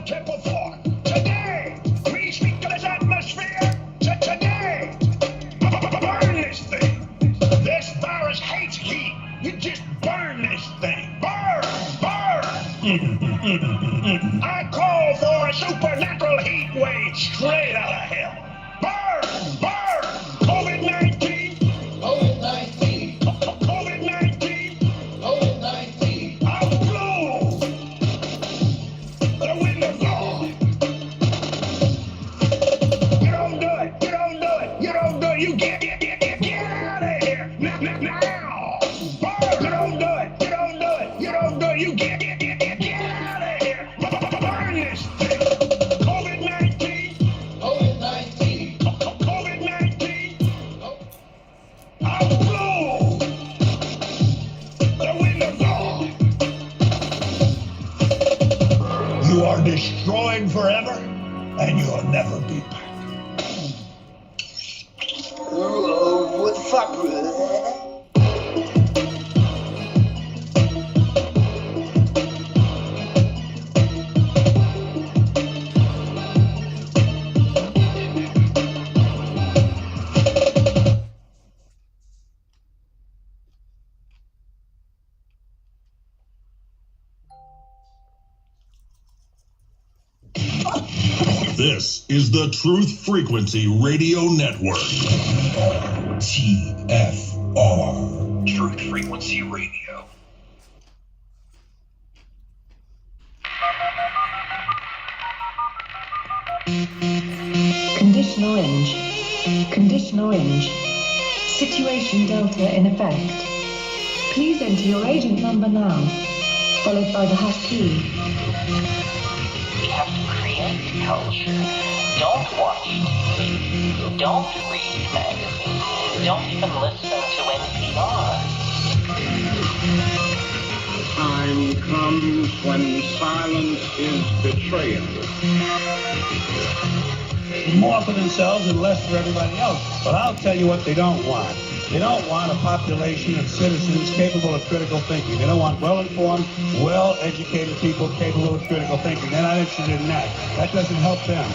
temple for? Today! We speak to this atmosphere! Today! Burn this thing! This virus hates heat! You just burn this thing! Burn! Burn! I call for a supernatural heat wave straight out of hell! Burn! Burn! COVID-19! COVID-19! COVID-19! COVID-19! I'll blow! The wind of God! You don't do it! You don't do it! You don't do it! You get out of here! Now! Burn! You don't do it! You don't do it! You don't do it! You get out of here! Burn this thing! COVID-19! COVID-19! COVID-19! I'll blow! The wind of God! You are destroyed forever, and you'll never be back. What the fuck? This is the Truth Frequency Radio Network. TFR. Truth Frequency Radio. Condition orange. Condition orange. Situation Delta in effect. Please enter your agent number now, followed by the hash key. We have to create culture. Don't watch TV. Don't read magazines. Don't even listen to NPR. The time comes when silence is betrayal. More for themselves and less for everybody else. But I'll tell you what they don't want. They don't want a population of citizens capable of critical thinking. They don't want well-informed, well-educated people capable of critical thinking. They're not interested in that. That doesn't help them.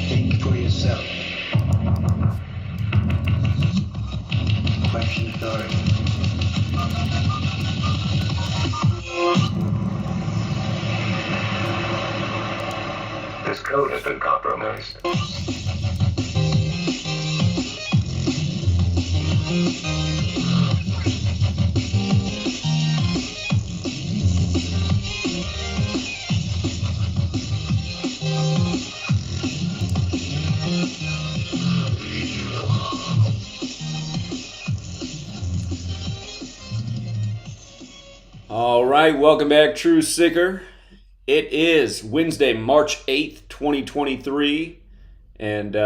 Think for yourself. Question authority. This code has been compromised. All right, welcome back, True Seeker. It is Wednesday, March 8th, 2023, and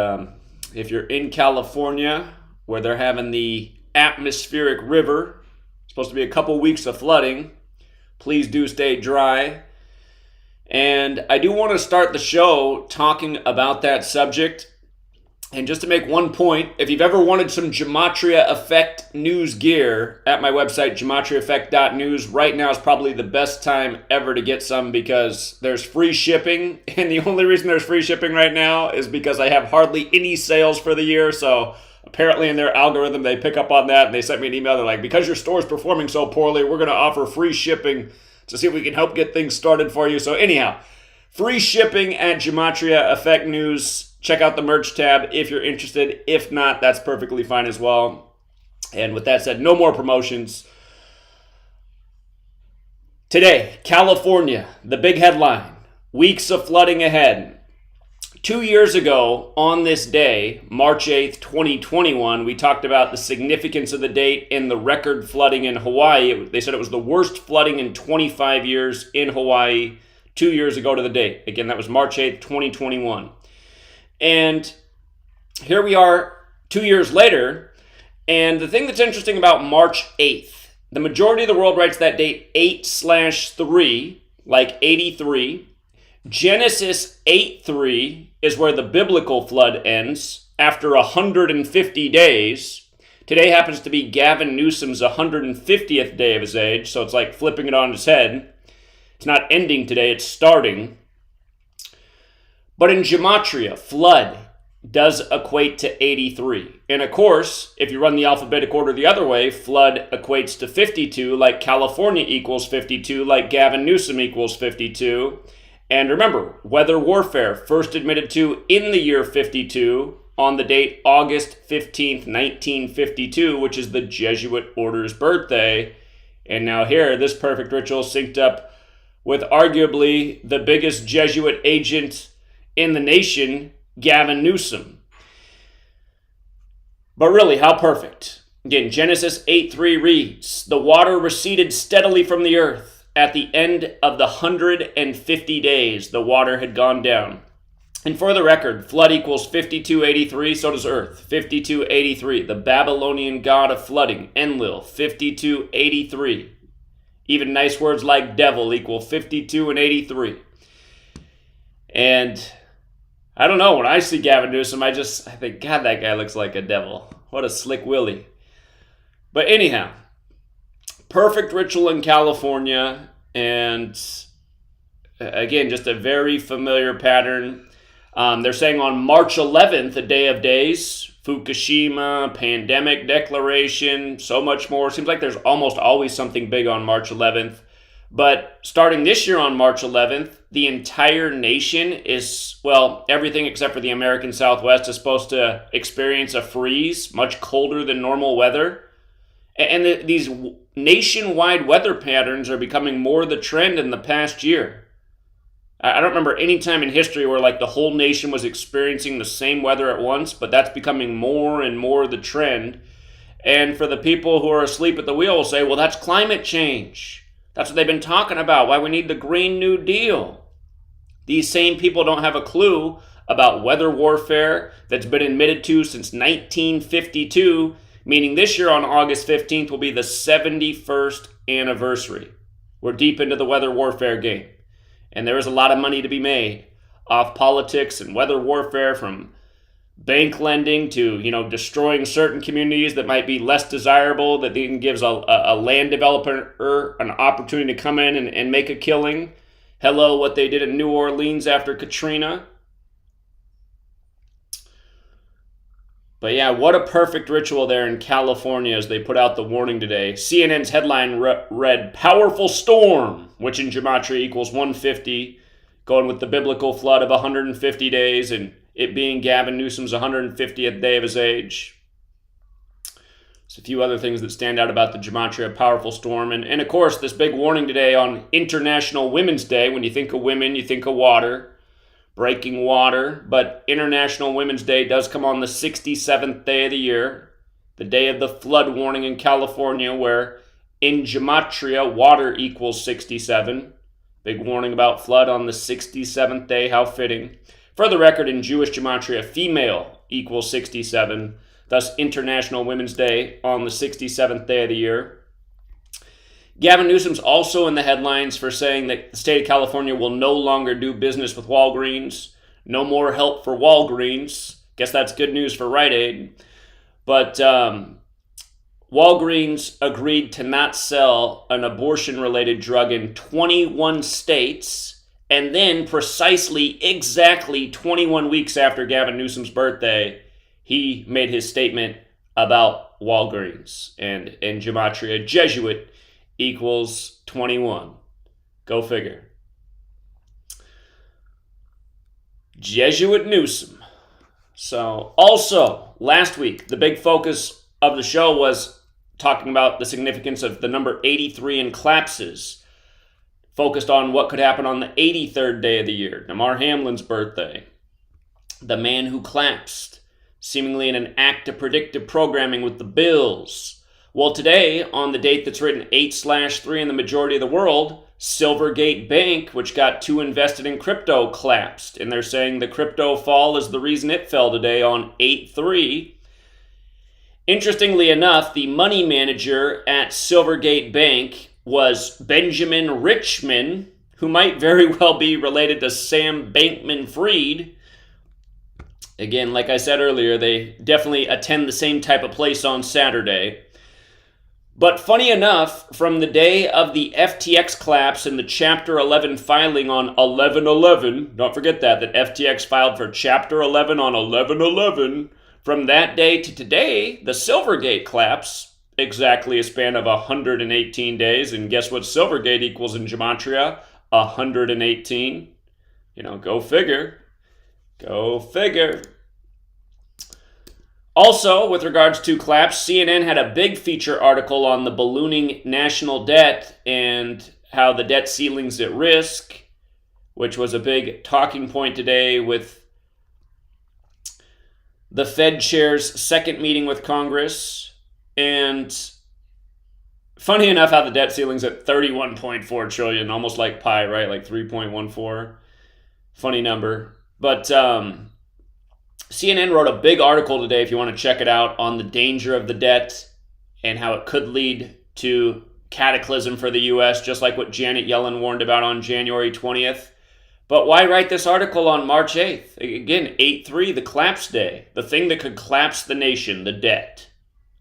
if you're in California, where they're having the atmospheric river, supposed to be a couple weeks of flooding, please do stay dry. And I do want to start the show talking about that subject. And just to make one point, if you've ever wanted some GematriaEffectNews gear at my website, GematriaEffect.news, right now is probably the best time ever to get some because there's free shipping. And the only reason there's free shipping right now is because I have hardly any sales for the year. So apparently in their algorithm, they pick up on that and they sent me an email. They're like, because your store's performing so poorly, we're going to offer free shipping to see if we can help get things started for you. So anyhow, free shipping at GematriaEffectNews. Check out the merch tab if you're interested. If not, that's perfectly fine as well. And with that said, no more promotions. Today, California, the big headline, weeks of flooding ahead. 2 years ago on this day, March 8th, 2021, we talked about the significance of the date and the record flooding in Hawaii. They said it was the worst flooding in 25 years in Hawaii 2 years ago to the date. Again, that was March 8th, 2021. And here we are 2 years later, and the thing that's interesting about March 8th, the majority of the world writes that date 8/3, like 83. Genesis 8:3 is where the biblical flood ends after 150 days. Today happens to be Gavin Newsom's 150th day of his age, so it's like flipping it on his head. It's not ending today, it's starting. But in Gematria, flood does equate to 83. And of course, if you run the alphabetic order the other way, flood equates to 52, like California equals 52, like Gavin Newsom equals 52. And remember, weather warfare first admitted to in the year 52 on the date August 15th, 1952, which is the Jesuit order's birthday. And now here, this perfect ritual synced up with arguably the biggest Jesuit agent in the nation, Gavin Newsom. But really, how perfect? Again, Genesis 8:3 reads, "The water receded steadily from the earth. At the end of the 150 days, the water had gone down." And for the record, flood equals 5283, so does earth, 5283. The Babylonian god of flooding, Enlil, 5283. Even nice words like devil equal 52 and 83. And I don't know, when I see Gavin Newsom, I think, God, that guy looks like a devil. What a slick willy. But anyhow, perfect ritual in California, and again, just a very familiar pattern. They're saying on March 11th, a day of days, Fukushima, pandemic declaration, so much more. Seems like there's almost always something big on March 11th. But starting this year on March 11th, the entire nation is, well, everything except for the American Southwest is supposed to experience a freeze, much colder than normal weather. And these nationwide weather patterns are becoming more the trend in the past year. I don't remember any time in history where like the whole nation was experiencing the same weather at once, but that's becoming more and more the trend. And for the people who are asleep at the wheel will say, well, that's climate change. That's what they've been talking about, why we need the Green New Deal. These same people don't have a clue about weather warfare that's been admitted to since 1952, meaning this year on August 15th will be the 71st anniversary. We're deep into the weather warfare game. And there is a lot of money to be made off politics and weather warfare, from bank lending to, destroying certain communities that might be less desirable, that even gives a land developer an opportunity to come in and make a killing. Hello, what they did in New Orleans after Katrina. But yeah, what a perfect ritual there in California as they put out the warning today. CNN's headline read, "Powerful storm," which in Gematria equals 150, going with the biblical flood of 150 days, and it being Gavin Newsom's 150th day of his age. There's a few other things that stand out about the Gematria powerful storm. And of course, this big warning today on International Women's Day. When you think of women, you think of water. Breaking water, but International Women's Day does come on the 67th day of the year, the day of the flood warning in California, where in Gematria, water equals 67. Big warning about flood on the 67th day, how fitting. For the record, in Jewish Gematria, female equals 67, thus International Women's Day on the 67th day of the year. Gavin Newsom's also in the headlines for saying that the state of California will no longer do business with Walgreens. No more help for Walgreens. Guess that's good news for Rite Aid. But Walgreens agreed to not sell an abortion-related drug in 21 states. And then exactly 21 weeks after Gavin Newsom's birthday, he made his statement about Walgreens. And in Gematria, Jesuit equals 21. Go figure. Jesuit Newsom. So also, last week, the big focus of the show was talking about the significance of the number 83 in collapses, focused on what could happen on the 83rd day of the year, Damar Hamlin's birthday. The man who collapsed, seemingly in an act of predictive programming with the Bills. Well, today, on the date that's written 8/3 in the majority of the world, Silvergate Bank, which got too invested in crypto, collapsed. And they're saying the crypto fall is the reason it fell today on 8/3. Interestingly enough, the money manager at Silvergate Bank was Benjamin Richmond, who might very well be related to Sam Bankman-Fried. Again, like I said earlier, they definitely attend the same type of place on Saturday. But funny enough, from the day of the FTX collapse and the Chapter 11 filing on 11/11, don't forget that FTX filed for Chapter 11 on 11/11, from that day to today, the Silvergate collapse, exactly a span of 118 days, and guess what Silvergate equals in Gematria? 118. Go figure. Go figure. Also, with regards to collapse, CNN had a big feature article on the ballooning national debt and how the debt ceiling's at risk, which was a big talking point today with the Fed chair's second meeting with Congress. And funny enough how the debt ceiling's at 31.4 trillion, almost like pi, right? Like 3.14. Funny number. But CNN wrote a big article today, if you want to check it out, on the danger of the debt and how it could lead to cataclysm for the U.S., just like what Janet Yellen warned about on January 20th. But why write this article on March 8th? Again, 8/3, the collapse day, the thing that could collapse the nation, the debt.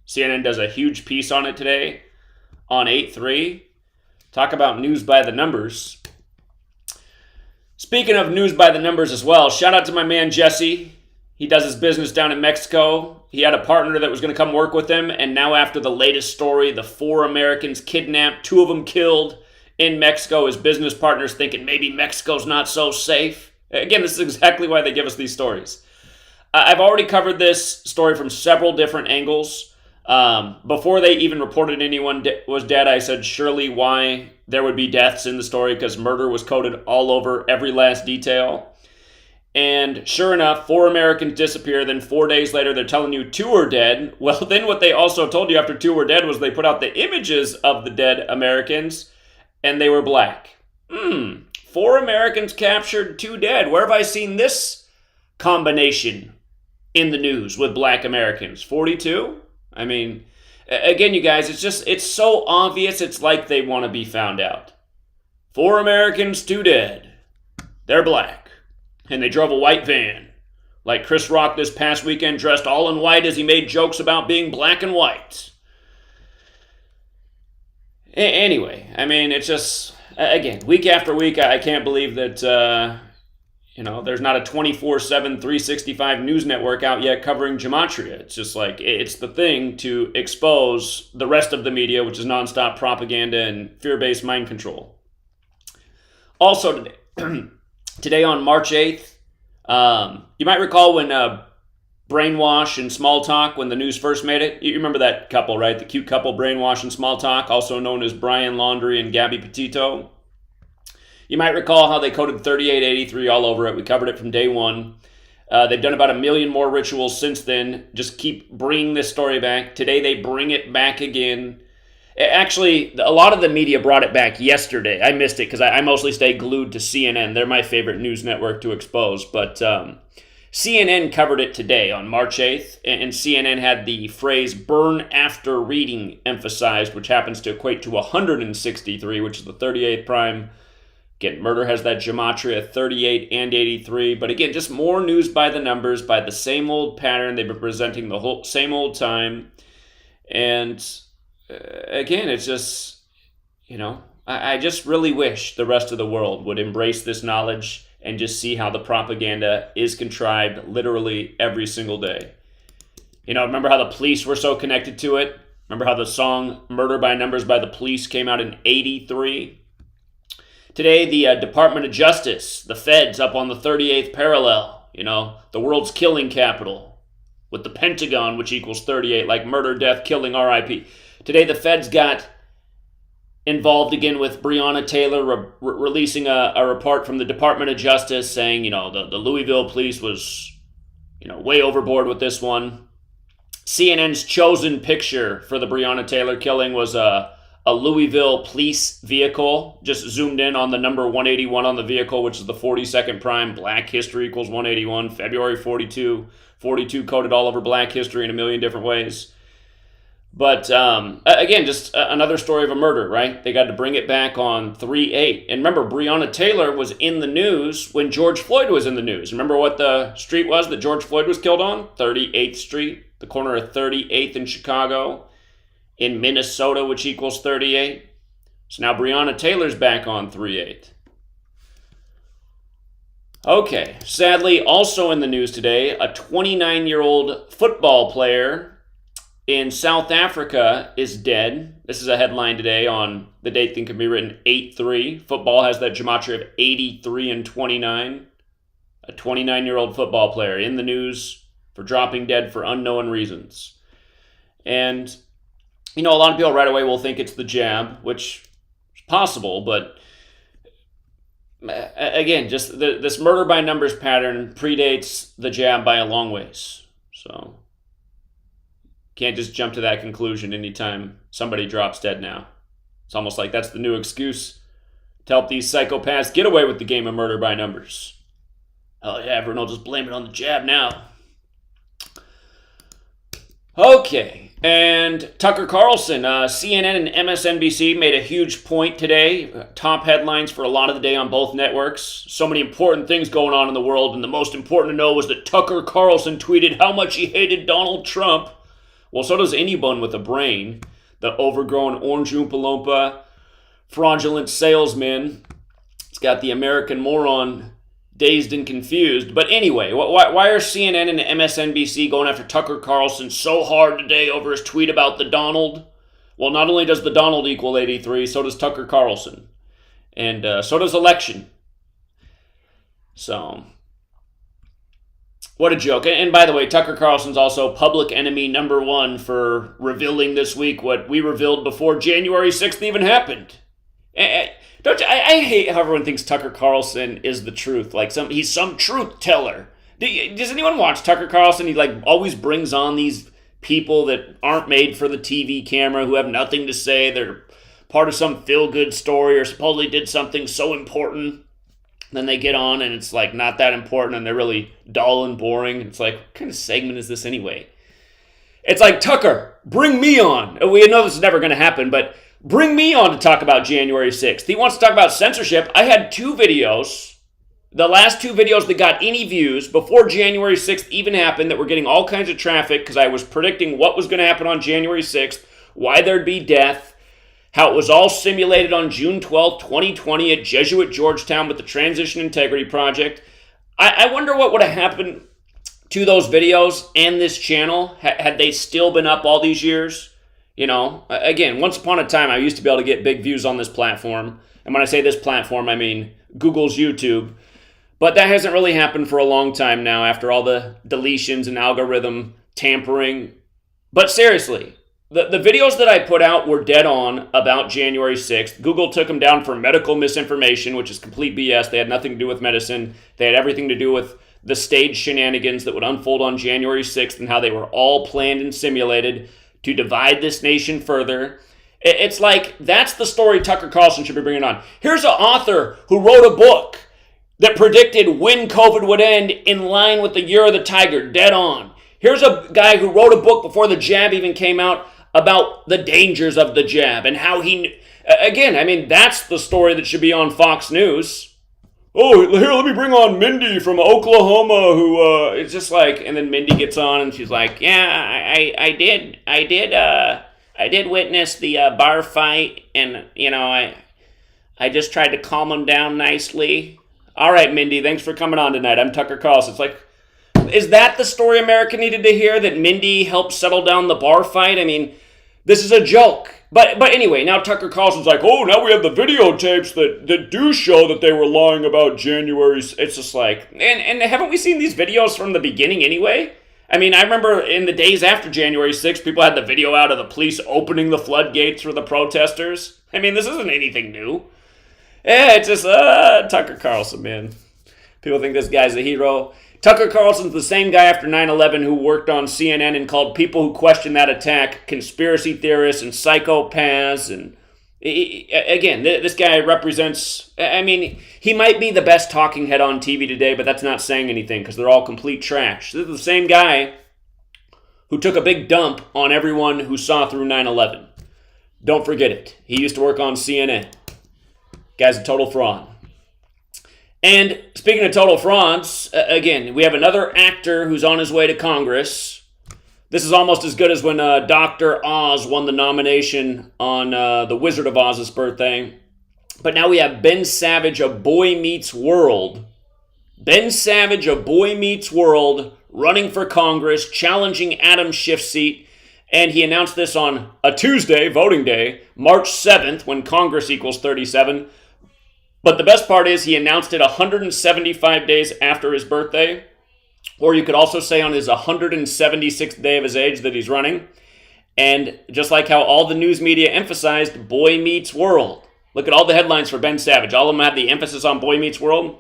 CNN does a huge piece on it today on 8/3. Talk about news by the numbers. Speaking of news by the numbers as well, shout out to my man Jesse. He does his business down in Mexico. He had a partner that was going to come work with him, and now after the latest story, the 4 Americans kidnapped, 2 of them killed in Mexico, his business partner's thinking maybe Mexico's not so safe. Again, this is exactly why they give us these stories. I've already covered this story from several different angles. Before they even reported anyone was dead, I said surely why there would be deaths in the story, because murder was coded all over every last detail. And sure enough, 4 Americans disappear. Then 4 days later, they're telling you 2 are dead. Well, then what they also told you after 2 were dead was they put out the images of the dead Americans, and they were black. 4 Americans captured, 2 dead. Where have I seen this combination in the news with black Americans? 42? I mean, again, you guys, it's so obvious. It's like they want to be found out. 4 Americans, 2 dead. They're black. And they drove a white van. Like Chris Rock this past weekend, dressed all in white as he made jokes about being black and white. Anyway, I mean, it's just, again, week after week, I can't believe that, there's not a 24/7, 365 news network out yet covering Gematria. It's just like, it's the thing to expose the rest of the media, which is nonstop propaganda and fear-based mind control. Also today, today on March 8th, you might recall when Brainwash and Small Talk, when the news first made it. You remember that couple, right? The cute couple, Brainwash and Small Talk, also known as Brian Laundrie and Gabby Petito. You might recall how they coded 3883 all over it. We covered it from day one. They've done about 1 million more rituals since then. Just keep bringing this story back. Today they bring it back again. Actually, a lot of the media brought it back yesterday. I missed it because I mostly stay glued to CNN. They're my favorite news network to expose. But CNN covered it today on March 8th. And CNN had the phrase burn after reading emphasized, which happens to equate to 163, which is the 38th prime. Again, murder has that gematria, 38 and 83. But again, just more news by the numbers, by the same old pattern they've been presenting the whole same old time. And again, it's just, I just really wish the rest of the world would embrace this knowledge and just see how the propaganda is contrived literally every single day. Remember how the police were so connected to it? Remember how the song Murder by Numbers by the Police came out in 83? Today, the Department of Justice, the feds up on the 38th parallel, the world's killing capital, with the Pentagon, which equals 38, like murder, death, killing, RIP. Today, the feds got involved again with Breonna Taylor releasing a report from the Department of Justice saying, the Louisville police was, way overboard with this one. CNN's chosen picture for the Breonna Taylor killing was a Louisville police vehicle, just zoomed in on the number 181 on the vehicle, which is the 42nd prime. Black history equals 181. February 42. 42 coded all over black history in a million different ways. But again, just another story of a murder, right? They got to bring it back on 3/8. And remember, Breonna Taylor was in the news when George Floyd was in the news. Remember what the street was that George Floyd was killed on? 38th Street, the corner of 38th in Chicago. in Minnesota, which equals 38. So now Breonna Taylor's back on 3-8. Okay, sadly, also in the news today, a 29-year-old football player in South Africa is dead. This is a headline today on the date that can be written 8-3. Football has that gematria of 83 and 29. A 29-year-old football player in the news for dropping dead for unknown reasons. And, you know, a lot of people right away will think it's the jab, which is possible, but again, just this murder by numbers pattern predates the jab by a long ways. So, can't just jump to that conclusion anytime somebody drops dead now. It's almost like that's the new excuse to help these psychopaths get away with the game of murder by numbers. Oh yeah, everyone will just blame it on the jab now. Okay, and Tucker Carlson, CNN and MSNBC made a huge point today. Top headlines for a lot of the day on both networks. So many important things going on in the world, and the most important to know was that Tucker Carlson tweeted how much he hated Donald Trump. Well, so does anyone with a brain. The overgrown orange Oompa Loompa, fraudulent salesman. It's got the American moron dazed and confused. But anyway, why are CNN and MSNBC going after Tucker Carlson so hard today over his tweet about the Donald? Well, not only does the Donald equal 83, so does Tucker Carlson. And so does election. So, what a joke. And by the way, Tucker Carlson's also public enemy number one for revealing this week what we revealed before January 6th even happened. Don't you, I hate how everyone thinks Tucker Carlson is the truth. Like he's some truth teller. Does anyone watch Tucker Carlson? He like always brings on these people that aren't made for the TV camera, who have nothing to say. They're part of some feel-good story or supposedly did something so important. Then they get on and it's like not that important and they're really dull and boring. It's like, what kind of segment is this anyway? It's like, Tucker, bring me on. We know this is never going to happen, but bring me on to talk about January 6th. He wants to talk about censorship. I had 2 videos, the last 2 videos that got any views before January 6th even happened, that were getting all kinds of traffic because I was predicting what was going to happen on January 6th, why there'd be death, how it was all simulated on June 12th, 2020 at Jesuit Georgetown with the Transition Integrity Project. I wonder what would have happened to those videos and this channel had they still been up all these years. You know, again, once upon a time, I used to be able to get big views on this platform. And when I say this platform, I mean Google's YouTube. But that hasn't really happened for a long time now after all the deletions and algorithm tampering. But seriously, the videos that I put out were dead on about January 6th. Google took them down for medical misinformation, which is complete BS. They had nothing to do with medicine. They had everything to do with the staged shenanigans that would unfold on January 6th and how they were all planned and simulated to divide this nation further. It's like, that's the story Tucker Carlson should be bringing on. Here's an author who wrote a book that predicted when COVID would end in line with the Year of the Tiger, dead on. Here's a guy who wrote a book before the jab even came out about the dangers of the jab and how he... Again, I mean, that's the story that should be on Fox News. Oh, here, let me bring on Mindy from Oklahoma, who, it's just like, and then Mindy gets on and she's like, yeah, I did witness the bar fight, and, you know, I just tried to calm him down nicely. All right, Mindy, thanks for coming on tonight. I'm Tucker Carlson. It's like, is that the story America needed to hear, that Mindy helped settle down the bar fight? I mean, this is a joke. But anyway, now Tucker Carlson's like, oh, now we have the videotapes that do show that they were lying about January. It's just like, and haven't we seen these videos from the beginning anyway? I mean, I remember in the days after January 6th, people had the video out of the police opening the floodgates for the protesters. I mean, this isn't anything new. Yeah, it's just, Tucker Carlson, man. People think this guy's a hero. Tucker Carlson's the same guy after 9/11 who worked on CNN and called people who questioned that attack conspiracy theorists and psychopaths. And again, this guy represents, I mean, he might be the best talking head on TV today, but that's not saying anything because they're all complete trash. This is the same guy who took a big dump on everyone who saw through 9/11. Don't forget it. He used to work on CNN. Guy's a total fraud. And speaking of total frauds, again, we have another actor who's on his way to Congress, This is almost as good as when Dr. Oz won the nomination on The Wizard of Oz's birthday. But now we have Ben Savage of Boy Meets World. Ben Savage of Boy Meets World running for Congress, challenging Adam Schiff's seat. And he announced this on a Tuesday, voting day, March 7th, when Congress equals 37. But the best part is he announced it 175 days after his birthday. Or you could also say on his 176th day of his age that he's running. And just like how all the news media emphasized, Boy Meets World. Look at all the headlines for Ben Savage. All of them have the emphasis on Boy Meets World.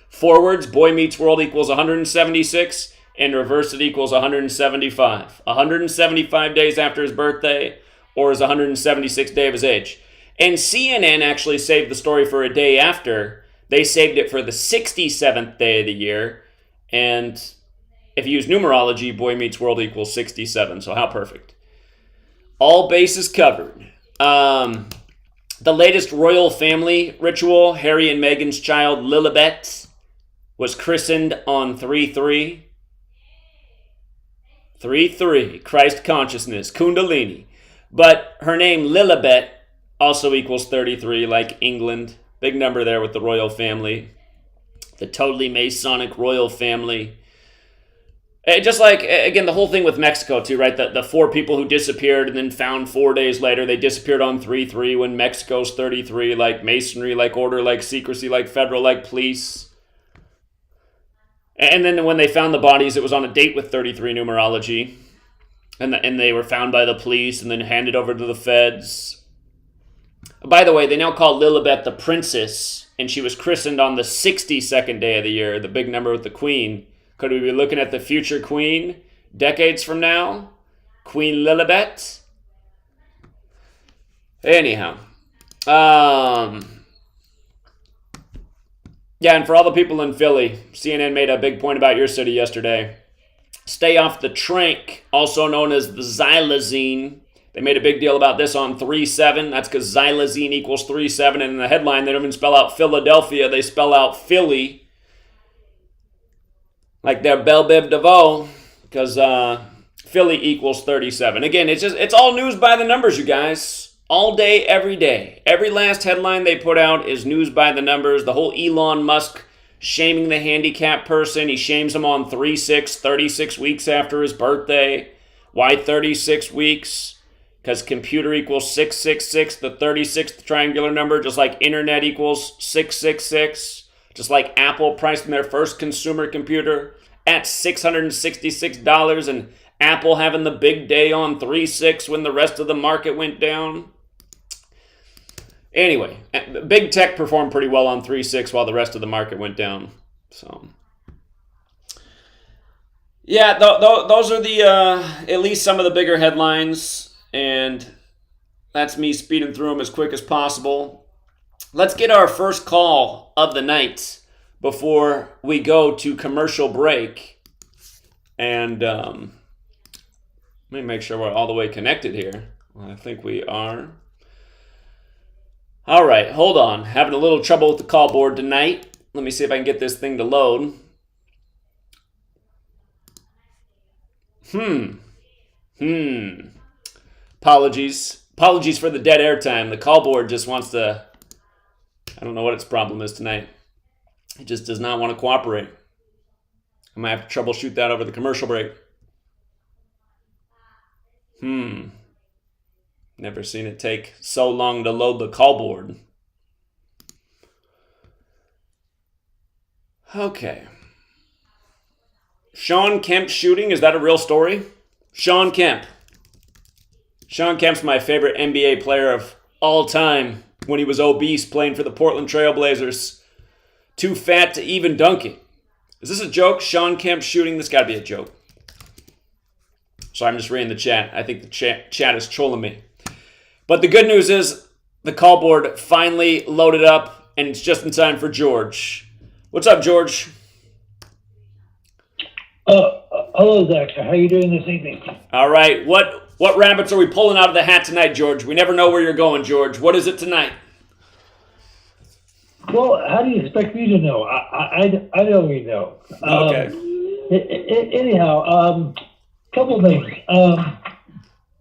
Forwards, Boy Meets World equals 176. And reverse, it equals 175. 175 days after his birthday, or his 176th day of his age. And CNN actually saved the story for a day after. They saved it for the 67th day of the year. And if you use numerology, Boy Meets World equals 67. So how perfect. All bases covered. The latest royal family ritual, Harry and Meghan's child Lilibet, was christened on 3/3. 3/3, Christ consciousness, Kundalini. But her name Lilibet also equals 33, like England. Big number there with the royal family. The totally Masonic royal family. Just like, again, the whole thing with Mexico too, right? The 4 people who disappeared and then found 4 days later. They disappeared on 3/3 when Mexico's 33, like Masonry, like order, like secrecy, like federal, like police. And then when they found the bodies, it was on a date with 33 numerology. And they were found by the police and then handed over to the feds. By the way, they now call Lilibet the princess. And she was christened on the 62nd day of the year, the big number with the queen. Could we be looking at the future queen decades from now? Queen Lilibet? Anyhow. Yeah, and for all the people in Philly, CNN made a big point about your city yesterday. Stay off the trank, also known as the xylazine. They made a big deal about this on 3/7. That's because xylazine equals 3/7. And in the headline, they don't even spell out Philadelphia. They spell out Philly. Like they're Belle Biv DeVoe. Because Philly equals 37. Again, it's all news by the numbers, you guys. All day, every day. Every last headline they put out is news by the numbers. The whole Elon Musk shaming the handicapped person. He shames him on 3/6, 36 weeks after his birthday. Why 36 weeks? Because computer equals 666, the 36th triangular number, just like internet equals 666, just like Apple pricing their first consumer computer at $666, and Apple having the big day on 3/6 when the rest of the market went down. Anyway, big tech performed pretty well on 3/6 while the rest of the market went down. So, yeah, those are the at least some of the bigger headlines. And that's me speeding through them as quick as possible. Let's get our first call of the night before we go to commercial break. And let me make sure we're all the way connected here. Well, I think we are. All right, hold on. Having a little trouble with the call board tonight. Let me see if I can get this thing to load. Apologies for the dead air time. The call board just wants to, I don't know what its problem is tonight. It just does not want to cooperate. I might have to troubleshoot that over the commercial break. Never seen it take so long to load the call board. Okay. Shawn Kemp shooting, is that a real story? Shawn Kemp. Shawn Kemp's my favorite NBA player of all time when he was obese playing for the Portland Trail Blazers. Too fat to even dunk it. Is this a joke? Shawn Kemp shooting? This got to be a joke. Sorry, I'm just reading the chat. I think the chat is trolling me. But the good news is the call board finally loaded up, and it's just in time for George. What's up, George? Hello, Doctor. How are you doing this evening? All right. What rabbits are we pulling out of the hat tonight, George? We never know where you're going, George. What is it tonight? Well, how do you expect me to know? I don't really know. Okay. Anyhow, couple things.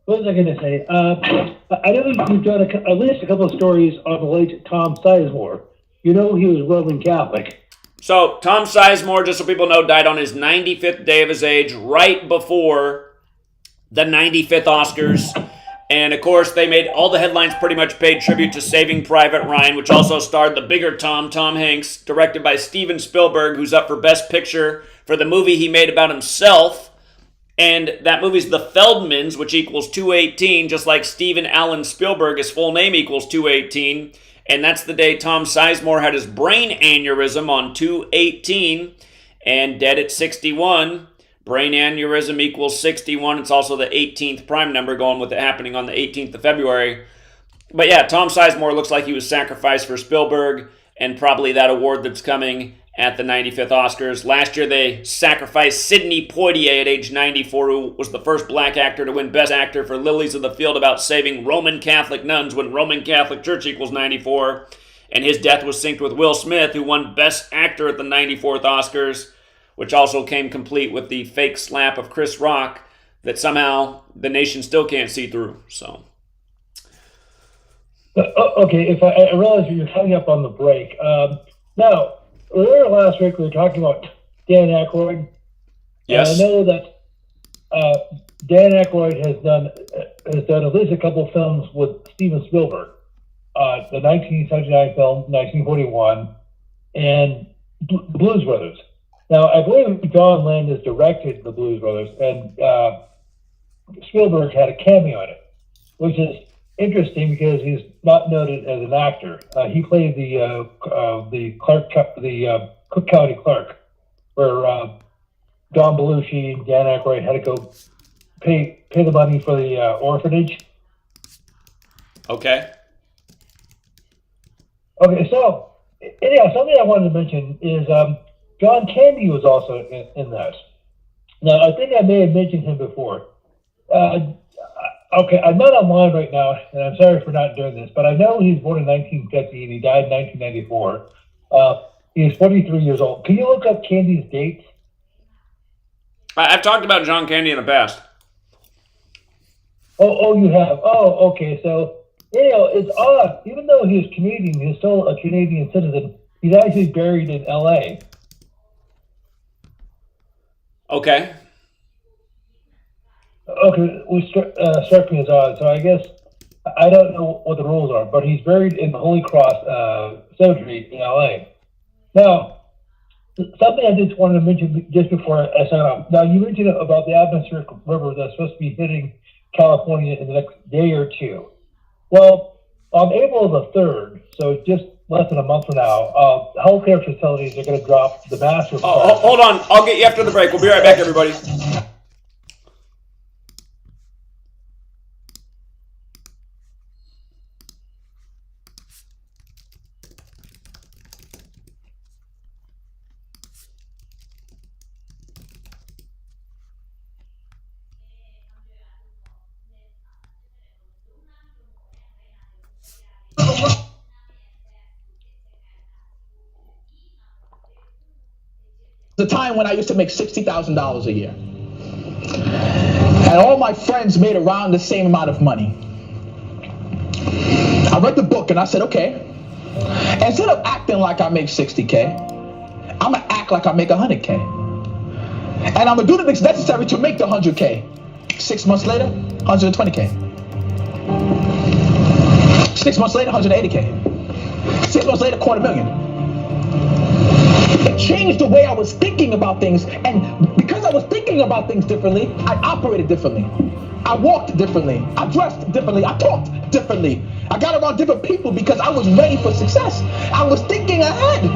What was I going to say? I know you've done at least a couple of stories on the late Tom Sizemore. You know he was Roman Catholic. So Tom Sizemore, just so people know, died on his 95th day of his age, right before the 95th Oscars. And, of course, they made all the headlines pretty much paid tribute to Saving Private Ryan, which also starred the bigger Tom Hanks, directed by Steven Spielberg, who's up for Best Picture for the movie he made about himself. And that movie's The Feldmans, which equals 218, just like Steven Allen Spielberg, his full name equals 218. And that's the day Tom Sizemore had his brain aneurysm on 218 and dead at 61. Brain aneurysm equals 61. It's also the 18th prime number, going with it happening on the 18th of February. But yeah, Tom Sizemore looks like he was sacrificed for Spielberg and probably that award that's coming at the 95th Oscars. Last year, they sacrificed Sidney Poitier at age 94, who was the first black actor to win Best Actor for Lilies of the Field about saving Roman Catholic nuns when Roman Catholic Church equals 94. And his death was synced with Will Smith, who won Best Actor at the 94th Oscars, which also came complete with the fake slap of Chris Rock that somehow the nation still can't see through. So, okay, if I realize you're coming up on the break. Now, earlier last week we were talking about Dan Aykroyd. Yes. And I know that Dan Aykroyd has done at least a couple films with Steven Spielberg. The 1979 film, 1941, and the Blues Brothers. Now, I believe John Landis directed the Blues Brothers, and Spielberg had a cameo in it, which is interesting because he's not noted as an actor. He played the Cook County clerk, where Don Belushi and Dan Aykroyd had to go pay the money for the orphanage. Okay. Okay, so anyhow, something I wanted to mention is John Candy was also in that. Now, I think I may have mentioned him before. Okay, I'm not online right now, and I'm sorry for not doing this, but I know he's born in 1950 and he died in 1994. He's 43 years old. Can you look up Candy's dates? I've talked about John Candy in the past. Oh, you have? Oh, okay. So, it's odd. Even though he's Canadian, he's still a Canadian citizen. He's actually buried in L.A. Okay. Okay, we struck me as odd. So I guess I don't know what the rules are, but he's buried in the Holy Cross Cemetery in L.A. Now, something I just wanted to mention just before I sign off. Now, you mentioned about the atmospheric river that's supposed to be hitting California in the next day or two. Well, on April the 3rd, so just less than a month from now, healthcare facilities are going to drop the massive. Hold on. I'll get you after the break. We'll be right back, everybody. The time when I used to make $60,000 a year. And all my friends made around the same amount of money. I read the book and I said, okay, instead of acting like I make 60K, I'm gonna act like I make 100K. And I'm gonna do the things necessary to make the 100K. 6 months later, 120K. 6 months later, 180K. 6 months later, $250,000. It changed the way I was thinking about things, and because I was thinking about things differently, I operated differently. I walked differently. I dressed differently. I talked differently. I got around different people because I was ready for success. I was thinking ahead.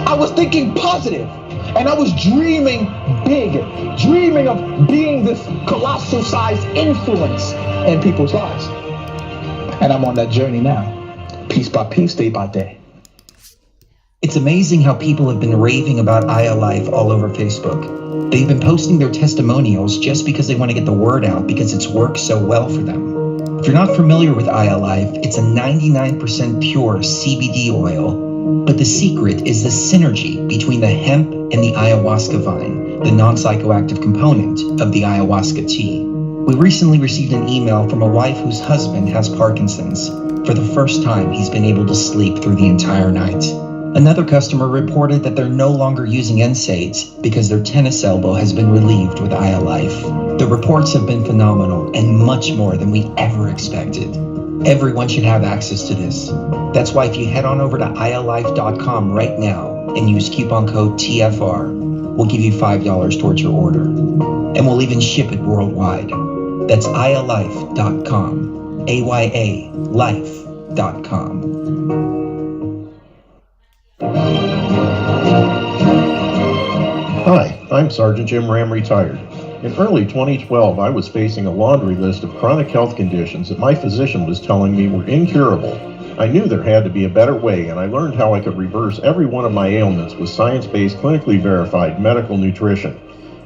I was thinking positive. And I was dreaming big, dreaming of being this colossal sized influence in people's lives. And I'm on that journey now, piece by piece, day by day. It's amazing how people have been raving about ILife all over Facebook. They've been posting their testimonials just because they want to get the word out because it's worked so well for them. If you're not familiar with ILife, it's a 99% pure CBD oil, but the secret is the synergy between the hemp and the ayahuasca vine. the non-psychoactive component of the ayahuasca tea. We recently received an email from a wife whose husband has Parkinson's. For the first time, he's been able to sleep through the entire night. Another customer reported that they're no longer using NSAIDs because their tennis elbow has been relieved with IyaLife. The reports have been phenomenal and much more than we ever expected. Everyone should have access to this. That's why if you head on over to IyaLife.com right now and use coupon code TFR, we'll give you $5 towards your order. And we'll even ship it worldwide. That's IyaLife.com. AYA life.com. Hi, I'm Sergeant Jim Ram, retired. In early 2012, I was facing a laundry list of chronic health conditions that my physician was telling me were incurable. I knew there had to be a better way, and I learned how I could reverse every one of my ailments with science-based, clinically verified medical nutrition.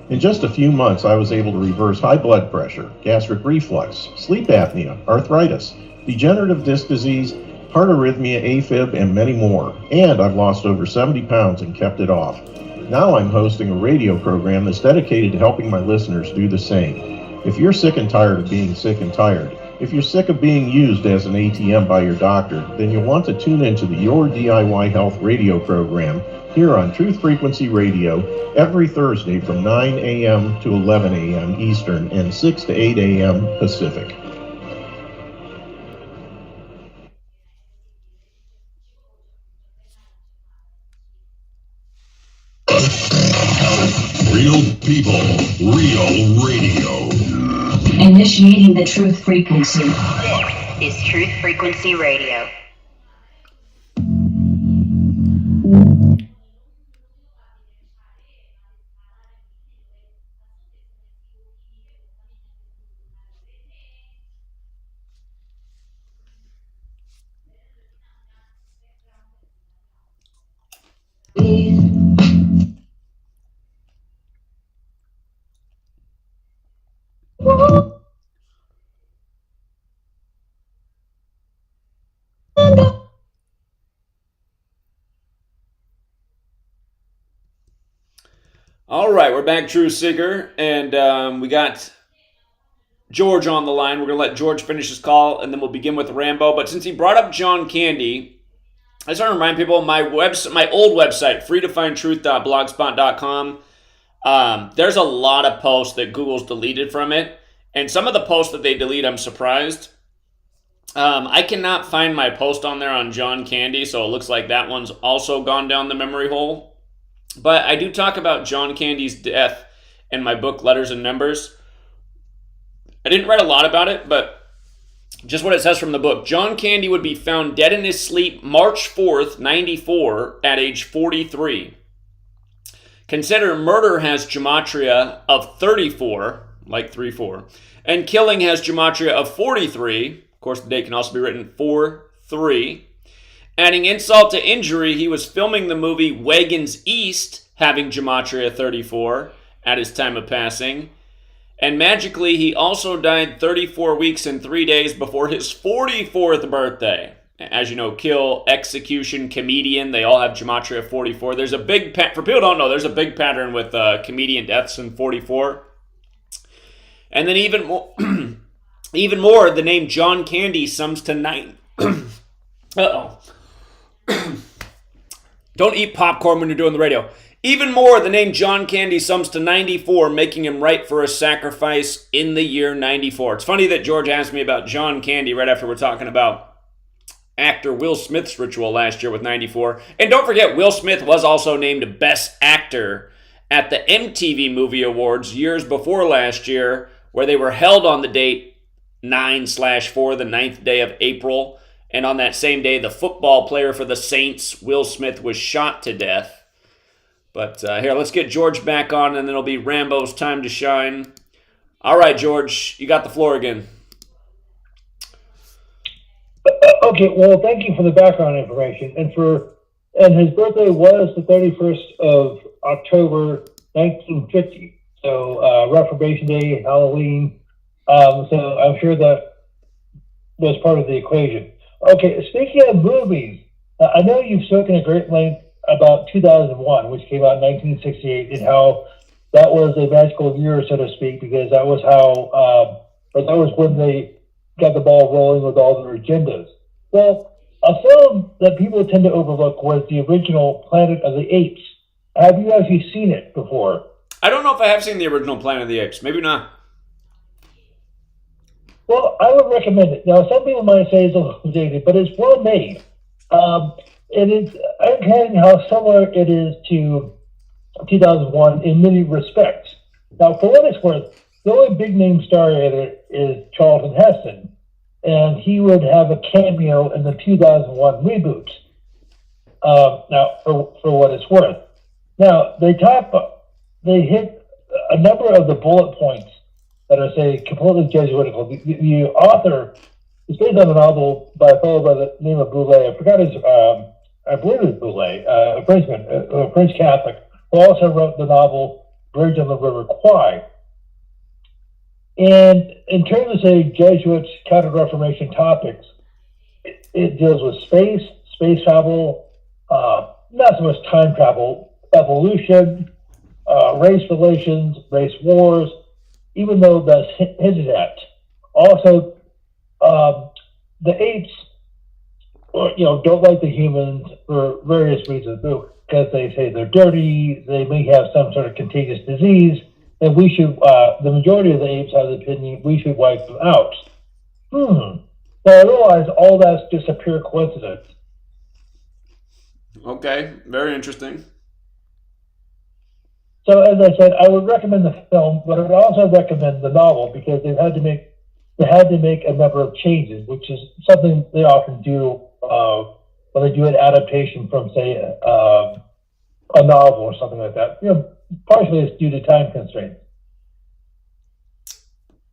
In just a few months, I was able to reverse high blood pressure, gastric reflux, sleep apnea, arthritis, degenerative disc disease, heart arrhythmia, AFib, and many more. And I've lost over 70 pounds and kept it off. Now I'm hosting a radio program that's dedicated to helping my listeners do the same. If you're sick and tired of being sick and tired, if you're sick of being used as an ATM by your doctor, then you'll want to tune into the Your DIY Health radio program here on Truth Frequency Radio every Thursday from 9 a.m. to 11 a.m. Eastern and 6 to 8 a.m. Pacific. Real people, real radio. Initiating the truth frequency. This is Truth Frequency Radio. All right, we're back, True Seeker, and we got George on the line. We're going to let George finish his call, and then we'll begin with Rambo. But since he brought up John Candy, I just want to remind people, my old website, freetofindtruth.blogspot.com, there's a lot of posts that Google's deleted from it, and some of the posts that they delete, I'm surprised. I cannot find my post on there on John Candy, so it looks like that one's also gone down the memory hole. But I do talk about John Candy's death in my book, Letters and Numbers. I didn't write a lot about it, but just what it says from the book. John Candy would be found dead in his sleep March 4th, 94, at age 43. Consider murder has gematria of 34, like 3-4, and killing has gematria of 43. Of course, the date can also be written 4-3. Adding insult to injury, he was filming the movie Wagons East, having gematria 34 at his time of passing. And magically, he also died 34 weeks and 3 days before his 44th birthday. As you know, kill, execution, comedian, they all have gematria 44. There's a big, for people who don't know, there's a big pattern with comedian deaths in 44. And then even more, the name John Candy sums to 9. Uh-oh. Don't eat popcorn when you're doing the radio. Even more, the name John Candy sums to 94, making him right for a sacrifice in the year 94. It's funny that George asked me about John Candy right after we're talking about actor Will Smith's ritual last year with 94. And don't forget, Will Smith was also named Best Actor at the MTV Movie Awards years before last year, where they were held on the date 9/4, the 9th day of April. And on that same day, the football player for the Saints, Will Smith, was shot to death. But here, let's get George back on, and then it'll be Rambo's time to shine. All right, George, you got the floor again. Okay, well, thank you for the background information. And his birthday was the 31st of October, 1950. So Reformation Day, Halloween. So I'm sure that was part of the equation. Okay, speaking of movies, I know you've spoken at great length about 2001, which came out in 1968, and how that was a magical year, so to speak, because that was how, or that was when they got the ball rolling with all their agendas. Well, a film that people tend to overlook was the original Planet of the Apes. Have you actually seen it before? I don't know if I have seen the original Planet of the Apes. Maybe not. Well, I would recommend it. Now, some people might say it's a little dated, but it's well made. It is uncanny how similar it is to 2001 in many respects. Now, for what it's worth, the only big name star in it is Charlton Heston, and he would have a cameo in the 2001 reboot. Now, for what it's worth. Now, they hit a number of the bullet points that are, say, completely Jesuitical. The author is based on a novel by a fellow by the name of Boulay. I forgot his, I believe it was Boulay, a Frenchman, a French Catholic, who also wrote the novel Bridge on the River Kwai. And in terms of, say, Jesuits, Counter-Reformation topics, it deals with space travel, not so much time travel, evolution, race relations, race wars, even though that's hinted at. Also, the apes, don't like the humans for various reasons, because they say they're dirty, they may have some sort of contagious disease, and we should, the majority of the apes have the opinion we should wipe them out. Now I realize all that's just a pure coincidence. Okay, very interesting. So as I said, I would recommend the film, but I would also recommend the novel because they had to make a number of changes, which is something they often do when they do an adaptation from, say, a novel or something like that. Partially it's due to time constraints.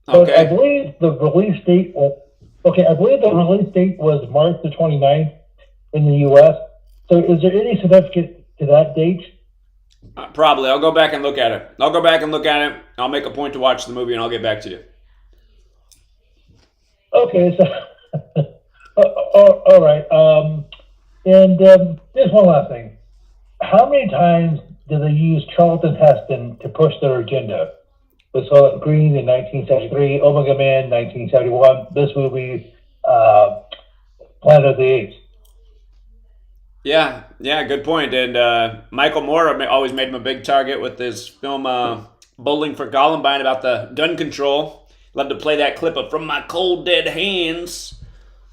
Okay. But I believe the release date was March the 29th in the U.S. So is there any significance to that date? Probably. I'll go back and look at it. I'll make a point to watch the movie, and I'll get back to you. Okay, so all right. And just one last thing. How many times did they use Charlton Heston to push their agenda? We saw it Green in 1973, Omega Man 1971, this movie, Planet of the Apes. Yeah, good point. And Michael Moore always made him a big target with his film Bowling for Columbine about the gun control. Love to play that clip of From My Cold Dead Hands.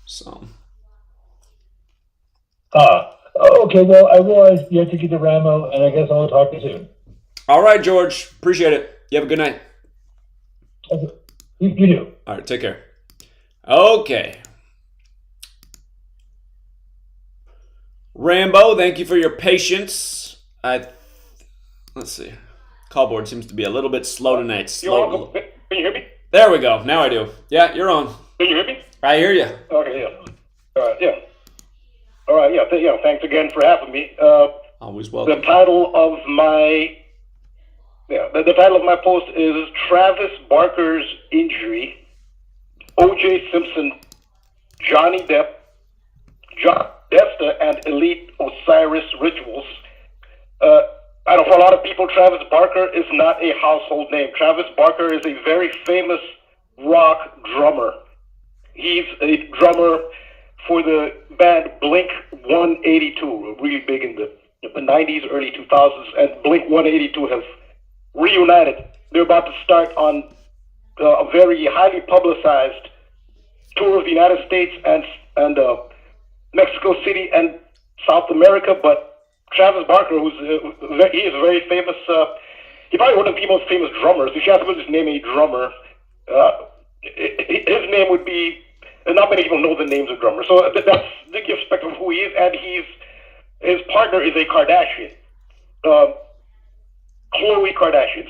So. Okay, well, I realize you have to get to Ramo, and I guess I'll talk to you soon. All right, George. Appreciate it. You have a good night. Okay. You do. All right, take care. Okay. Rambo, thank you for your patience. Let's see. Callboard seems to be a little bit slow tonight. Slow. Can you hear me? There we go. Now I do. Yeah, you're on. Can you hear me? I hear you. Okay, yeah. Yeah. All right, yeah. Thanks again for having me. Always welcome. The title of my post is Travis Barker's Injury, O.J. Simpson, Johnny Depp, John Desta, and Elite Osiris Rituals. I know for a lot of people, Travis Barker is not a household name. Travis Barker is a very famous rock drummer. He's a drummer for the band Blink 182, really big in the 90s, early 2000s, and Blink 182 has reunited. They're about to start on a very highly publicized tour of the United States and Mexico City and South America, but Travis Barker, he is a very famous, he probably one of the most famous drummers. If you ask him to just name a drummer, his name would be, not many people know the names of drummers, so that's the spectrum of who he is, and his partner is a Kardashian, Khloe Kardashian,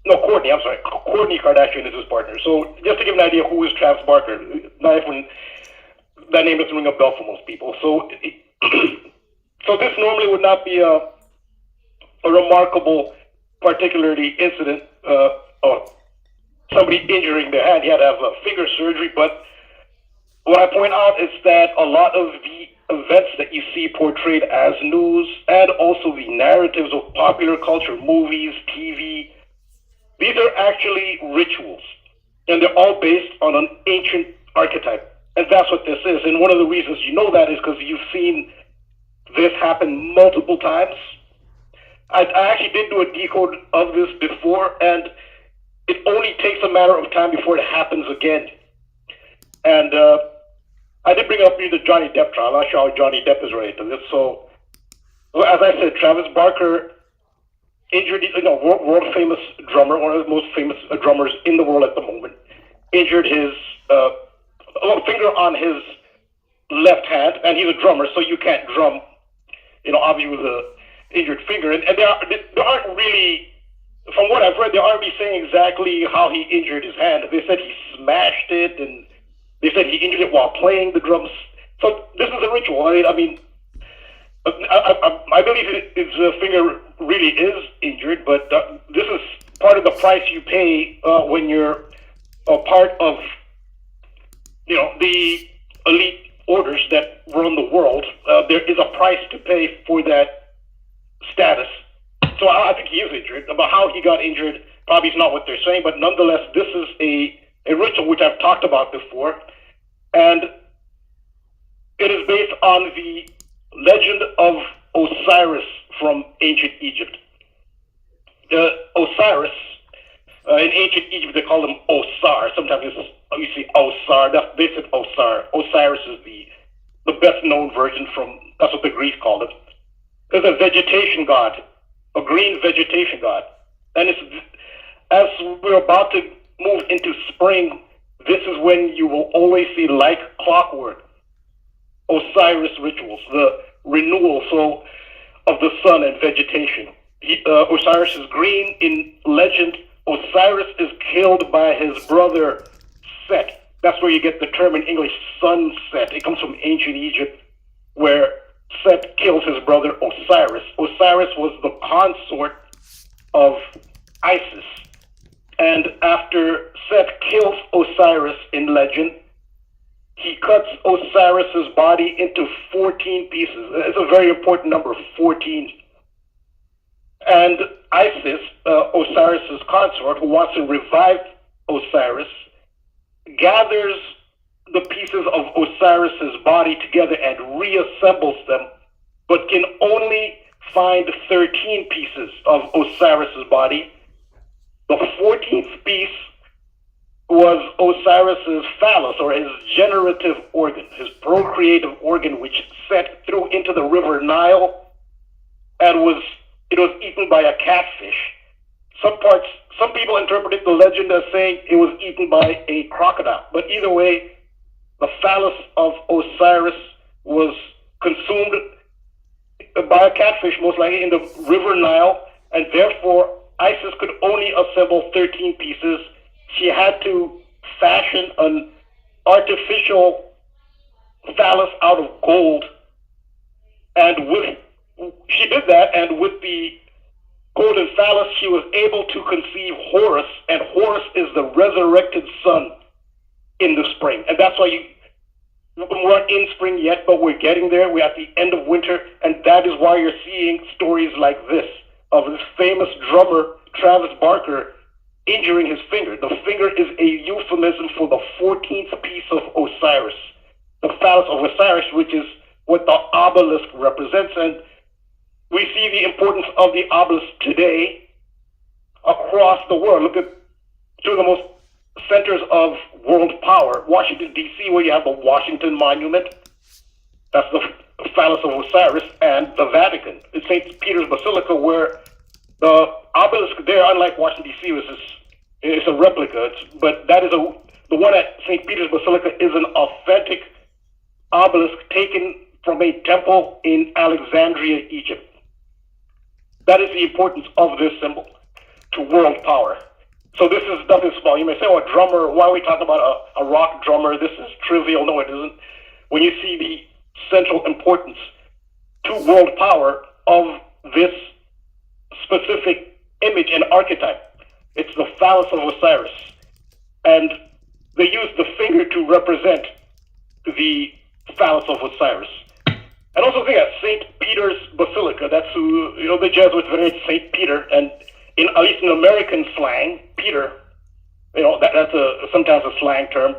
Kourtney, I'm sorry, Kourtney Kardashian is his partner. So just to give an idea who is Travis Barker, not even, that name doesn't ring a bell for most people. So so this normally would not be a remarkable, particularly incident of somebody injuring their hand. He had to have a finger surgery, but what I point out is that a lot of the events that you see portrayed as news and also the narratives of popular culture, movies, TV, These are actually rituals, and they're all based on an ancient archetype. And that's what this is. And one of the reasons you know that is because you've seen this happen multiple times. I actually did do a decode of this before, and it only takes a matter of time before it happens again. And I did bring up the Johnny Depp trial. I'm not sure how Johnny Depp is related to this. So, as I said, Travis Barker injured, world famous drummer, one of the most famous drummers in the world at the moment, injured his finger on his left hand, and he's a drummer, so you can't drum, obviously with a injured finger. And they aren't really, from what I've read, they aren't really saying exactly how he injured his hand. They said he smashed it, and they said he injured it while playing the drums. So this is a ritual. I mean, I believe his finger really is injured, but this is part of the price you pay when you're a part of, the elite orders that run the world. There is a price to pay for that status. So I think he is injured. About how he got injured probably is not what they're saying, but nonetheless, this is a ritual which I've talked about before, and it is based on the legend of Osiris from ancient Egypt. Osiris, in ancient Egypt, they call him Osar. Sometimes you see Osar. They said Osar. Osiris is the best known version that's what the Greeks called it. It's a vegetation god, a green vegetation god. And as we're about to move into spring, this is when you will always see, like clockwork, Osiris rituals, the renewal of the sun and vegetation. Osiris is green. In legend, Osiris is killed by his brother Set. That's where you get the term in English, sunset. It comes from ancient Egypt, where Set kills his brother Osiris. Osiris was the consort of Isis. And after Set kills Osiris in legend, he cuts Osiris's body into 14 pieces. It's a very important number, 14. And Isis, Osiris's consort, who wants to revive Osiris, gathers the pieces of Osiris's body together and reassembles them, but can only find 13 pieces of Osiris's body. The 14th piece was Osiris's phallus, or his generative organ, his procreative organ, which Set threw into the river Nile, and it was eaten by a catfish. Some people interpreted the legend as saying it was eaten by a crocodile. But either way, the phallus of Osiris was consumed by a catfish, most likely in the river Nile, and therefore Isis could only assemble 13 pieces. She had to fashion an artificial phallus out of gold, and she did that, and with the golden phallus, she was able to conceive Horus, and Horus is the resurrected sun in the spring. And that's why we're not in spring yet, but we're getting there. We're at the end of winter, and that is why you're seeing stories like this, of this famous drummer, Travis Barker, injuring his finger. The finger is a euphemism for the 14th piece of Osiris, the phallus of Osiris, which is what the obelisk represents. And we see the importance of the obelisk today across the world. Look at two of the most centers of world power. Washington, D.C., where you have the Washington Monument. That's the phallus of Osiris. And the Vatican, in St. Peter's Basilica, where the obelisk there, unlike Washington, D.C., is a replica. But that is the one at St. Peter's Basilica is an authentic obelisk taken from a temple in Alexandria, Egypt. That is the importance of this symbol to world power. So this is nothing small. You may say, oh, a drummer, why are we talking about a rock drummer? This is trivial. No, it isn't. When you see the central importance to world power of this specific image and archetype, it's the phallus of Osiris. And they use the finger to represent the phallus of Osiris. And also think of St. Peter's Basilica. That's who, the Jesuits venerated St. Peter. And at least in American slang, Peter, that's sometimes a slang term,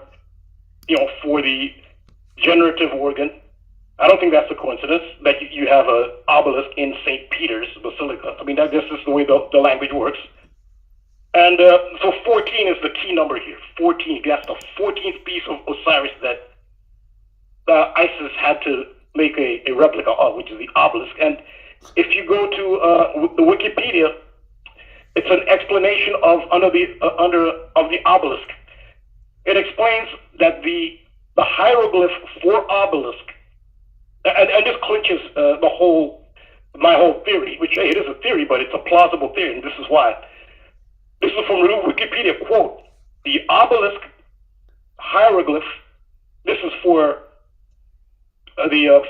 for the generative organ. I don't think that's a coincidence that you have an obelisk in St. Peter's Basilica. I mean, that just is the way the language works. And so 14 is the key number here. 14, that's the 14th piece of Osiris that ISIS had to make a replica of, which is the obelisk. And if you go to the Wikipedia, it's an explanation of of the obelisk. It explains that the hieroglyph for obelisk, and this clinches my whole theory, which it is a theory, but it's a plausible theory, and this is why. This is from Wikipedia, quote, the obelisk hieroglyph, this is for the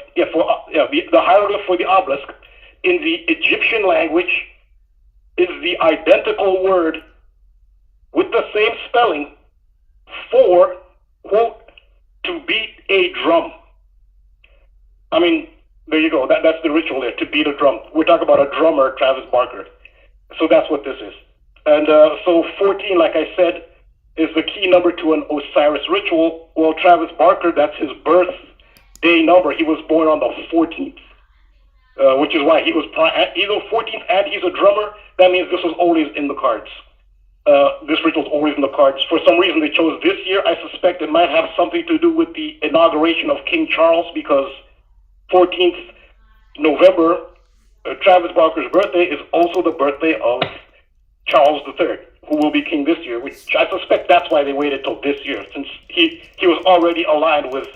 hieroglyph for the obelisk in the Egyptian language is the identical word with the same spelling for, quote, to beat a drum. I mean, there you go. That's the ritual there, to beat a drum. We're talking about a drummer, Travis Barker. So that's what this is. And so 14, like I said, is the key number to an Osiris ritual. Well, Travis Barker, that's his birthday number. He was born on the 14th, which is why he's the 14th and he's a drummer. That means this was always in the cards. This ritual is always in the cards. For some reason, they chose this year. I suspect it might have something to do with the inauguration of King Charles, because 14th November, Travis Barker's birthday is also the birthday of Charles III, who will be king this year, which I suspect that's why they waited till this year, since he was already aligned with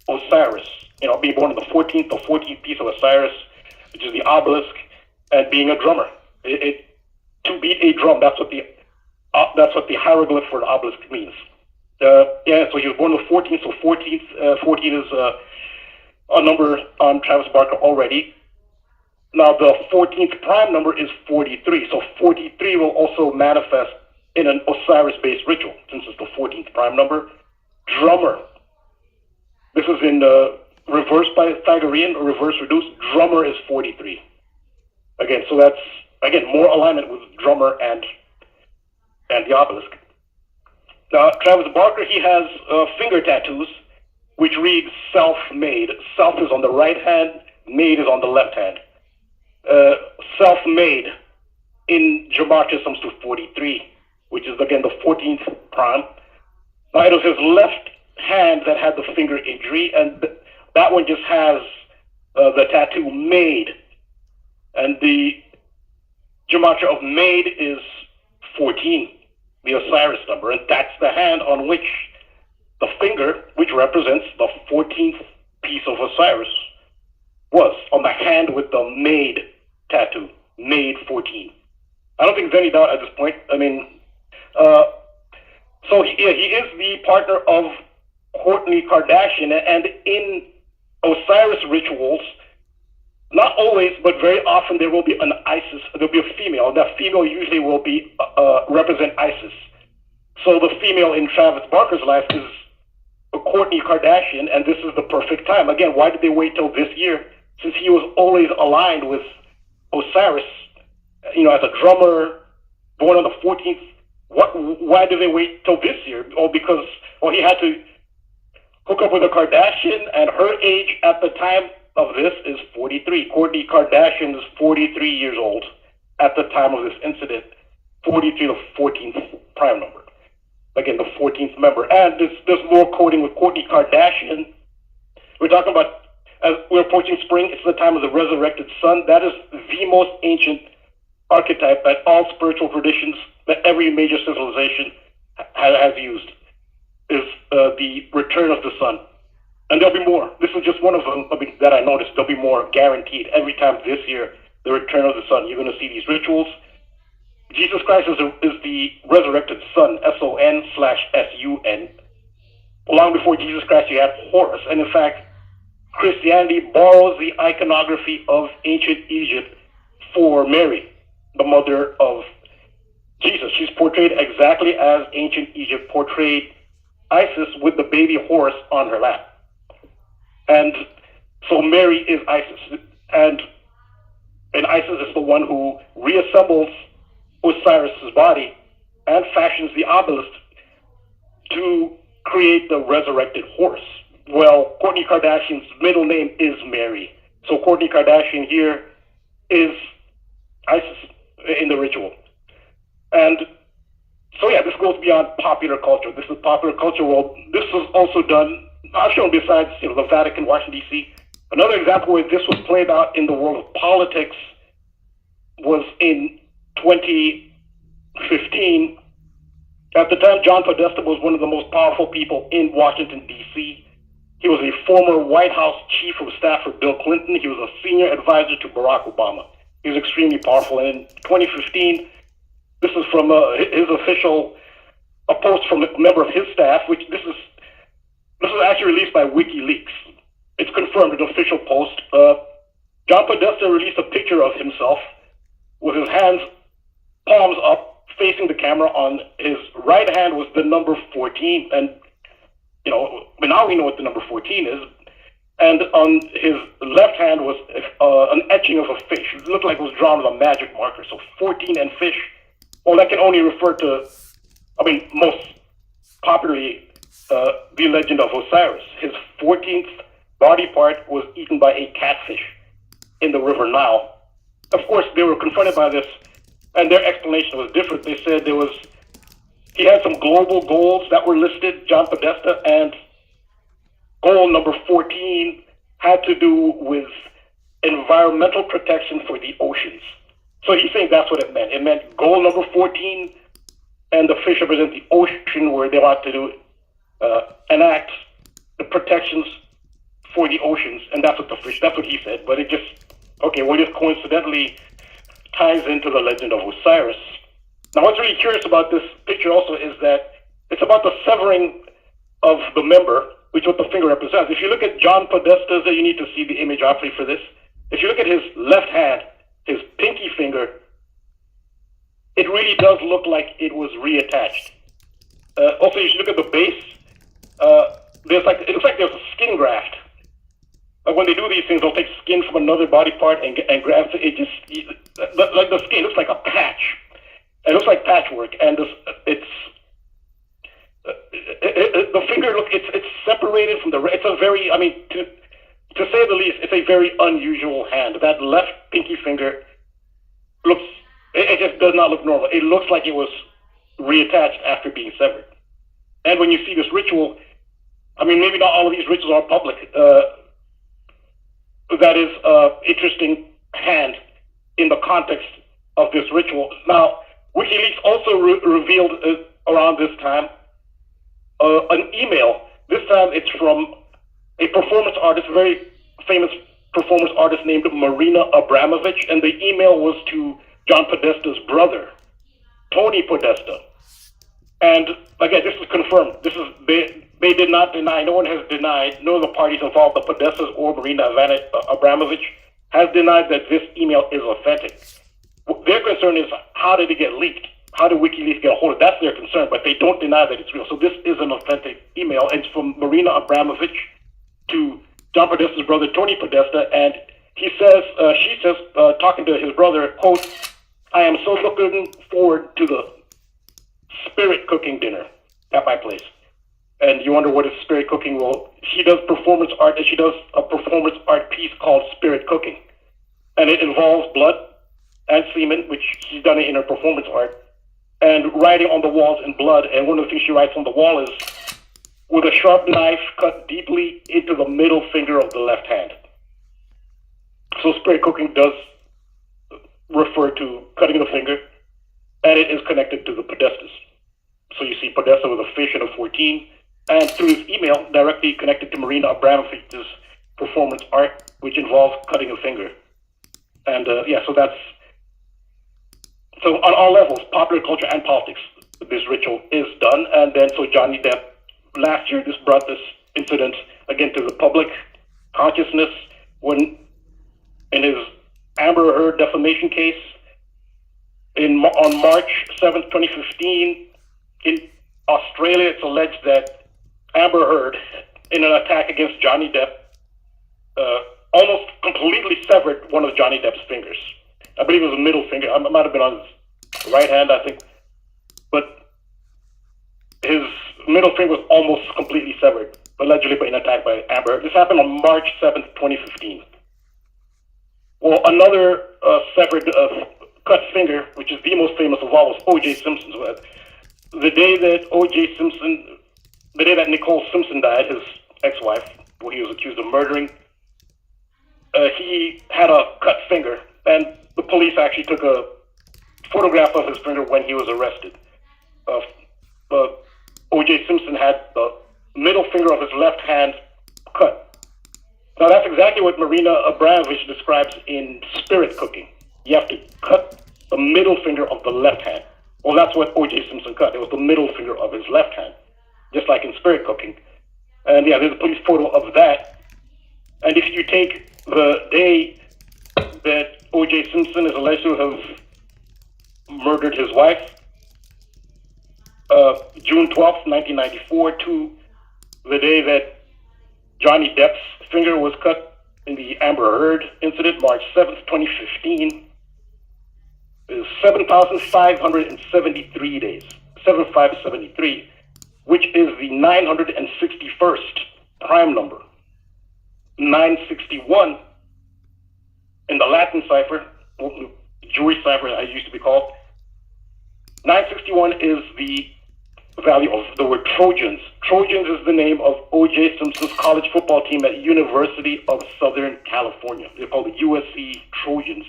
Osiris, being born on the 14th piece of Osiris, which is the obelisk, and being a drummer. To beat a drum, that's what the hieroglyph for the obelisk means. So he was born on the 14th, so 14 is a number on Travis Barker already. Now, the 14th prime number is 43, so 43 will also manifest in an Osiris-based ritual, since it's the 14th prime number. Drummer. This is in reverse Pythagorean, or reverse reduced. Drummer is 43. Again, so that's, more alignment with drummer and the obelisk. Now, Travis Barker, he has finger tattoos, which reads self-made. Self is on the right hand, made is on the left hand. Self-made in Gematria sums to 43, which is again the 14th prime. Now it was his left hand that had the finger injury, and that one just has the tattoo made, and the Gematria of made is 14, the Osiris number, and that's the hand on which the finger, which represents the 14th piece of Osiris, was on the hand with the made tattoo, made 14. I don't think there's any doubt at this point. I mean, so he is the partner of Kourtney Kardashian, and in Osiris rituals, not always, but very often there will be an Isis, there'll be a female, and that female usually will be, represent Isis. So the female in Travis Barker's life is Kourtney Kardashian, and this is the perfect time. Again, why did they wait till this year? Since he was always aligned with Osiris, as a drummer, born on the 14th, why did they wait till this year? Because he had to hook up with a Kardashian, and her age at the time of this is 43. Kourtney Kardashian is 43 years old at the time of this incident. 43, the 14th prime number. Again, the 14th member. And there's more coding with Kourtney Kardashian. We're talking about, as we're approaching spring, it's the time of the resurrected sun. That is the most ancient archetype that all spiritual traditions, that every major civilization has used, is the return of the sun. And there'll be more. This is just one of them that I noticed. There'll be more guaranteed. Every time this year, the return of the sun, you're going to see these rituals. Jesus Christ is the resurrected sun, SON/SUN. Long before Jesus Christ, you had Horus. And in fact, Christianity borrows the iconography of ancient Egypt for Mary, the mother of Jesus. She's portrayed exactly as ancient Egypt portrayed Isis, with the baby Horus on her lap. And so Mary is Isis. And Isis is the one who reassembles Osiris's body and fashions the obelisk to create the resurrected horse. Well, Kourtney Kardashian's middle name is Mary. So Kourtney Kardashian here is Isis in the ritual. And so yeah, this goes beyond popular culture. This is popular culture. Well, this was also done, I've shown besides the Vatican, Washington, D.C. Another example where this was played out in the world of politics was in 2015. At the time, John Podesta was one of the most powerful people in Washington, D.C. He was a former White House chief of staff for Bill Clinton. He was a senior advisor to Barack Obama. He was extremely powerful. And in 2015, this is from his official, a post from a member of his staff, which this is actually released by WikiLeaks. It's confirmed, an official post. John Podesta released a picture of himself with his hands, palms up, facing the camera. On his right hand was the number 14, and now we know what the number 14 is. And on his left hand was an etching of a fish. It looked like it was drawn with a magic marker. So 14 and fish. Well, that can only refer to, most popularly, the legend of Osiris. His 14th body part was eaten by a catfish in the River Nile. Of course, they were confronted by this, and their explanation was different. They said he had some global goals that were listed, John Podesta, and goal number 14 had to do with environmental protection for the oceans. So he's saying that's what it meant. It meant goal number 14, and the fish represent the ocean, where they want to enact the protections for the oceans, and that's what he said. But it just coincidentally ties into the legend of Osiris. Now, what's really curious about this picture also is that it's about the severing of the member, which is what the finger represents. If you look at John Podesta's, you need to see the image obviously for this. If you look at his left hand, his pinky finger, it really does look like it was reattached. Also, you should look at the base. It looks like there's a skin graft. Like when they do these things, they'll take skin from another body part and graft it. Like the skin looks like a patch. It looks like patchwork, and the finger it's separated from the. It's a very, to say the least, it's a very unusual hand. That left pinky finger it just does not look normal. It looks like it was reattached after being severed. And when you see this ritual, maybe not all of these rituals are public. That is interesting hand in the context of this ritual. Now, WikiLeaks also revealed around this time an email. This time it's from a performance artist, a very famous performance artist named Marina Abramovich, and the email was to John Podesta's brother, Tony Podesta. And again, this is confirmed. They did not deny, no one has denied, none of the parties involved, the Podestas or Marina Abramovich, has denied that this email is authentic. Their concern is, how did it get leaked? How did WikiLeaks get a hold of it? That's their concern, but they don't deny that it's real. So this is an authentic email, and it's from Marina Abramovich to John Podesta's brother, Tony Podesta, and she says, talking to his brother, quote, "I am so looking forward to the spirit cooking dinner at my place." And you wonder what is spirit cooking? Well, she does performance art, and she does a performance art piece called Spirit Cooking. And it involves blood and semen, which she's done it in her performance art, and writing on the walls in blood. And one of the things she writes on the wall is, "With a sharp knife cut deeply into the middle finger of the left hand." So spirit cooking does refer to cutting the finger, and it is connected to the Podestas. So you see Podesta with a fish and a 14, and through his email, directly connected to Marina Abramovich's performance art, which involves cutting a finger. And so on all levels, popular culture and politics, this ritual is done. And then so Johnny Depp, last year, this brought this incident again to the public consciousness when in his Amber Heard defamation case on March 7th, 2015, in Australia, it's alleged that Amber Heard, in an attack against Johnny Depp, almost completely severed one of Johnny Depp's fingers. I believe it was a middle finger. It might have been on his right hand, I think. but his middle finger was almost completely severed, allegedly by an attack by Amber. This happened on March 7th, 2015. Well, another severed cut finger, which is the most famous of all, was O.J. Simpson's. The day that Nicole Simpson died, his ex-wife, who he was accused of murdering, he had a cut finger, and the police actually took a photograph of his finger when he was arrested. O.J. Simpson had the middle finger of his left hand cut. Now that's exactly what Marina Abramovich describes in spirit cooking. You have to cut the middle finger of the left hand. Well, that's what O.J. Simpson cut. It was the middle finger of his left hand, just like in spirit cooking. And yeah, there's a police photo of that. And if you take the day that O.J. Simpson is alleged to have murdered his wife, June 12th, 1994, to the day that Johnny Depp's finger was cut in the Amber Heard incident, March 7th, 2015, is 7,573 days, 7,573, which is the 961st prime number. 961 in the Latin cipher, Jewish cipher as it used to be called, 961 is the value of the word Trojans. Trojans is the name of O.J. Simpson's college football team at University of Southern California. They're called the USC Trojans.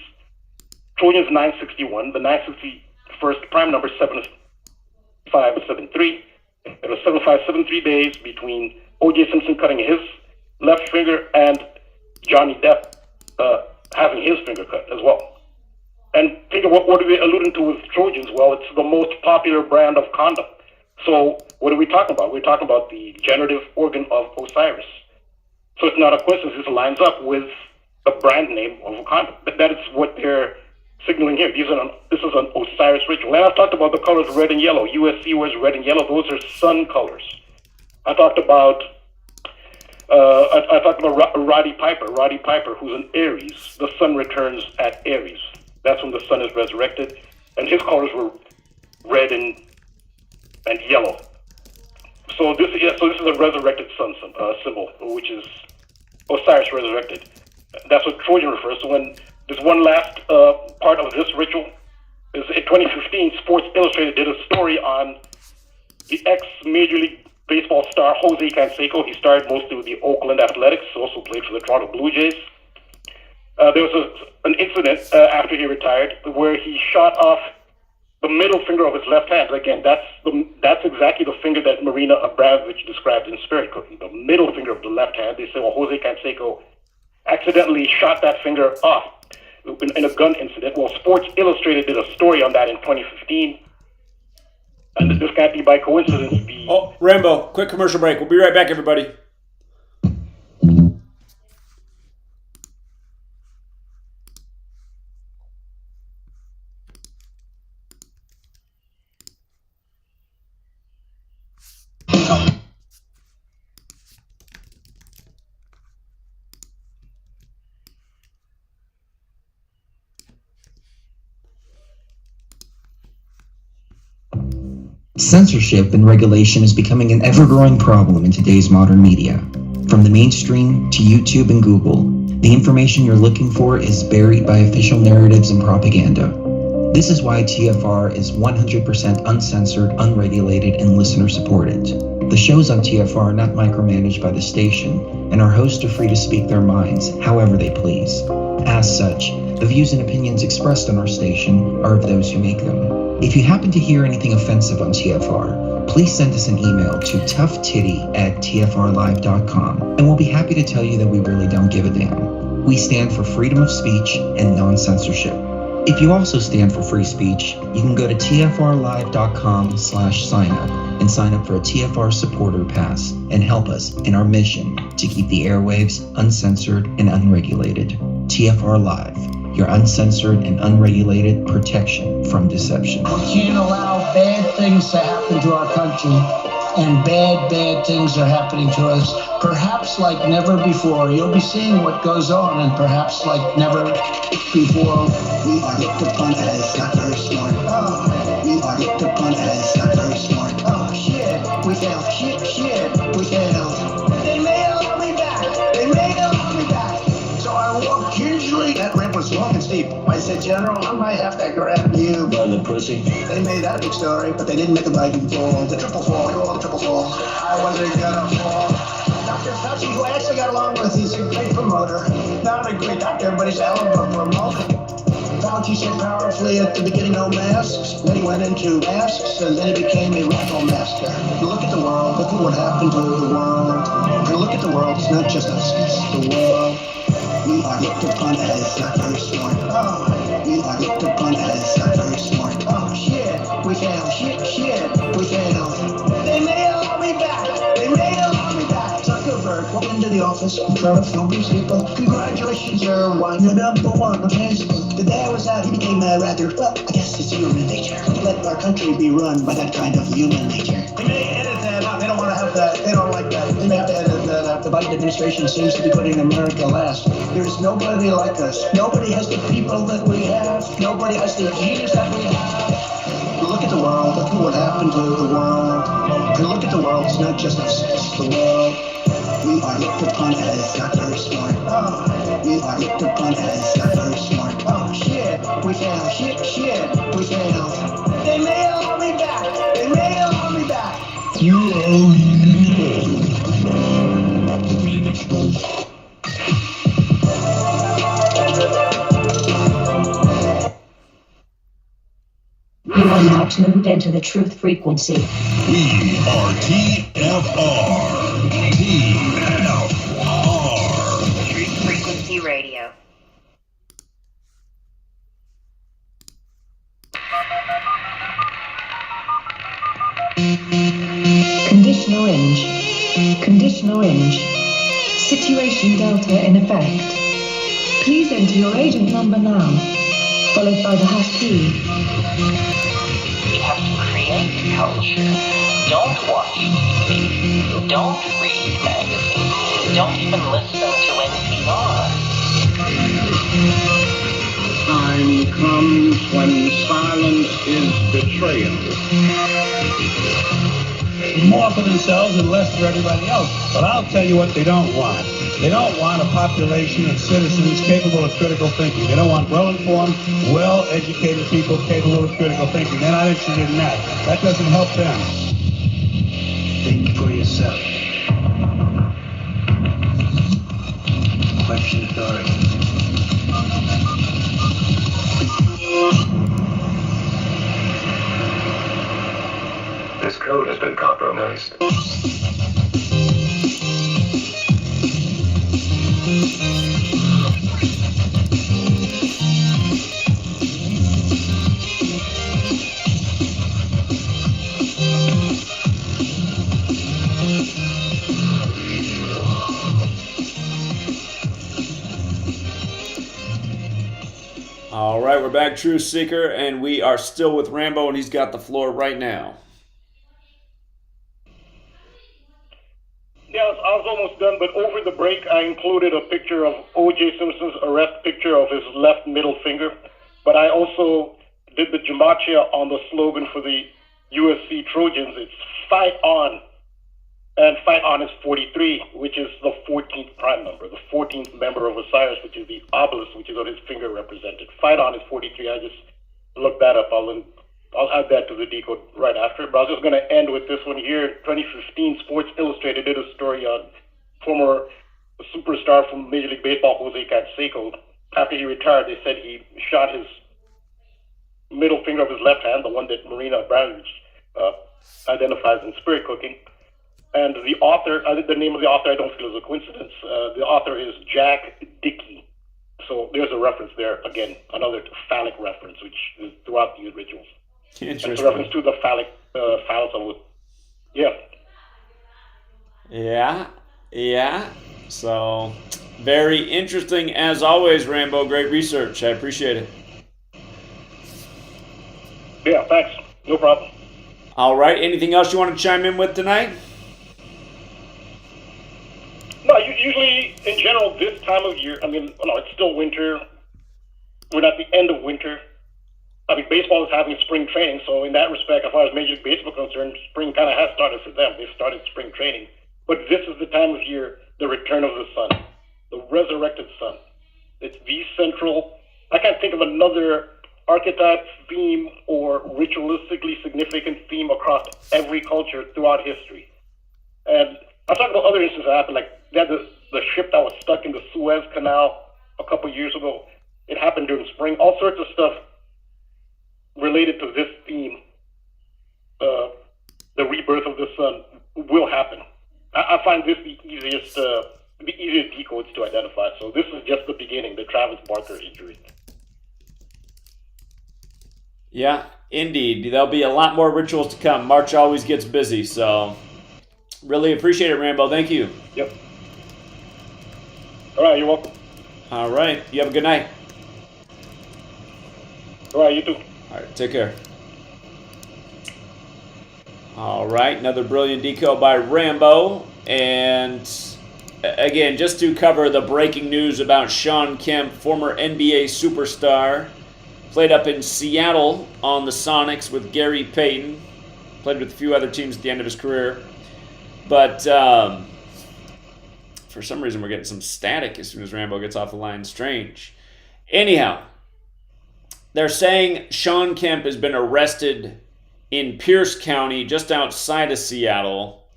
Trojans 961. The 961st prime number 7573. It was 7573 days between O.J. Simpson cutting his left finger and Johnny Depp having his finger cut as well. And think of what are we alluding to with Trojans? Well, it's the most popular brand of condom. So what are we talking about? We're talking about the generative organ of Osiris. So it's not a coincidence. This lines up with the brand name of a condom. That is what they're signaling here. This is an Osiris ritual. And I've talked about the colors red and yellow. USC wears red and yellow. Those are sun colors. I talked about Roddy Piper, who's an Aries. The sun returns at Aries. That's when the sun is resurrected. And his colors were red and yellow. So this is a resurrected sun symbol, which is Osiris resurrected. That's what Trojan refers to. When there's one last part of this ritual is in 2015, Sports Illustrated did a story on the ex-Major League Baseball star Jose Canseco. He starred mostly with the Oakland Athletics, also played for the Toronto Blue Jays. There was an incident after he retired where he shot off the middle finger of his left hand. Again, that's exactly the finger that Marina Abramovich described in Spirit Cooking, the middle finger of the left hand. They say, well, Jose Canseco accidentally shot that finger off in a gun incident. Well, Sports Illustrated did a story on that in 2015. And this can't be by coincidence. Oh, Rambo, quick commercial break. We'll be right back, everybody. Censorship and regulation is becoming an ever-growing problem in today's modern media. From the mainstream to YouTube and Google, the information you're looking for is buried by official narratives and propaganda. This is why TFR is 100% uncensored, unregulated, and listener-supported. The shows on TFR are not micromanaged by the station, and our hosts are free to speak their minds however they please. As such, the views and opinions expressed on our station are of those who make them. If you happen to hear anything offensive on TFR, please send us an email to toughtitty@tfrlive.com, and we'll be happy to tell you that we really don't give a damn. We stand for freedom of speech and non-censorship. If you also stand for free speech, you can go to tfrlive.com/signup and sign up for a TFR supporter pass and help us in our mission to keep the airwaves uncensored and unregulated. TFR Live, your uncensored and unregulated protection from deception. We can't allow bad things to happen to our country, and bad things are happening to us, perhaps like never before. You'll be seeing what goes on, and perhaps like never before. We are looked upon as not very smart. We are are looked upon as not very smart. Oh shit, we failed. Shit, we failed. They may allow me back. They may allow me back. So I walked gingerly. That ramp was long and steep. I said, General, I might have to grab you by the pussy. They made that a big story, but they didn't make a Biden fall. The triple fall, the triple fall. I wasn't gonna fall. Dr. Fauci, who I actually got along with, he's a great promoter. Not a great doctor, but he's a hell of a promoter. Fauci said powerfully at the beginning, no masks. Then he went into masks, and then he became a rebel master. Look at the world. Look at what happened to the world. And look at the world. It's not just us. It's the world. We are looked upon as not very smart. Oh, we are looked upon as not very smart. Oh, shit. We failed. Shit. We failed. They may allow me back. They may allow me back. Zuckerberg walked into the office and tried to film these people. Congratulations, you're one. You're number one on Facebook. The day I was out, he became rather, well, I guess it's human nature. Let our country be run by that kind of human nature. They may edit that out. They don't want to have that. They don't like that. They may have to edit that out. The Biden administration seems to be putting America last. There's nobody like us. Nobody has the people that we have. Nobody has the genius that we have. Look at the world. Look at what happened to the world. And look at the world. It's not just us. It's the world. We are looked upon as not very smart. Oh, we are looked upon as not very smart. Oh, shit. We failed. Shit. We failed. They may allow me back. They may allow me back. You are now tuned into the truth frequency. We are TFR. Truth Frequency Radio. Conditional range. Situation delta in effect. Please enter your agent number now, followed by the hash key. We have to create culture. Don't watch TV. Don't read magazines. Don't even listen to NPR. Time comes when silence is betrayal. More for themselves and less for everybody else. But I'll tell you what they don't want. They don't want a population of citizens capable of critical thinking. They don't want well-informed, well-educated people capable of critical thinking. They're not interested in that. That doesn't help them. Think for yourself. Question authority. This code has been compromised. All right, we're back, Truth Seeker, and we are still with Rambo, and he's got the floor right now. Yeah, I was almost done, but over the break, I included a picture of O.J. Simpson's arrest picture of his left middle finger, but I also did the Gematria on the slogan for the USC Trojans. It's fight on, and fight on is 43, which is the 14th prime number, the 14th member of Osiris, which is the obelisk, which is what his finger represented. Fight on is 43. I just looked that up. I'll add that to the decode right after. But I was just going to end with this one here. 2015, Sports Illustrated did a story on former superstar from Major League Baseball, Jose Canseco. After he retired, they said he shot his middle finger of his left hand, the one that Marina Abramovich identifies in spirit cooking. And the author, the name of the author, I don't feel is a coincidence. The author is Jack Dickey. So there's a reference there. Again, another phallic reference, which is throughout these rituals. Interesting. It's a reference to the phallic phallus of, Yeah. So, very interesting as always, Rambo. Great research. I appreciate it. Yeah, thanks. No problem. All right. Anything else you want to chime in with tonight? No, usually, in general, this time of year, it's still winter. We're at the end of winter. I mean, baseball is having spring training, so in that respect, as far as Major League Baseball is concerned, spring kind of has started for them. They've started spring training. But this is the time of year, the return of the sun, the resurrected sun. It's the central, I can't think of another archetype, theme, or ritualistically significant theme across every culture throughout history. And I'll talk about other instances that happened, like they had the ship that was stuck in the Suez Canal a couple years ago. It happened during spring. All sorts of stuff related to this theme, the rebirth of the sun, will happen. I find this the easiest decodes to identify. So this is just the beginning, the Travis Barker injury. Yeah, indeed. There'll be a lot more rituals to come. March always gets busy, so really appreciate it, Rambo. Thank you. Yep. All right, you're welcome. All right, you have a good night. All right, you too. All right, take care. All right, another brilliant deco by Rambo. And again, just to cover the breaking news about Shawn Kemp, former NBA superstar, played up in Seattle on the Sonics with Gary Payton. Played with a few other teams at the end of his career. But for some reason, we're getting some static as soon as Rambo gets off the line. Strange. Anyhow, they're saying Shawn Kemp has been arrested in Pierce County, just outside of Seattle.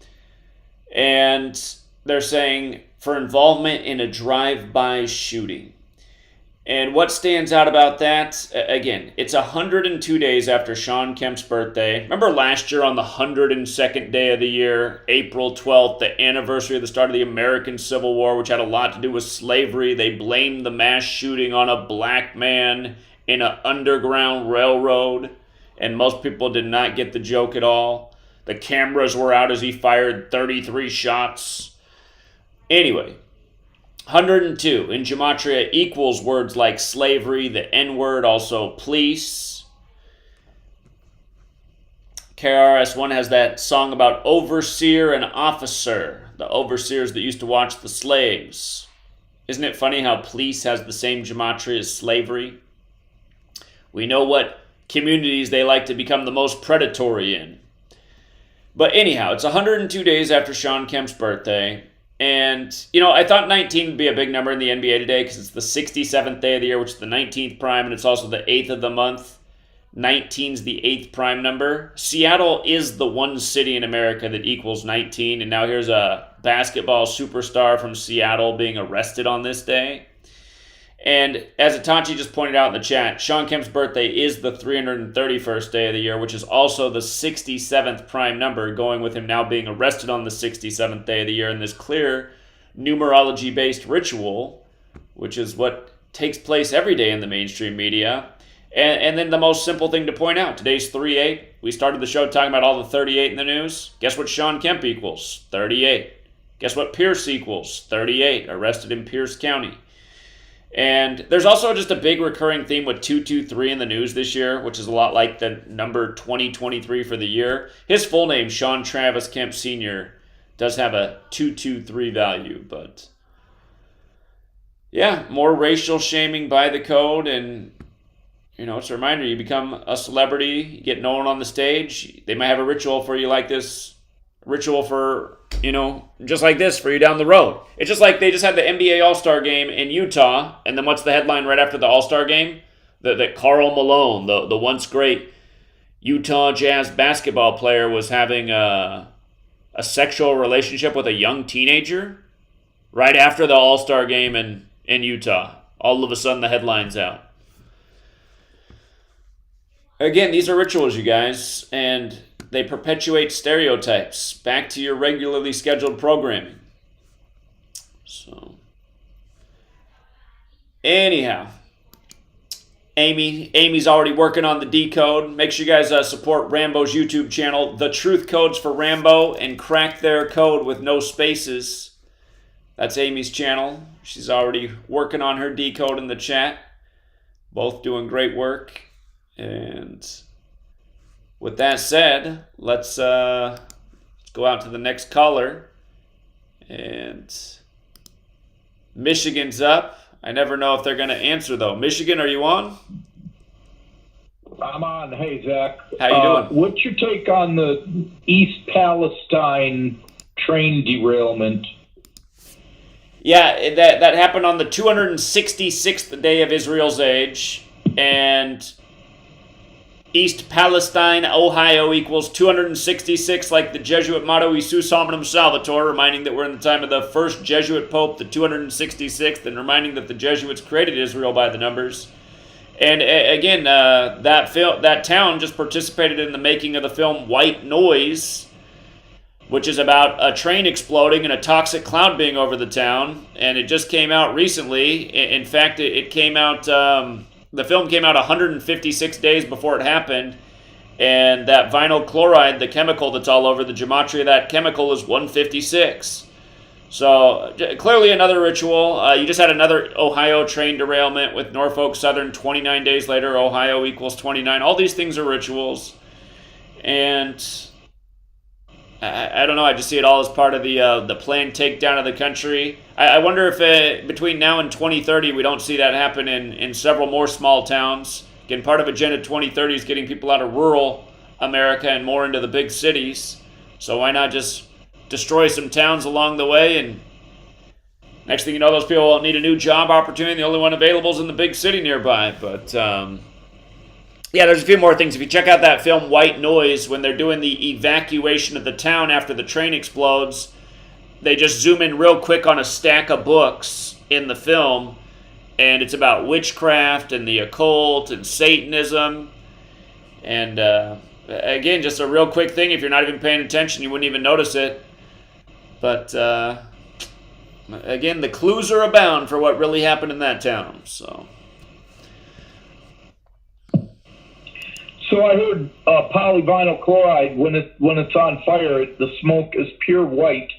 And they're saying for involvement in a drive-by shooting. And what stands out about that, again, it's 102 days after Shawn Kemp's birthday. Remember last year on the 102nd day of the year, April 12th, the anniversary of the start of the American Civil War, which had a lot to do with slavery. They blamed the mass shooting on a black man in an underground railroad, and most people did not get the joke at all. The cameras were out as he fired 33 shots. Anyway, 102 in Gematria equals words like slavery, the N-word, also police. KRS-One has that song about overseer and officer, the overseers that used to watch the slaves. Isn't it funny how police has the same gematria as slavery? We know what communities they like to become the most predatory in. But anyhow, it's 102 days after Shawn Kemp's birthday. And, you know, I thought 19 would be a big number in the NBA today because it's the 67th day of the year, which is the 19th prime, and it's also the 8th of the month. 19's the 8th prime number. Seattle is the one city in America that equals 19, and now here's a basketball superstar from Seattle being arrested on this day. And as Itachi just pointed out in the chat, Shawn Kemp's birthday is the 331st day of the year, which is also the 67th prime number, going with him now being arrested on the 67th day of the year in this clear numerology-based ritual, which is what takes place every day in the mainstream media. And then the most simple thing to point out, today's 3/8. We started the show talking about all the 38 in the news. Guess what Shawn Kemp equals? 38. Guess what Pierce equals? 38, arrested in Pierce County. And there's also just a big recurring theme with 223 in the news this year, which is a lot like the number 2023 for the year. His full name, Shawn Travis Kemp Sr., does have a 223 value, but yeah, more racial shaming by the code. And you know, it's a reminder, you become a celebrity, you get known on the stage, they might have a ritual for you like this, ritual for, you know, just like this for you down the road. It's just like they just had the NBA All-Star game in Utah, and then what's the headline right after the All-Star game? That Karl Malone, the once great Utah Jazz basketball player, was having a sexual relationship with a young teenager right after the All-Star game in Utah. All of a sudden the headline's out. Again, these are rituals, you guys, and they perpetuate stereotypes back to your regularly scheduled programming. So, anyhow, Amy's already working on the decode. Make sure you guys support Rambo's YouTube channel, The Truth Codes for Rambo, and crack their code with no spaces. That's Amy's channel. She's already working on her decode in the chat. Both doing great work. And with that said, let's go out to the next caller. And Michigan's up. I never know if they're going to answer, though. Michigan, are you on? I'm on. Hey, Zach. How you doing? What's your take on the East Palestine train derailment? Yeah, that happened on the 266th day of Israel's age, and East Palestine, Ohio equals 266, like the Jesuit motto Isus Hominum Salvator, reminding that we're in the time of the first Jesuit Pope, the 266th, and reminding that the Jesuits created Israel by the numbers. And again, that town just participated in the making of the film White Noise, which is about a train exploding and a toxic cloud being over the town. And it just came out recently. In fact, it came out, the film came out 156 days before it happened. And that vinyl chloride, the chemical that's all over the gematria of that chemical, is 156. So clearly another ritual. You just had another Ohio train derailment with Norfolk Southern 29 days later. Ohio equals 29. All these things are rituals. And I don't know. I just see it all as part of the planned takedown of the country. I wonder if between now and 2030 we don't see that happen in several more small towns. Again, part of Agenda 2030 is getting people out of rural America and more into the big cities. So why not just destroy some towns along the way, and next thing you know, those people will need a new job opportunity. The only one available is in the big city nearby. But yeah, there's a few more things. If you check out that film White Noise, when they're doing the evacuation of the town after the train explodes, they just zoom in real quick on a stack of books in the film, and it's about witchcraft and the occult and Satanism. And again, just a real quick thing. If you're not even paying attention, you wouldn't even notice it. But again, the clues are abound for what really happened in that town. So I heard polyvinyl chloride, when it's on fire, the smoke is pure white,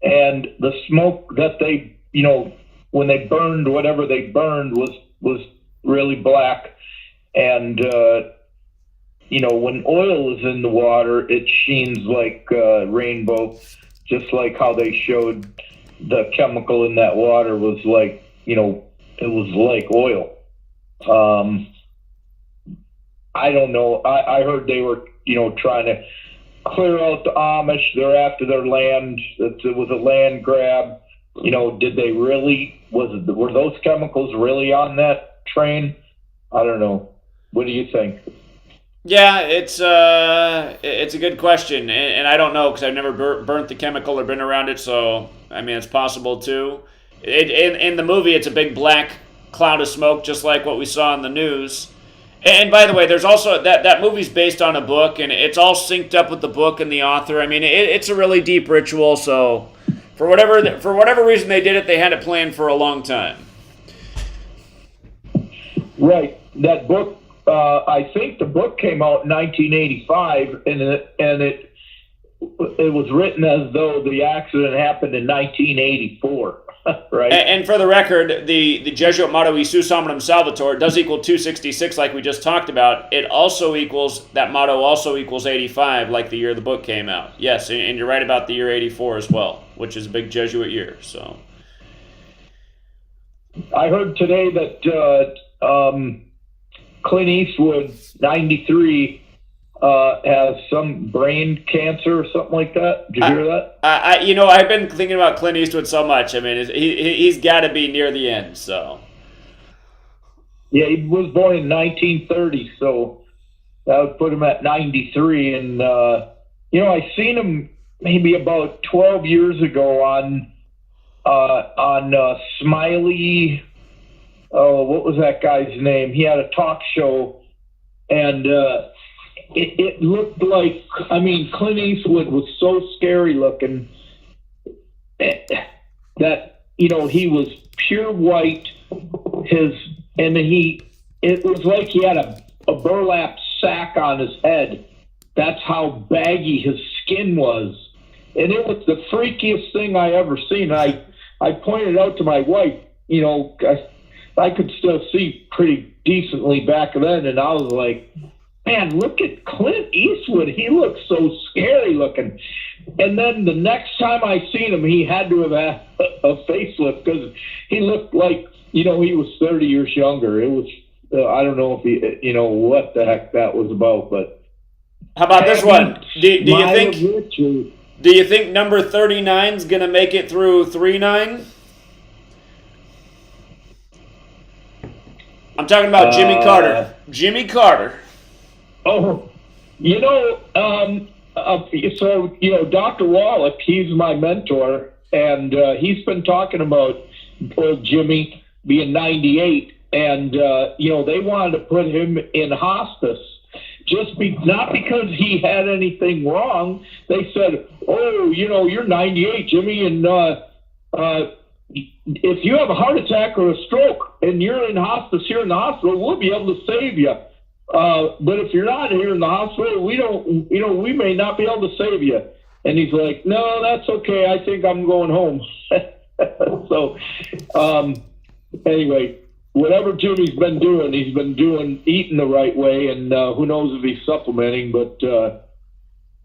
and the smoke that they, when they burned whatever they burned was really black, and when oil is in the water, it sheens like rainbow. Just like how they showed the chemical in that water was like, it was like oil. I don't know. I heard they were, trying to clear out the Amish. They're after their land. It was a land grab. Did they really, were those chemicals really on that train? I don't know. What do you think? yeah, it's a good question, and I don't know because I've never burnt the chemical or been around it. So I mean, it's possible too. In the movie, it's a big black cloud of smoke, just like what we saw in the news. And by the way, there's also that movie's based on a book, and it's all synced up with the book and the author. I mean, it's a really deep ritual. So for whatever reason they did it, they had it planned for a long time. Right. That book. I think the book came out in 1985, and it was written as though the accident happened in 1984, right? And for the record, the Jesuit motto Isus Hominum Salvator does equal 266, like we just talked about. That motto also equals 85, like the year the book came out. Yes, and you're right about the year 84 as well, which is a big Jesuit year. So I heard today that Clint Eastwood, 93, has some brain cancer or something like that. Did you hear that? I've been thinking about Clint Eastwood so much. I mean, he's got to be near the end. So yeah, he was born in 1930, so that would put him at 93. And I seen him maybe about 12 years ago on Smiley. Oh, what was that guy's name? He had a talk show, and it looked like, Clint Eastwood was so scary looking that, he was pure white. It was like he had a burlap sack on his head. That's how baggy his skin was. And it was the freakiest thing I ever seen. I pointed out to my wife, I could still see pretty decently back then, and I was like, man, look at Clint Eastwood. He looks so scary looking. And then the next time I seen him, he had to have had a facelift because he looked like, he was 30 years younger. It I don't know if he, what the heck that was about, but. How about this one? Do you think number 39 is going to make it through 39? I'm talking about Jimmy Carter. Jimmy Carter. Oh, so, Dr. Wallach, he's my mentor, and he's been talking about old Jimmy being 98, and, they wanted to put him in hospice. Not because he had anything wrong. They said, oh, you're 98, Jimmy, and if you have a heart attack or a stroke and you're in hospice here in the hospital, we'll be able to save you. But if you're not here in the hospital, we may not be able to save you. And he's like, no, that's okay. I think I'm going home. So, anyway, whatever Jimmy's been doing, he's been eating the right way, and who knows if he's supplementing, but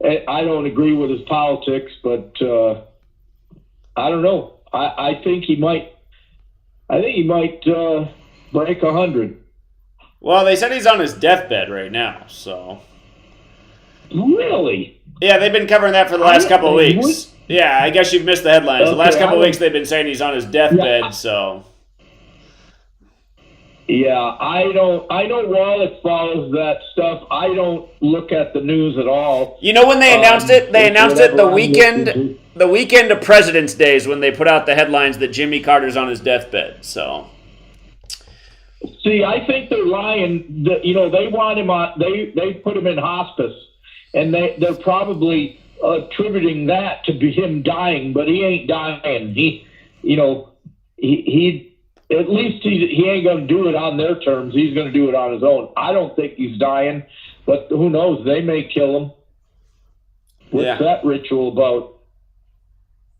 I don't agree with his politics, but I don't know. I think he might break 100. Well, they said he's on his deathbed right now, so. Really? Yeah, they've been covering that for the last couple of weeks. Yeah, I guess you've missed the headlines. The last couple of weeks they've been saying he's on his deathbed, so. Yeah, I know Wallach follows that stuff. I don't look at the news at all. When they announced it? They announced it the weekend of President's Day is when they put out the headlines that Jimmy Carter's on his deathbed, so. See, I think they're lying. They want him on. They put him in hospice, and they're probably attributing that to him dying, but he ain't dying. He at least he ain't going to do it on their terms. He's going to do it on his own. I don't think he's dying, but who knows? They may kill him. What's that ritual about?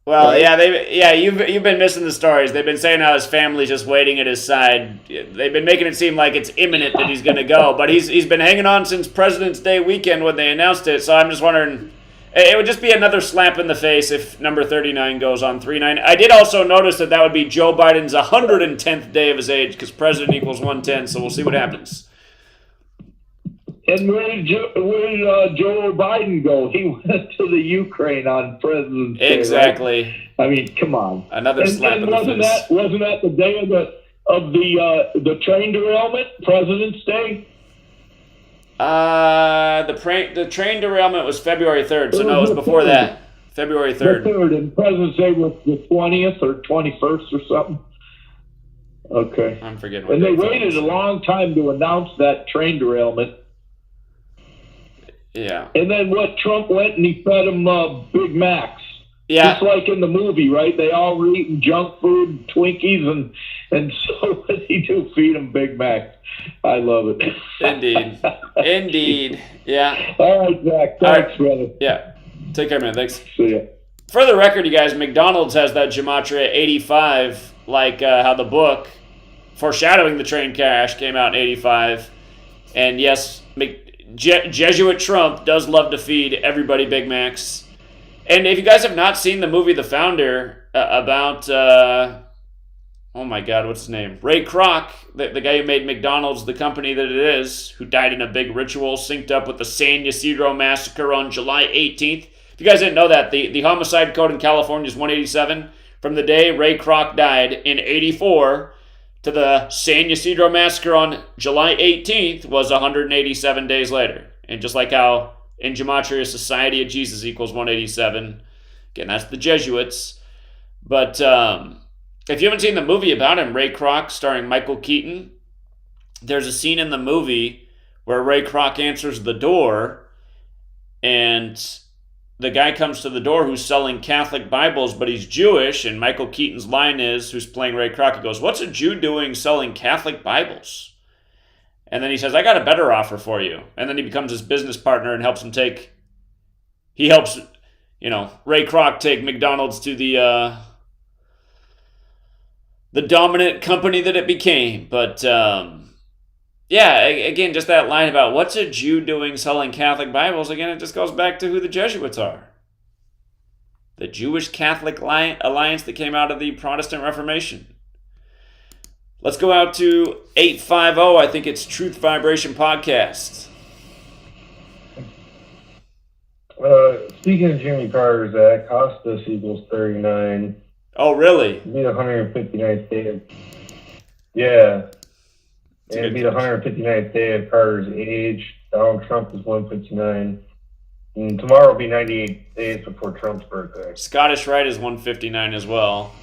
Well, right? You've been missing the stories. They've been saying how his family's just waiting at his side. They've been making it seem like it's imminent that he's going to go, but he's been hanging on since President's Day weekend when they announced it. So I'm just wondering, it would just be another slap in the face if number 39 goes on 39. I did also notice that would be Joe Biden's 110th day of his age because president equals 110. So we'll see what happens. And where did Joe Biden go? He went to the Ukraine on President's Day. Exactly. Right? I mean, come on. Another slap in the face. Wasn't that the day of the train derailment, President's Day? The train derailment was February 3rd, so no, it was before that. February 3rd. The 3rd, and President's Day was the 20th or 21st or something. Okay. I'm forgetting. And they waited a long time to announce that train derailment. Yeah. And then Trump went and he fed them Big Macs. Yeah. Just like in the movie, right? They all were eating junk food, Twinkies, and so what did he do? Feed them Big Macs. I love it. Indeed. Yeah. All right, Zach. Thanks, brother. Yeah. Take care, man. Thanks. See ya. For the record, you guys, McDonald's has that Gematria 85, like how the book foreshadowing the train crash came out in 85. And yes, Jesuit Trump does love to feed everybody Big Macs. And if you guys have not seen the movie The Founder about, oh my God, what's his name? Ray Kroc, the guy who made McDonald's the company that it is, who died in a big ritual synced up with the San Ysidro massacre on July 18th. If you guys didn't know that, the homicide code in California is 187. From the day Ray Kroc died in 84 to the San Ysidro massacre on July 18th was 187 days later. And just like how in Gematria, Society of Jesus equals 187. Again, that's the Jesuits. But if you haven't seen the movie about him, Ray Kroc, starring Michael Keaton, there's a scene in the movie where Ray Kroc answers the door, and the guy comes to the door who's selling Catholic Bibles, but he's Jewish, and Michael Keaton's line is, who's playing Ray Kroc, he goes, "What's a Jew doing selling Catholic Bibles?" And then he says, "I got a better offer for you." And then he becomes his business partner and helps Ray Kroc take McDonald's to the dominant company that it became. But, again, just that line about what's a Jew doing selling Catholic Bibles, again, it just goes back to who the Jesuits are. The Jewish Catholic Alliance that came out of the Protestant Reformation. Let's go out to 850. I think it's Truth Vibration Podcast. Speaking of Jimmy Carter, Zach, hospice equals 39. Oh, really? It'd be the 159th day of... Yeah. And it'd be the 159th day of Carter's age. Donald Trump is 159. And tomorrow will be 98 days before Trump's birthday. Scottish Rite is 159 as well.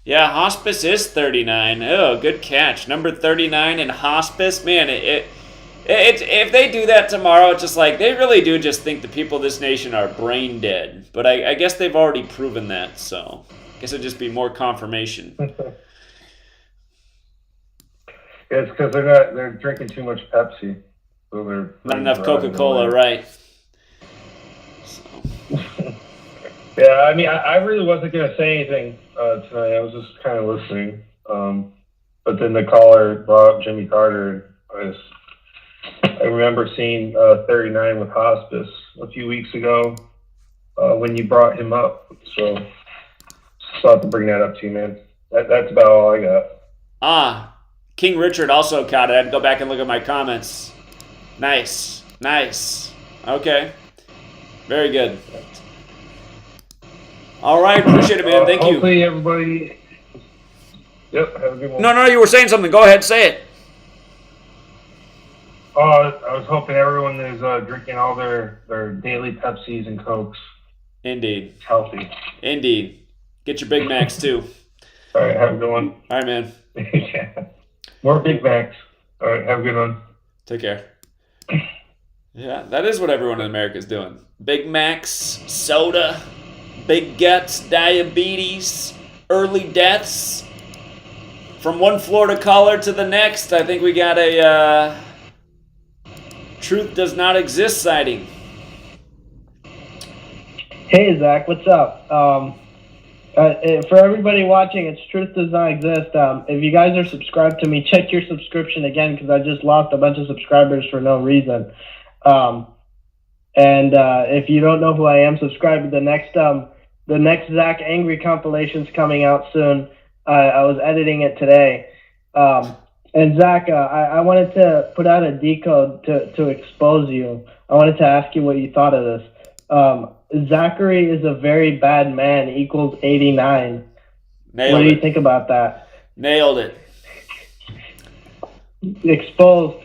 Yeah, hospice is 39. Oh, good catch. Number 39 in hospice. Man, if they do that tomorrow, it's just like, they really do just think the people of this nation are brain dead. But I guess they've already proven that, so I guess it'd just be more confirmation. Yeah, it's because they're drinking too much Pepsi. So they're Not enough Coca-Cola, right? Yeah, I mean, I really wasn't going to say anything tonight. I was just kind of listening. But then the caller brought up Jimmy Carter. I remember seeing 39 with hospice a few weeks ago when you brought him up. So just thought to bring that up to you, man. That's about all I got. King Richard also caught it. I had to go back and look at my comments. Nice. Okay. Very good. All right, appreciate it, man. Thank you. Hopefully everybody... Yep, have a good one. No, you were saying something. Go ahead, say it. I was hoping everyone is drinking all their daily Pepsis and Cokes. Indeed. It's healthy. Indeed. Get your Big Macs, too. All right, have a good one. All right, man. Yeah. More Big Macs. All right, have a good one. Take care. Yeah, that is what everyone in America is doing. Big Macs, soda, big guts, diabetes, early deaths. From one Florida caller to the next, I think we got a truth does not exist sighting. Hey, Zach, what's up? For everybody watching, it's Truth Does Not Exist. If you guys are subscribed to me, check your subscription again, because I just lost a bunch of subscribers for no reason. If you don't know who I am, subscribe to the next Zach Angry compilation's coming out soon. I was editing it today. And Zach, I wanted to put out a decode to expose you. I wanted to ask you what you thought of this. Zachary is a very bad man equals 89. What do you think about that? Nailed it. Exposed.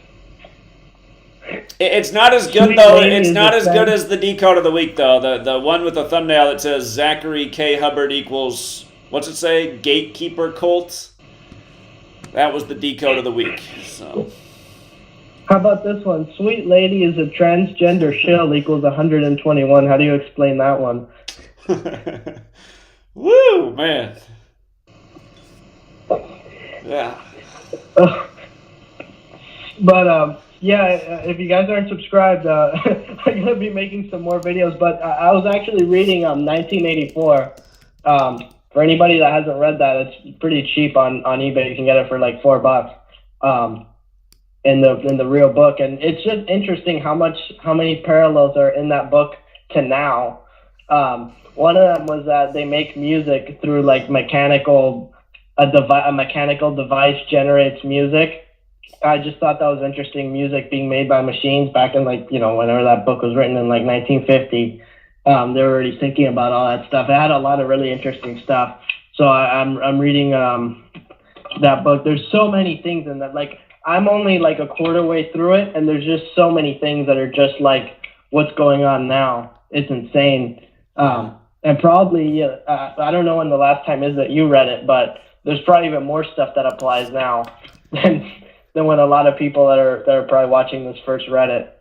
It's not as good, though. It's not as good as the decode of the week, though. The one with the thumbnail that says Zachary K. Hubbard equals, what's it say? Gatekeeper cult? That was the decode of the week. So. How about this one? Sweet lady is a transgender shill equals 121. How do you explain that one? Woo, man. Yeah. Yeah, if you guys aren't subscribed, I'm going to be making some more videos. But I was actually reading 1984. For anybody that hasn't read that, it's pretty cheap on eBay. You can get it for like $4 in the real book. And it's just interesting how many parallels are in that book to now. One of them was that they make music through like a mechanical device generates music. I just thought that was interesting, music being made by machines back in whenever that book was written in like 1950. They were already thinking about all that stuff. It had a lot of really interesting stuff. So I'm reading that book. There's so many things in that. Like I'm only like a quarter way through it, and there's just so many things that are just like what's going on now. It's insane. And probably I don't know when the last time is that you read it, but there's probably even more stuff that applies now than when a lot of people that are probably watching this first read it.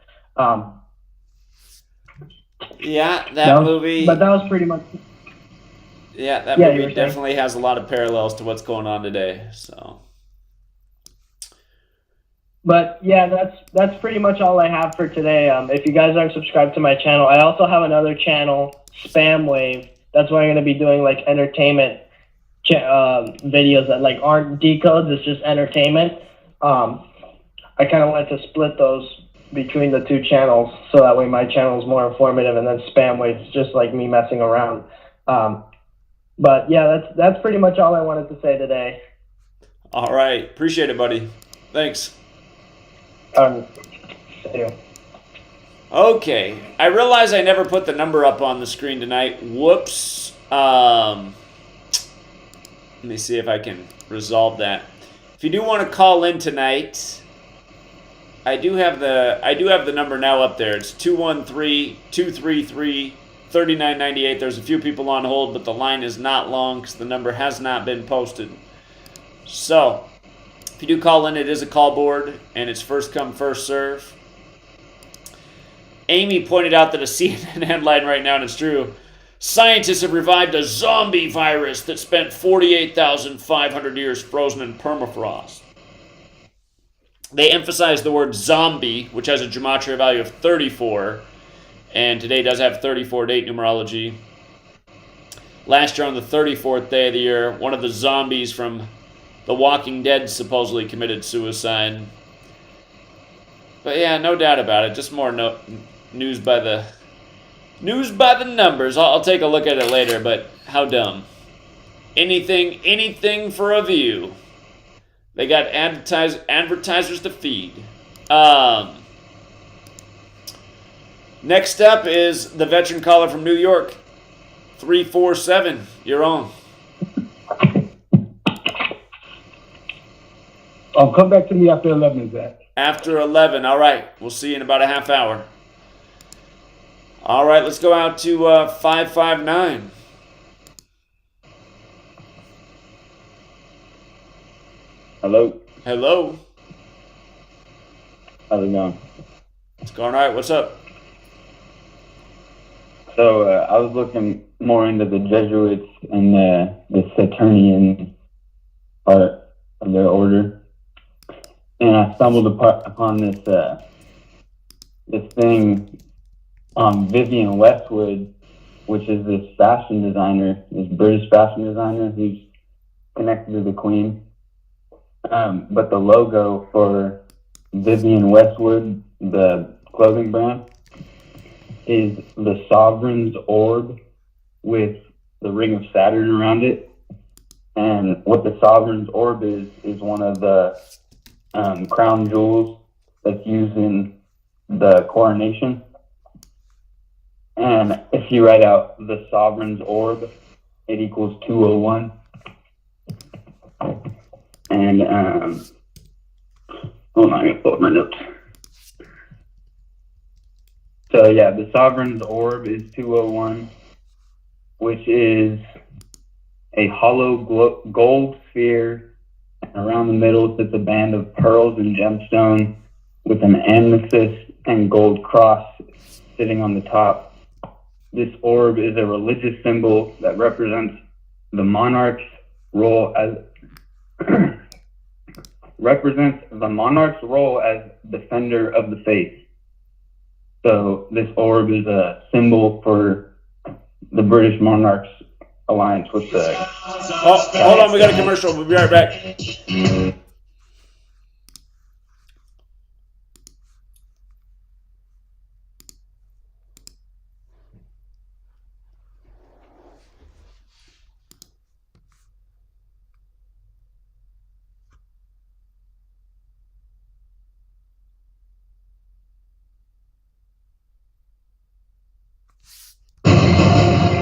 Yeah, that movie. But that was pretty much. Yeah, that movie definitely has a lot of parallels to what's going on today. So. But yeah, that's pretty much all I have for today. If you guys aren't subscribed to my channel, I also have another channel, Spam Wave. That's why I'm going to be doing like entertainment videos that like aren't decodes. It's just entertainment. I kind of wanted to split those between the two channels so that way my channel is more informative, and then Spam Wave is just like me messing around. But yeah, that's pretty much all I wanted to say today. All right. Appreciate it, buddy. Thanks. See you. Okay. I realize I never put the number up on the screen tonight. Whoops. Let me see if I can resolve that. If you do want to call in tonight, I do have the number now up there. It's 213-233-3998. There's a few people on hold, but the line is not long because the number has not been posted. So, if you do call in, it is a call board, and it's first come, first serve. Amy pointed out that a CNN headline right now, and it's true, scientists have revived a zombie virus that spent 48,500 years frozen in permafrost. They emphasize the word zombie, which has a gematria value of 34, and today does have 34 date numerology. Last year on the 34th day of the year, one of the zombies from The Walking Dead supposedly committed suicide. But yeah, no doubt about it. Just more news by the numbers. I'll take a look at it later, but how dumb. Anything for a view. They got advertisers to feed. Next up is the veteran caller from New York. 347. You're on. Come back to me after 11, Zach. After 11. All right. We'll see you in about a half hour. All right. Let's go out to 559. Hello. Hello. How's it going? It's going all right. What's up? So I was looking more into the Jesuits and the Saturnian part of their order. And I stumbled upon this thing on Vivienne Westwood, which is this fashion designer, this British fashion designer who's connected to the Queen. But the logo for Vivienne Westwood, the clothing brand, is the Sovereign's orb with the ring of Saturn around it. And what the Sovereign's orb is one of the crown jewels that's used in the coronation. And if you write out the Sovereign's orb, it equals 201. And hold on, I'm gonna pull up my notes. So yeah, the Sovereign's orb is 201, which is a hollow gold sphere, and around the middle sits a band of pearls and gemstone with an amethyst and gold cross sitting on the top. This orb is a religious symbol that represents the monarch's role as defender of the faith. So this orb is a symbol for the British monarch's alliance with the... Oh, hold on, we got a commercial. We'll be right back.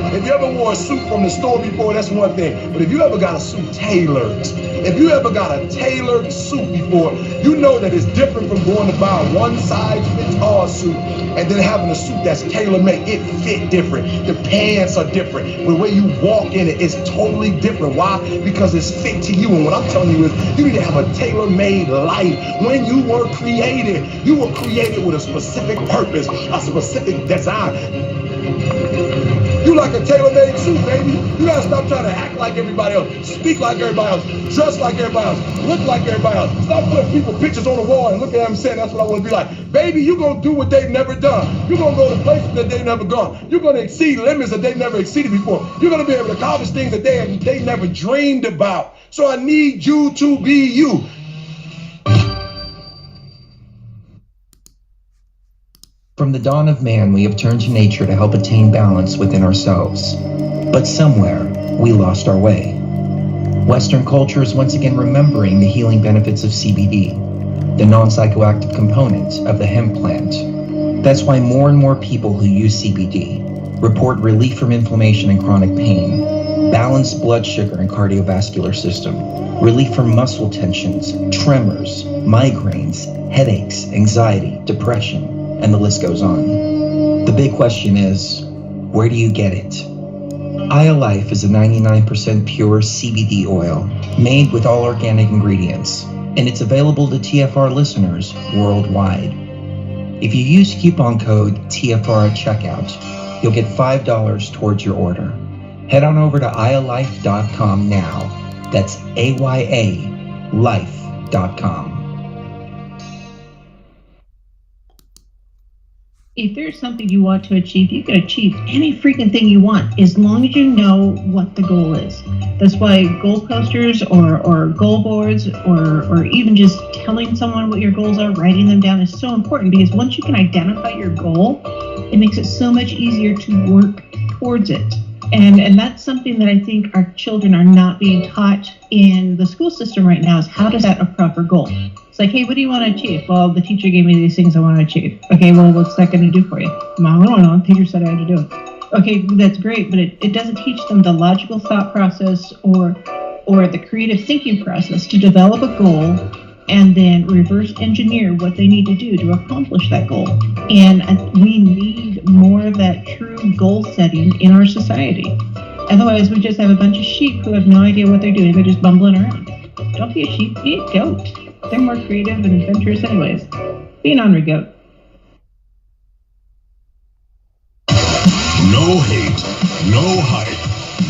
If you ever wore a suit from the store before, that's one thing. But if you ever got a suit tailored, if you ever got a tailored suit before, you know that it's different from going to buy a one-size-fits-all suit and then having a suit that's tailor-made. It fit different. The pants are different. The way you walk in it is totally different. Why? Because it's fit to you. And what I'm telling you is you need to have a tailor-made life. When you were created with a specific purpose, a specific design. You like a tailor-made suit, baby. You gotta stop trying to act like everybody else, speak like everybody else, dress like everybody else, look like everybody else. Stop putting people pictures on the wall and look at them saying that's what I want to be like. Baby, you're gonna do what they've never done. You're gonna go to places that they've never gone. You're gonna exceed limits that they've never exceeded before. You're gonna be able to accomplish things that they never dreamed about. So I need you to be you. From the dawn of man, we have turned to nature to help attain balance within ourselves. But somewhere, we lost our way. Western culture is once again remembering the healing benefits of CBD, the non-psychoactive component of the hemp plant. That's why more and more people who use CBD report relief from inflammation and chronic pain, balanced blood sugar and cardiovascular system, relief from muscle tensions, tremors, migraines, headaches, anxiety, depression, and the list goes on. The big question is, where do you get it? IOLife is a 99% pure CBD oil made with all organic ingredients, and it's available to TFR listeners worldwide. If you use coupon code TFR at checkout, you'll get $5 towards your order. Head on over to iolife.com now. That's AYA life.com. If there's something you want to achieve, you can achieve any freaking thing you want as long as you know what the goal is. That's why goal posters or goal boards or even just telling someone what your goals are, writing them down is so important, because once you can identify your goal, it makes it so much easier to work towards it. And that's something that I think our children are not being taught in the school system right now, is how to set a proper goal. It's like, hey, what do you want to achieve? Well, the teacher gave me these things I want to achieve. Okay, well, what's that going to do for you? Mom, I don't know. The teacher said I had to do it. Okay, that's great, but it doesn't teach them the logical thought process or the creative thinking process to develop a goal and then reverse engineer what they need to do to accomplish that goal. And we need more of that true goal setting in our society. Otherwise, we just have a bunch of sheep who have no idea what they're doing. They're just bumbling around. Don't be a sheep, be a goat. They're more creative and adventurous anyways. Be an ornery goat. No hate, no hype,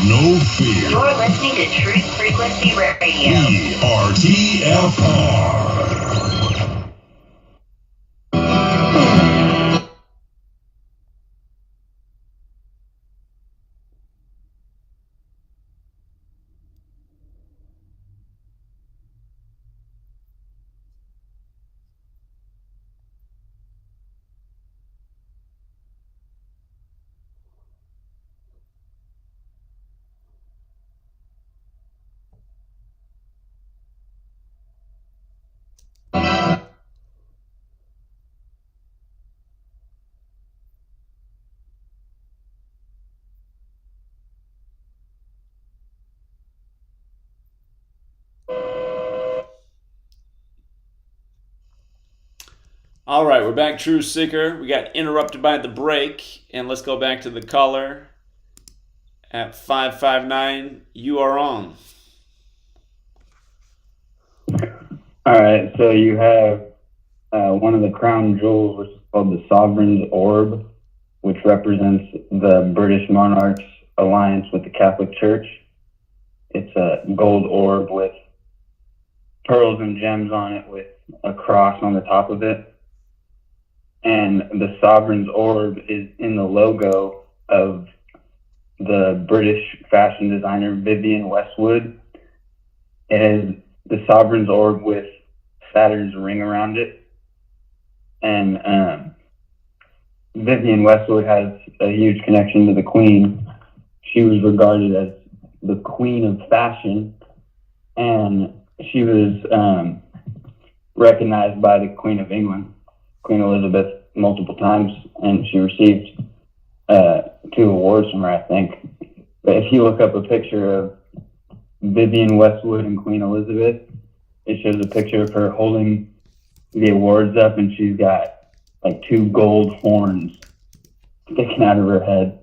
no fear. You're listening to Truth Frequency Radio. We are TFR. All right, we're back, True Seeker. We got interrupted by the break, and let's go back to the caller at 559. You are on. All right, so you have one of the crown jewels, which is called the Sovereign's Orb, which represents the British monarch's alliance with the Catholic Church. It's a gold orb with pearls and gems on it with a cross on the top of it. And the Sovereign's Orb is in the logo of the British fashion designer Vivienne Westwood. It is the Sovereign's Orb with Saturn's ring around it. And Vivienne Westwood has a huge connection to the Queen. She was regarded as the Queen of Fashion, and she was recognized by the Queen of England, Queen Elizabeth, multiple times, and she received 2 awards from her, I think. But if you look up a picture of Vivienne Westwood and Queen Elizabeth, it shows a picture of her holding the awards up, and she's got like 2 gold horns sticking out of her head.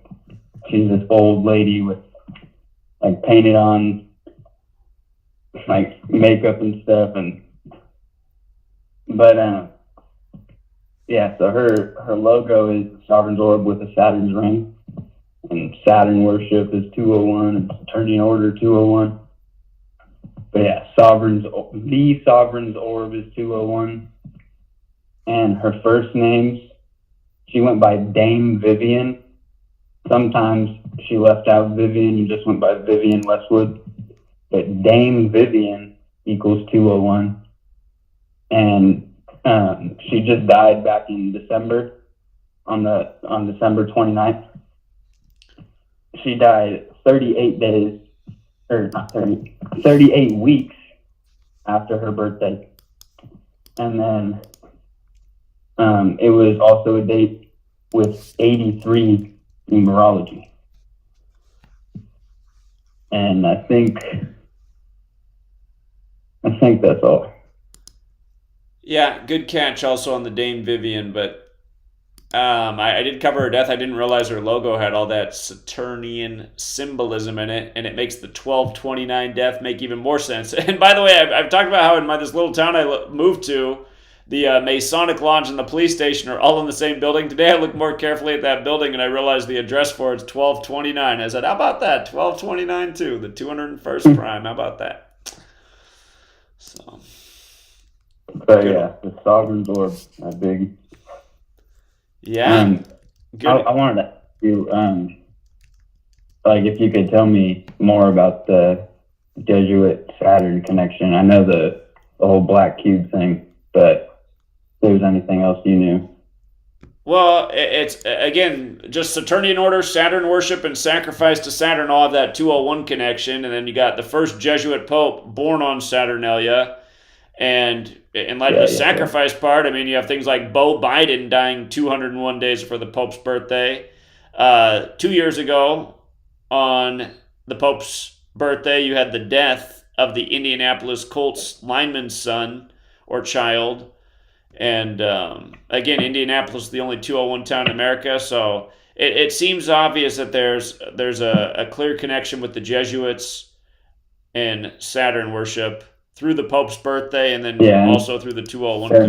She's this old lady with like painted on like makeup and stuff, but yeah, so her logo is the Sovereign's Orb with a Saturn's ring, and Saturn worship is 201 and Saturnian Order 201. But yeah, the Sovereign's Orb is 201, and her first names, she went by Dame Vivienne. Sometimes she left out Vivienne and just went by Vivienne Westwood, but Dame Vivienne equals 201, and she just died back in December, on December 29th. She died 38 days or not 30, 38 weeks after her birthday. And then it was also a date with 83 numerology. And I think that's all. Yeah, good catch also on the Dame Vivian, but I did cover her death. I didn't realize her logo had all that Saturnian symbolism in it, and it makes the 1229 death make even more sense. And by the way, I've talked about how in this little town I moved to, the Masonic Lodge and the police station are all in the same building. Today I looked more carefully at that building, and I realized the address for it's 1229. I said, how about that? 1229 too, the 201st prime. How about that? So, but yeah, the Sovereign's Orb, that big. Yeah. I wanted to ask you, like, if you could tell me more about the Jesuit Saturn connection. I know the whole black cube thing, but if there's anything else you knew. Well, it's, again, just Saturnian order, Saturn worship, and sacrifice to Saturn all have that 201 connection. And then you got the first Jesuit Pope born on Saturnalia. And in light of the sacrifice part, I mean, you have things like Beau Biden dying 201 days for the Pope's birthday. 2 years ago, on the Pope's birthday, you had the death of the Indianapolis Colts lineman's son or child. And again, Indianapolis is the only 201 town in America, so it seems obvious that there's a clear connection with the Jesuits and Saturn worship through the Pope's birthday, and then also through the 201 their code.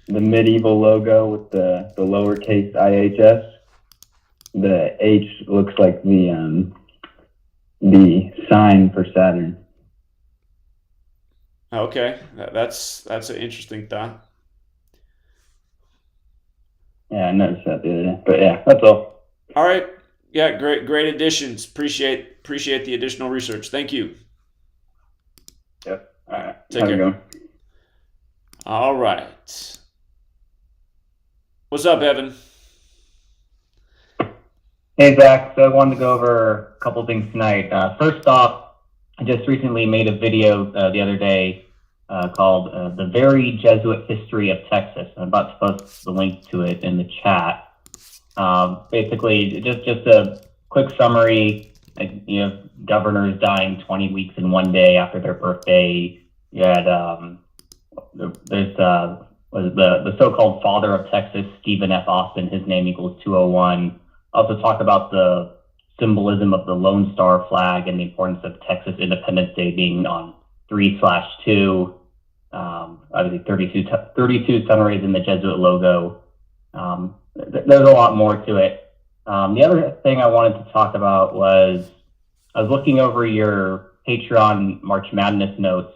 The medieval logo with the lowercase IHS. The H looks like the sign for Saturn. Okay, that's an interesting thought. Yeah, I noticed that the other day. But yeah, that's all. All right. Yeah, great additions. Appreciate the additional research. Thank you. Yep. All right. Take care. All right. What's up, Evan? Hey, Zach. So I wanted to go over a couple things tonight. First off, I just recently made a video the other day called The Very Jesuit History of Texas. I'm about to post the link to it in the chat. Basically, just a quick summary. You have governors dying 20 weeks in one day after their birthday. You had there's the so-called father of Texas, Stephen F. Austin. His name equals 201. Also talk about the symbolism of the Lone Star flag and the importance of Texas Independence Day being on 3/2. Obviously 32 sun rays in the Jesuit logo. There's a lot more to it. The other thing I wanted to talk about was I was looking over your Patreon March Madness notes,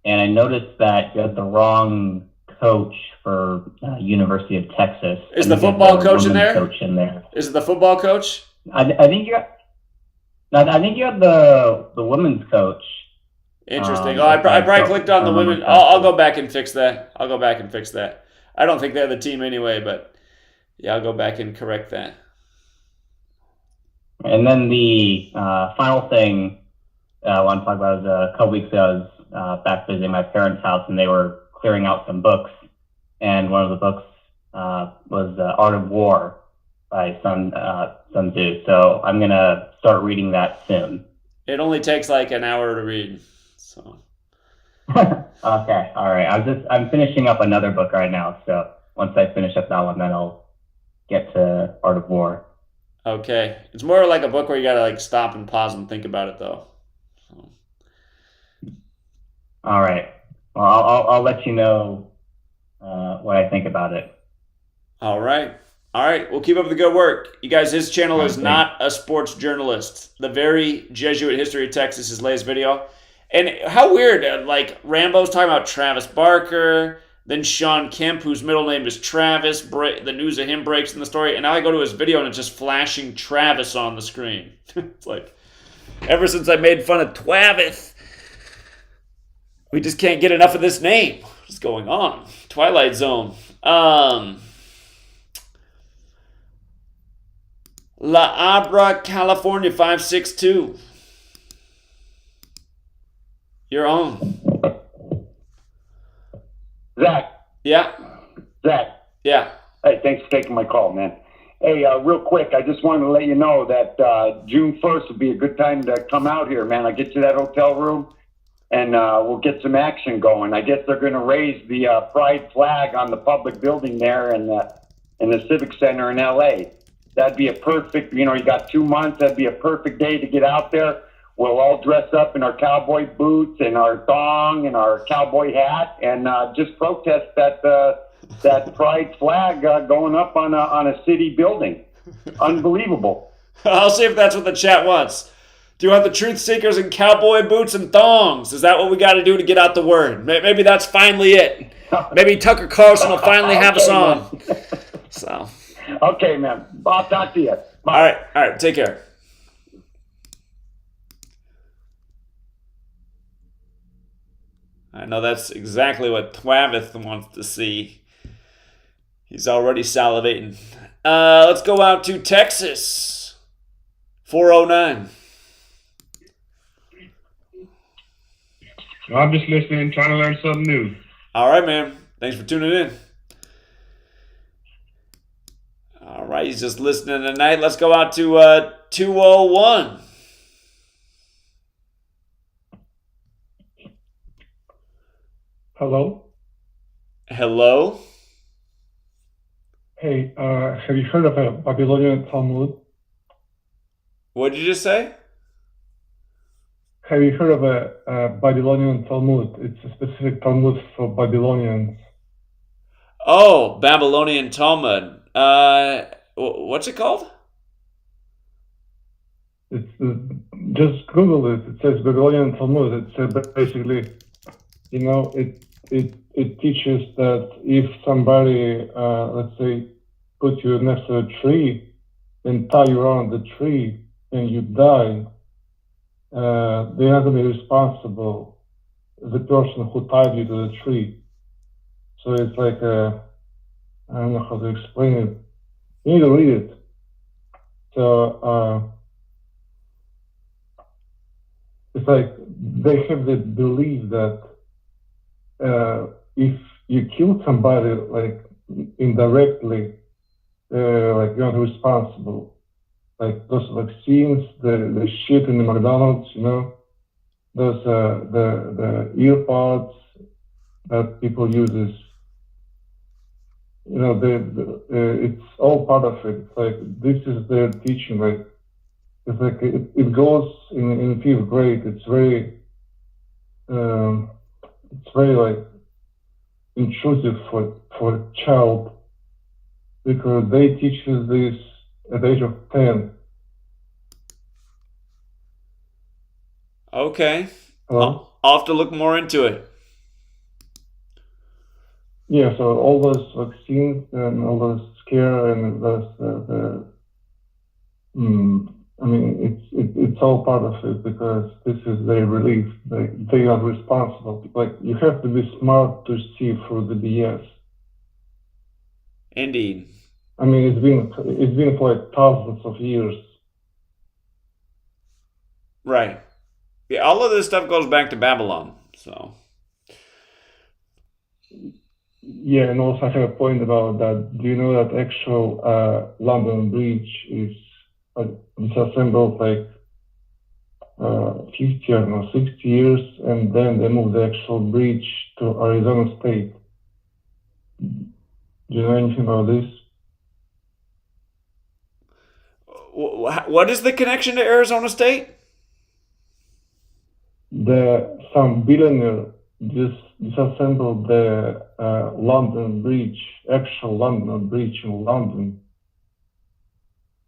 and I noticed that you had the wrong coach for University of Texas. Is the football coach in there? Coach in there. Is it the football coach? I think you had the women's coach. Interesting. I probably clicked on the women. I'll go back and fix that. I don't think they're the team anyway, but yeah, I'll go back and correct that. And then the final thing I want to talk about is a couple weeks ago, I was back visiting my parents' house, and they were clearing out some books. And one of the books was Art of War by Sun Tzu. So I'm going to start reading that soon. It only takes like an hour to read. So. Okay. All right. I'm finishing up another book right now. So once I finish up that one, then I'll get to Art of War. Okay. It's more like a book where you got to like stop and pause and think about it though. So. All right. Well, I'll let you know what I think about it. All right. We'll keep up the good work. You guys, his channel is not a sports journalist. The Very Jesuit History of Texas is latest video. And how weird, like Rambo's talking about Travis Barker, then Shawn Kemp, whose middle name is Travis. The news of him breaks in the story. And now I go to his video and it's just flashing Travis on the screen. It's like, ever since I made fun of Travis, we just can't get enough of this name. What's going on? Twilight Zone. La Abra, California, 562. You're on. Zach. Yeah. Zach. Yeah. Hey, thanks for taking my call, man. Hey, real quick, I just wanted to let you know that June 1st would be a good time to come out here, man. I'll get you that hotel room, and we'll get some action going. I guess they're going to raise the pride flag on the public building there in the Civic Center in L.A. That'd be a perfect, you got 2 months. That'd be a perfect day to get out there. We'll all dress up in our cowboy boots and our thong and our cowboy hat and just protest that pride flag going up on a city building. Unbelievable. I'll see if that's what the chat wants. Do you want the truth seekers in cowboy boots and thongs? Is that what we got to do to get out the word? Maybe that's finally it. Maybe Tucker Carlson will finally have us on. So. Okay, man. I'll talk to you. Bye. All right. Take care. I know that's exactly what Thwavith wants to see. He's already salivating. Let's go out to Texas. 409. I'm just listening, trying to learn something new. All right, man. Thanks for tuning in. All right, he's just listening tonight. Let's go out to 201. Hello? Hello? Hey, have you heard of a Babylonian Talmud? What did you just say? Have you heard of a Babylonian Talmud? It's a specific Talmud for Babylonians. Oh, Babylonian Talmud. What's it called? It's just Google it. It says Babylonian Talmud. It's basically, it teaches that if somebody, let's say, put you next to a tree and tie you around the tree and you die, they're not going to be responsible, the person who tied you to the tree. So it's like I don't know how to explain it. You need to read it. So it's like they have the belief that if you kill somebody like indirectly, like you're not responsible. Like those vaccines, the shit in the McDonald's, those the earpods that people use, it's all part of it. It's like this is their teaching. Like it's like it goes in 5th grade. It's very like intrusive for a child because they teach us this at the age of 10. Okay. I'll have to look more into it. Yeah, so all those vaccines and all those scare and those, it's all part of it because this is their relief. They are responsible. Like you have to be smart to see through the BS. Indeed. I mean, it's been for like thousands of years. Right. Yeah, all of this stuff goes back to Babylon. So. Yeah, and also I have a point about that. Do you know that actual London Bridge is disassembled like 50 or 60 years, and then they moved the actual bridge to Arizona State? Do you know anything about this? What is the connection to Arizona State? Some billionaire just disassembled the London Bridge, actual London Bridge in London,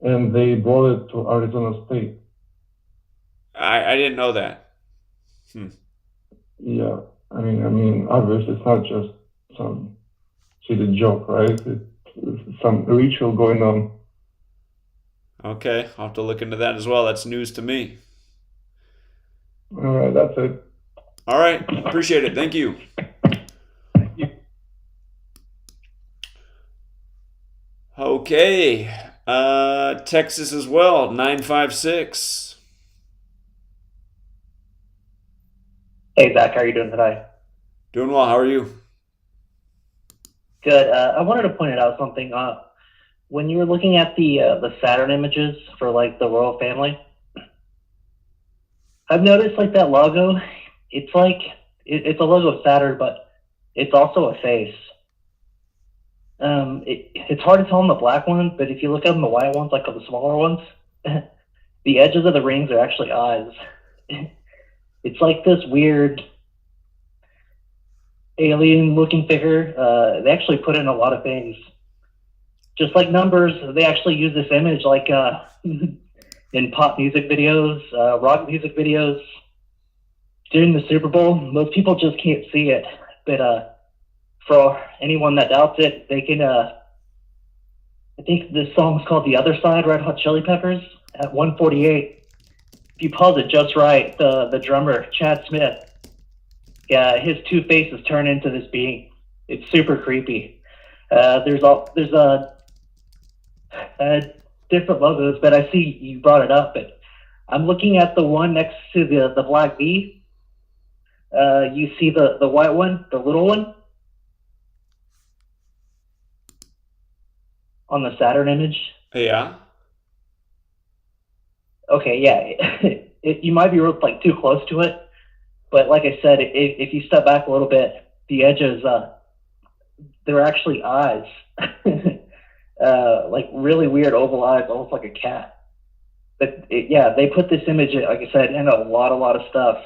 and they brought it to Arizona State. I didn't know that. Yeah, I mean, obviously it's not just some silly joke, right? It's some ritual going on. Okay, I'll have to look into that as well. That's news to me. All right, that's it. All right, appreciate it. Thank you. Okay, Texas as well, 956. Hey, Zach, how are you doing today? Doing well. How are you? Good. I wanted to point out something. When you were looking at the Saturn images for like the royal family, I've noticed like that logo. It's like it's a logo of Saturn, but it's also a face. It's hard to tell on the black one, but if you look at the white ones, like the smaller ones, the edges of the rings are actually eyes. It's like this weird alien-looking figure. They actually put in a lot of things. Just like numbers, they actually use this image like in pop music videos, rock music videos. During the Super Bowl, most people just can't see it. But for anyone that doubts it, they can, I think this song's called The Other Side, Red Hot Chili Peppers, at 148. If you pause it just right, the drummer, Chad Smith, yeah, his two faces turn into this being. It's super creepy. There's different logos, but I see you brought it up. But I'm looking at the one next to the black V. You see the white one, the little one, on the Saturn image. Yeah. Okay, yeah. You might be like too close to it, but like I said, if you step back a little bit, the edges, they're actually eyes. Like really weird oval eyes, almost like a cat. But yeah, they put this image, like I said, in a lot of stuff.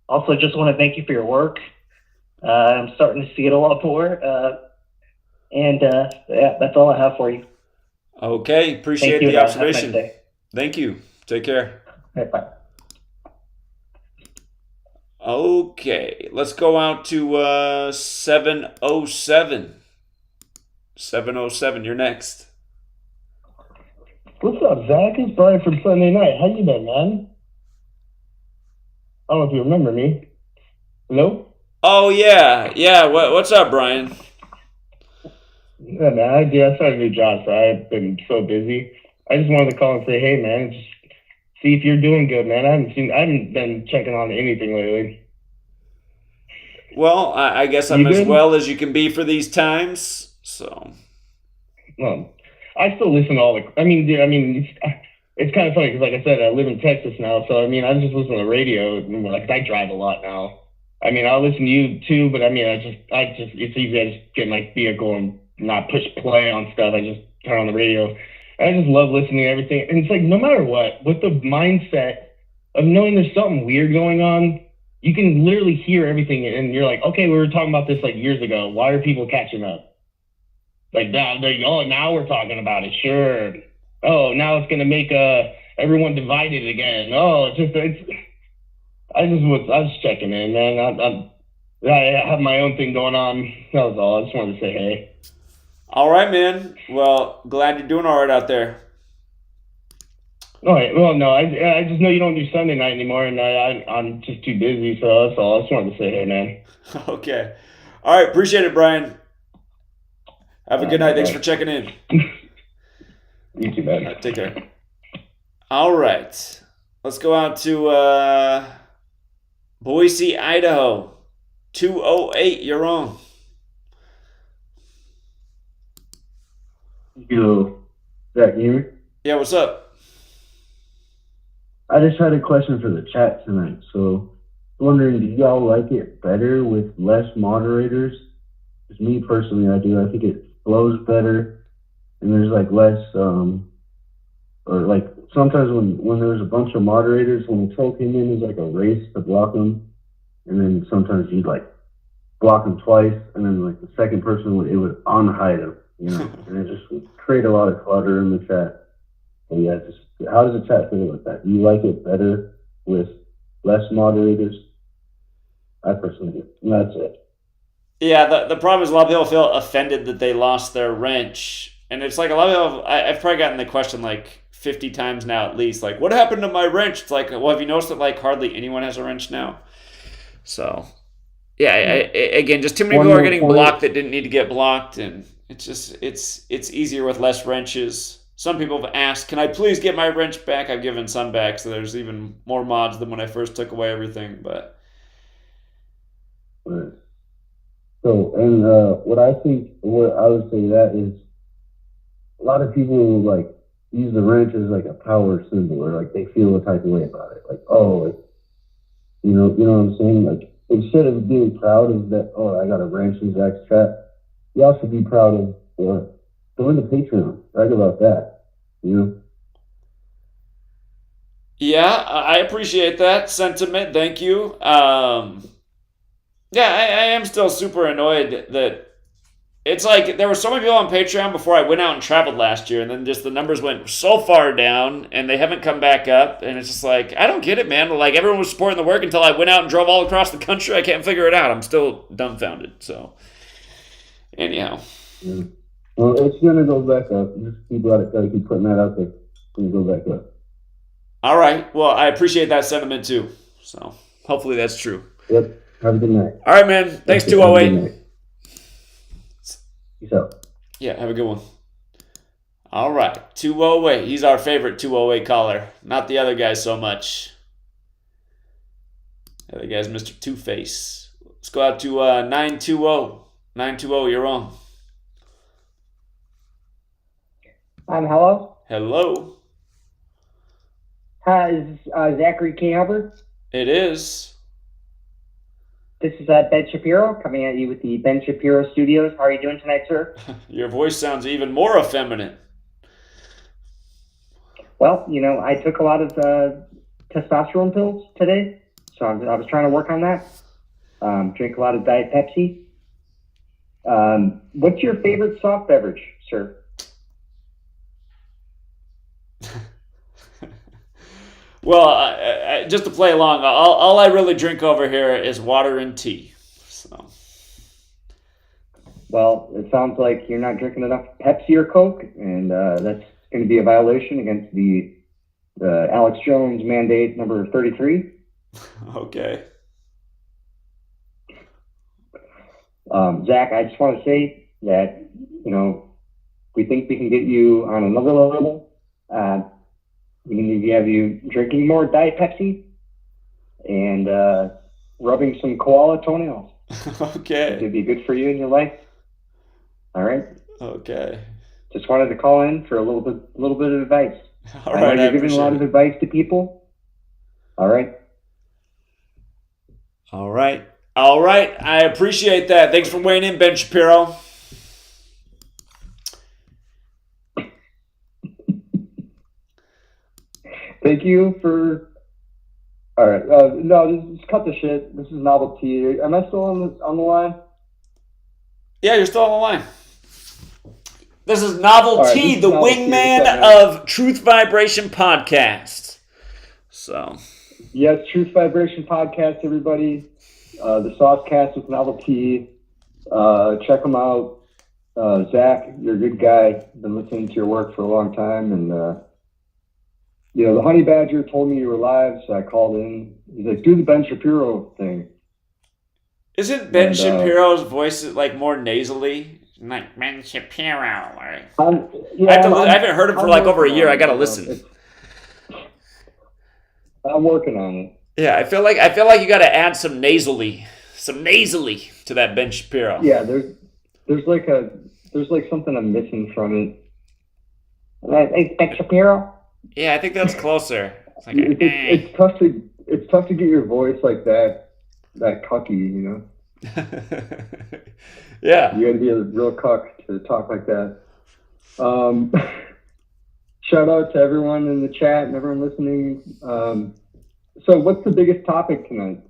Also, just want to thank you for your work. I'm starting to see it a lot more. Yeah, that's all I have for you. Okay, appreciate the observation. Have a nice day. Thank you. Take care. Okay, bye. Okay, let's go out to 707. 707, you're next. What's up, Zach? It's Brian from Sunday Night. How you been, man? I don't know if you remember me. Hello? Oh, yeah. Yeah, what's up, Brian? Yeah, man. I started a new job, so I've been so busy. I just wanted to call and say, hey, man, just see if you're doing good, man. I haven't been checking on anything lately. Well, I guess I'm as well as you can be for these times, so. Well, I still listen to all the. I mean, dude, it's kind of funny because, like I said, I live in Texas now, so I just listen to the radio. Like I drive a lot now. I'll listen to you too, but I just it's easy. I just get in my vehicle and not push play on stuff. I just turn on the radio. I just love listening to everything, and it's like no matter what, with the mindset of knowing there's something weird going on, you can literally hear everything, and you're like, okay, we were talking about this like years ago. Why are people catching up? Like now, now we're talking about it. Sure. Oh, now it's gonna make everyone divided again. Oh, I was checking in, man. I have my own thing going on. That was all. I just wanted to say hey. All right, man. Well, glad you're doing all right out there. All right. Well, no, I just know you don't do Sunday night anymore, and I'm just too busy, so that's all. I just wanted to say hey, man. Okay. All right. Appreciate it, Brian. Have a good night. Thanks for checking in. You too, man. Take care. All right. Let's go out to Boise, Idaho. 208. You're on. Yo, Zach, you hear me? Yeah, what's up? I just had a question for the chat tonight. So, wondering, do y'all like it better with less moderators? Because me personally, I do. I think it flows better, and there's like less, or like sometimes when there's a bunch of moderators, when the troll came in, there's like a race to block them, and then sometimes you'd like block them twice, and then like the second person it would unhide them, and it just would create a lot of clutter in the chat. And yeah, just how does the chat feel with that? Do you like it better with less moderators? I personally do. And that's it. Yeah, the problem is a lot of people feel offended that they lost their wrench. And it's like a lot of people, I've probably gotten the question like 50 times now at least, like, what happened to my wrench? It's like, well, have you noticed that like hardly anyone has a wrench now? So, yeah, again, just too many people are getting blocked that didn't need to get blocked. And It's just it's easier with less wrenches. Some people have asked, "Can I please get my wrench back?" I've given some back, so there's even more mods than when I first took away everything. But Right. So, and what I would say that is a lot of people like use the wrench as like a power symbol, or like they feel a type of way about it. Like, oh, you know what I'm saying? Like, instead of being proud of that, oh, I got a wrench in Zach's trap, you also be proud of join the Patreon. Brag about that, you know? yeah, I appreciate that sentiment. Thank you. Yeah, I am still super annoyed that it's like there were so many people on Patreon before I went out and traveled last year, and then just the numbers went so far down, and they haven't come back up, and it's just like, I don't get it, man. Like, everyone was supporting the work until I went out and drove all across the country. I can't figure it out. I'm still dumbfounded, so anyhow. Yeah. Well, it's gonna go back up. Just keep gotta keep putting that out there. It's gonna go back up. All right. Well, I appreciate that sentiment too. So hopefully that's true. Yep. Have a good night. All right, man. Thanks, 208. Peace out. Yeah, have a good one. All right. 208. He's our favorite 208 caller. Not the other guy so much. The other guy's Mr. Two-Face. Let's go out to 920. 920, you're on. Hello? Hello. Hi, is this Zachary K. Hubbard? It is. This is Ben Shapiro coming at you with the Ben Shapiro Studios. How are you doing tonight, sir? Your voice sounds even more effeminate. Well, you know, I took a lot of testosterone pills today, so I was trying to work on that. Drink a lot of Diet Pepsi. What's your favorite soft beverage, sir? Well, just to play along, all I really drink over here is water and tea. So. Well, it sounds like you're not drinking enough Pepsi or Coke, and that's going to be a violation against the Alex Jones mandate number 33. Okay. Zach, I just want to say that, you know, we think we can get you on another level. We need to have you drinking more Diet Pepsi and rubbing some koala toenails. Okay. It'd be good for you in your life. All right. Okay. Just wanted to call in for a little bit of advice. All right. You're giving a lot of advice to people. All right. All right. All right. I appreciate that. Thanks for weighing in, Ben Shapiro. Thank you for. All right. No, just cut the shit. This is novelty. Am I still on the line? Yeah, you're still on the line. This is Novelty, right, the wingman of Truth Vibration Podcast. So. Yes, Truth Vibration Podcast, everybody. The Saucecast with Novelty. Check them out. Zach, you're a good guy. Been listening to your work for a long time, and you know, the Honey Badger told me you were live, so I called in. He's like, do the Ben Shapiro thing. Isn't Ben Shapiro's voice like more nasally? Like Ben Shapiro. I haven't heard him for like over a year. I gotta listen. I'm working on it. Yeah, I feel like you gotta add some nasally to that Ben Shapiro. Yeah, there's like something I'm missing from it. It's Ben Shapiro. Yeah, I think that's closer. It's like it's tough to get your voice like that cucky, you know. Yeah, you got to be a real cuck to talk like that. Shout out to everyone in the chat and everyone listening. So, what's the biggest topic tonight?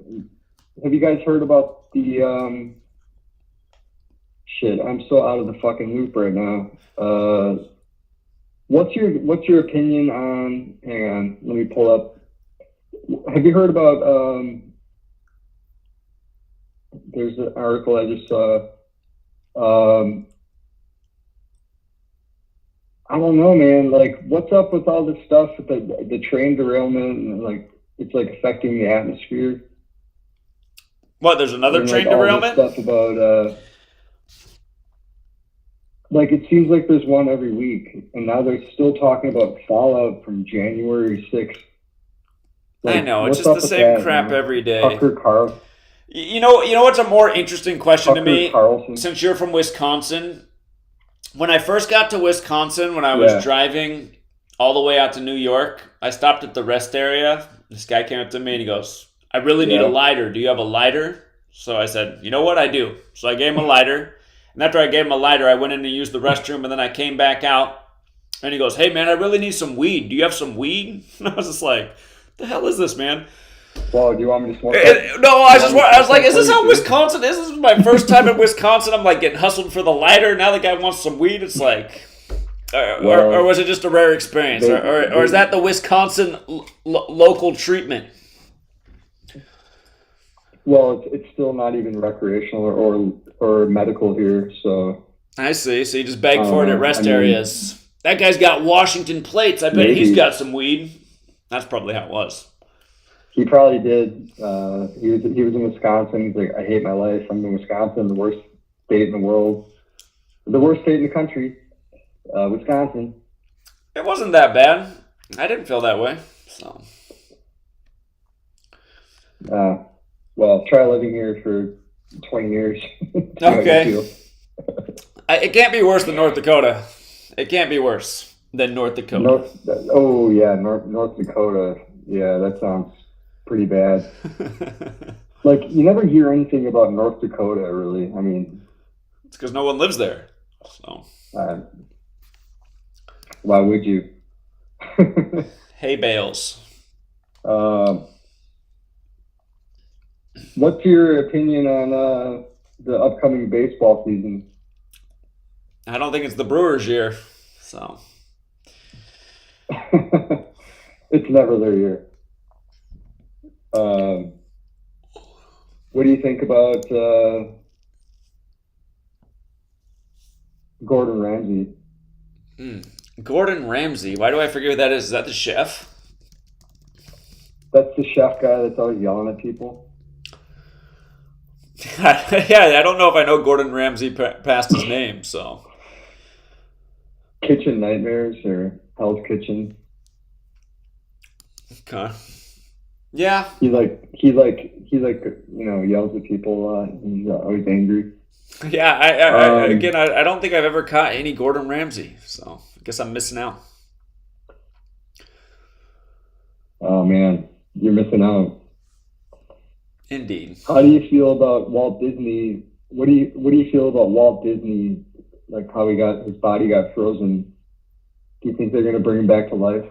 Have you guys heard about the shit? I'm so out of the fucking loop right now. What's your opinion on? Hang on, let me pull up. Have you heard about? There's an article I just saw. I don't know, man. Like, what's up with all this stuff with the train derailment and like it's like affecting the atmosphere? What? There's another train all derailment? this stuff about Like, it seems like there's one every week, and now they're still talking about fallout from January 6th. Like, I know, it's what's just up the with same that, crap man? every day. Tucker Carlson. You know what's a more interesting question to me? Carlson. Since you're from Wisconsin, when I first got to Wisconsin, when I was driving all the way out to New York, I stopped at the rest area. This guy came up to me and he goes, I really need a lighter. Do you have a lighter? So I said, you know what? I do. So I gave him a lighter. And after I gave him a lighter, I went in to use the restroom, and then I came back out. And he goes, hey, man, I really need some weed. Do you have some weed? And I was just like, the hell is this, man? Well, do you want me to smoke? No, I was like, is this how Wisconsin is? This is my first time in Wisconsin. I'm like getting hustled for the lighter. Now the guy wants some weed. It's like, or was it just a rare experience? Or is that the Wisconsin local treatment? Well, it's still not even recreational or medical here, so. I see. So you just beg for it at rest areas. That guy's got Washington plates. I bet he's got some weed. That's probably how it was. He probably did. He was in Wisconsin. He's like, I hate my life. I'm in Wisconsin, the worst state in the world. The worst state in the country. Wisconsin. It wasn't that bad. I didn't feel that way. So. Well, try living here for 20 years. Okay. It can't be worse than North Dakota. It can't be worse than North Dakota. North Dakota. Yeah, that sounds pretty bad. Like, you never hear anything about North Dakota, really. I mean, it's because no one lives there. So. Why would you? Hay bales. What's your opinion on the upcoming baseball season? I don't think it's the Brewers' year, so. It's never their year. What do you think about Gordon Ramsay? Gordon Ramsay. Why do I forget who that is? Is that the chef? That's the chef guy that's always yelling at people. Yeah, I don't know if I know Gordon Ramsay past his name, so. Kitchen Nightmares or Hell's Kitchen. Okay. Yeah. He yells at people a lot. He's always angry. Yeah, I don't think I've ever caught any Gordon Ramsay, so I guess I'm missing out. Oh man, you're missing out. Indeed. How do you feel about Walt Disney? What do you feel about Walt Disney? Like how his body got frozen. Do you think they're gonna bring him back to life?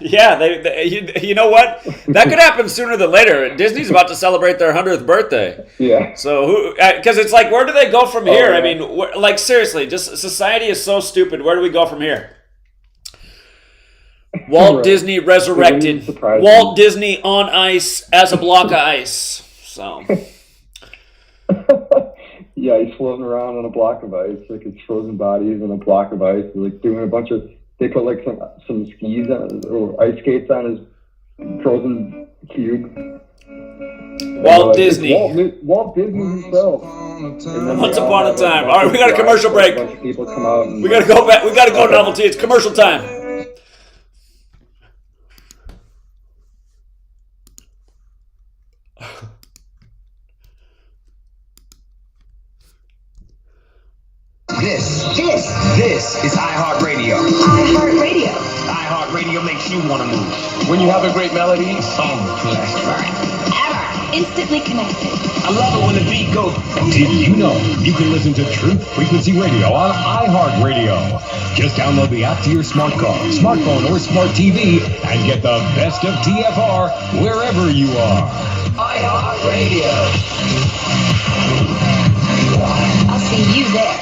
Yeah, you know what? That could happen sooner than later. Disney's about to celebrate their 100th birthday. Yeah. So because it's like, where do they go from here? Yeah. I mean, like seriously, just society is so stupid. Where do we go from here? Walt Disney resurrected. Walt Disney on ice as a block of ice. So. Yeah, he's floating around on a block of ice, like his frozen body is on a block of ice. They're like doing a bunch of. They put like some skis or ice skates on his frozen cube. Walt Disney. Walt Disney himself. Once upon a time. All right, we got a commercial break. A bunch of people come out. We got to go back. We got to go, Novelty. It's commercial time. This is iHeartRadio. iHeartRadio. iHeartRadio makes you want to move. When you have a great melody, Instantly connected. I love it when the beat goes. Did you know you can listen to Truth Frequency Radio on iHeartRadio? Just download the app to your smart car, smartphone, or smart TV and get the best of TFR wherever you are. iHeartRadio. I'll see you there.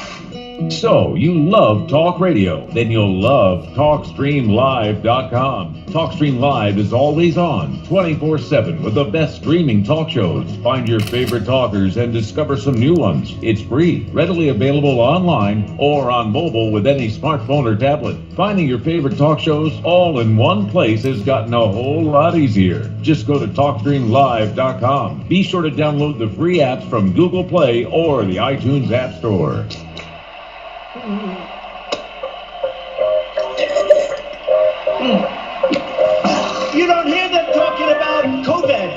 So, you love talk radio? Then you'll love TalkStreamLive.com. TalkStream Live is always on, 24/7, with the best streaming talk shows. Find your favorite talkers and discover some new ones. It's free, readily available online or on mobile with any smartphone or tablet. Finding your favorite talk shows all in one place has gotten a whole lot easier. Just go to TalkStreamLive.com. Be sure to download the free apps from Google Play or the iTunes App Store. You don't hear them talking about COVID.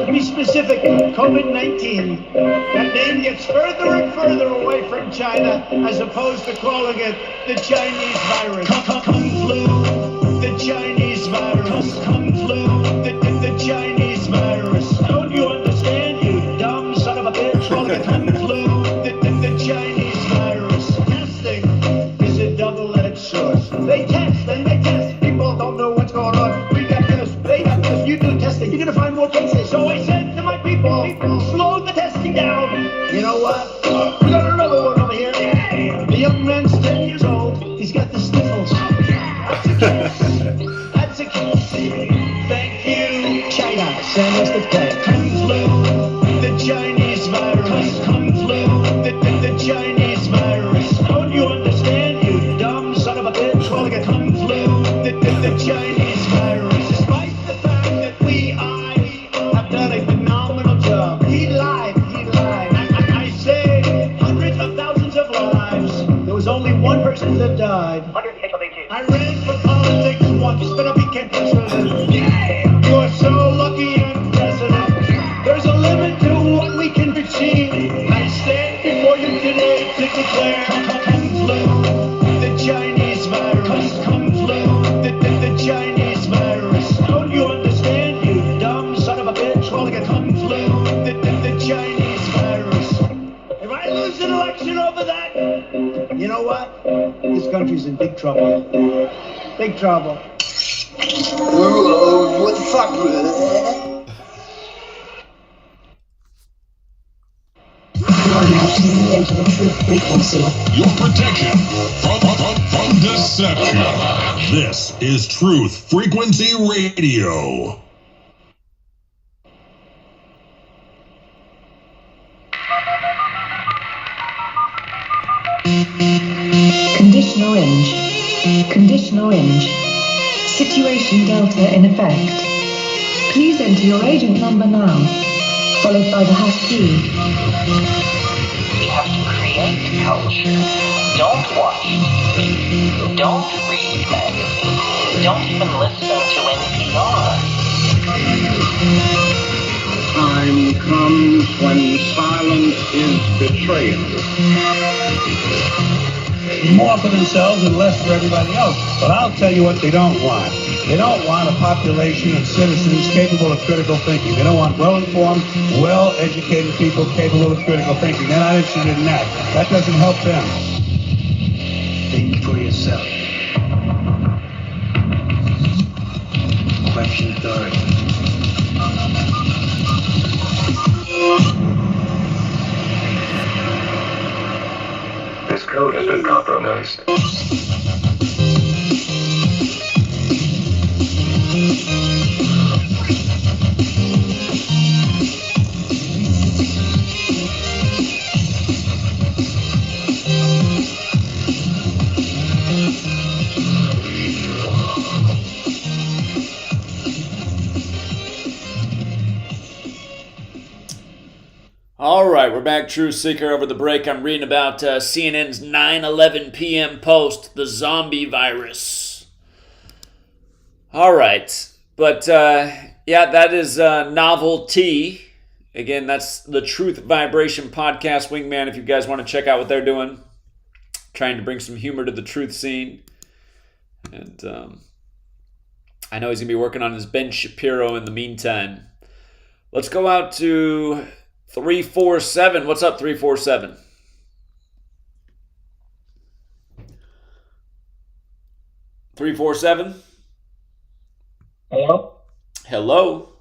To be specific, COVID-19. That name gets further and further away from China as opposed to calling it the Chinese virus. Kung flu, the Chinese virus. Kung flu, the Chinese virus. Don't you understand, you dumb son of a bitch? Calling it Kung flu, the Chinese virus. Testing is a double-edged sword. They test and they test. People don't know what's going on. We got this, they got this. You do testing, you're gonna find more cases. So I said to my people, slow the testing down. You know what? We got another one over here. The young man's 10 years old. He's got the sniffles. That's a case. That's a case. Thank you, China. Send us the play. Kung flu, the Chinese virus. Kung flu, the Chinese virus. Don't you understand, you dumb son of a bitch? Calling it Kung flu, the Chinese virus. Despite the fact that I have done a phenomenal job. He lied. I saved hundreds of thousands of lives. There was only one person that died. I ran for politics once, but I became president. You are so lucky I'm president. There's a limit to what we can achieve. I stand before you today to declare Kung flu, the Chinese virus. Kung flu, the Chinese virus. Don't you understand, you dumb son of a bitch? Calling it Kung flu, the Chinese virus. If I lose an election over that, you know what? This country's in big trouble. Big trouble. What the fuck? Your protection from deception. This is Truth Frequency Radio. Conditional range. Situation Delta in effect. Please enter your agent number now, followed by the hash key. We have to create culture. Don't watch TV. Don't read magazines. Don't even listen to NPR. Time comes when silence is betrayal. More for themselves and less for everybody else. But I'll tell you what they don't want. They don't want a population of citizens capable of critical thinking. They don't want well-informed, well-educated people capable of critical thinking. They're not interested in that. That doesn't help them. Think for yourself. Question authority. This code has been compromised. All right, we're back. True Seeker. Over the break, I'm reading about CNN's 9/11 p.m. post, the zombie virus. All right, but yeah, that is Novelty. Again, that's the Truth Vibration Podcast Wingman. If you guys want to check out what they're doing, trying to bring some humor to the truth scene, and I know he's gonna be working on his Ben Shapiro in the meantime. Let's go out to 347. What's up, 347? Hello? Hello?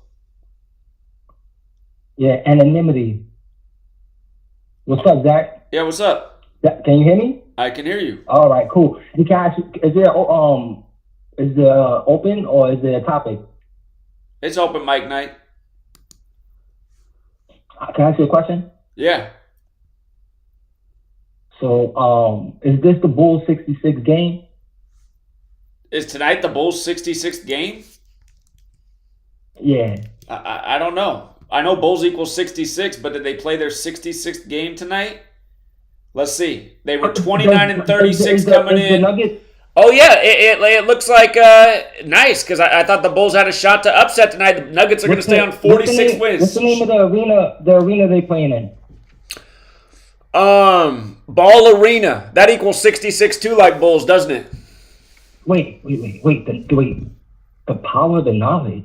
Yeah, anonymity. What's up, Zach? Yeah, what's up? Can you hear me? I can hear you. All right, cool. And can I ask you, is it open or is it a topic? It's open mic night. Can I ask you a question? Yeah. So, is this the Bulls 66 game? Is tonight the Bulls' 66th game? Yeah. I don't know. I know Bulls equals 66, but did they play their 66th game tonight? Let's see. They were 29 and 36 coming in. Oh, yeah. It looks like nice because I thought the Bulls had a shot to upset tonight. The Nuggets are going to stay on 46 wins. What's the name of the arena they playing in? Ball Arena. That equals 66 too, like Bulls, doesn't it? Wait. The power of the knowledge.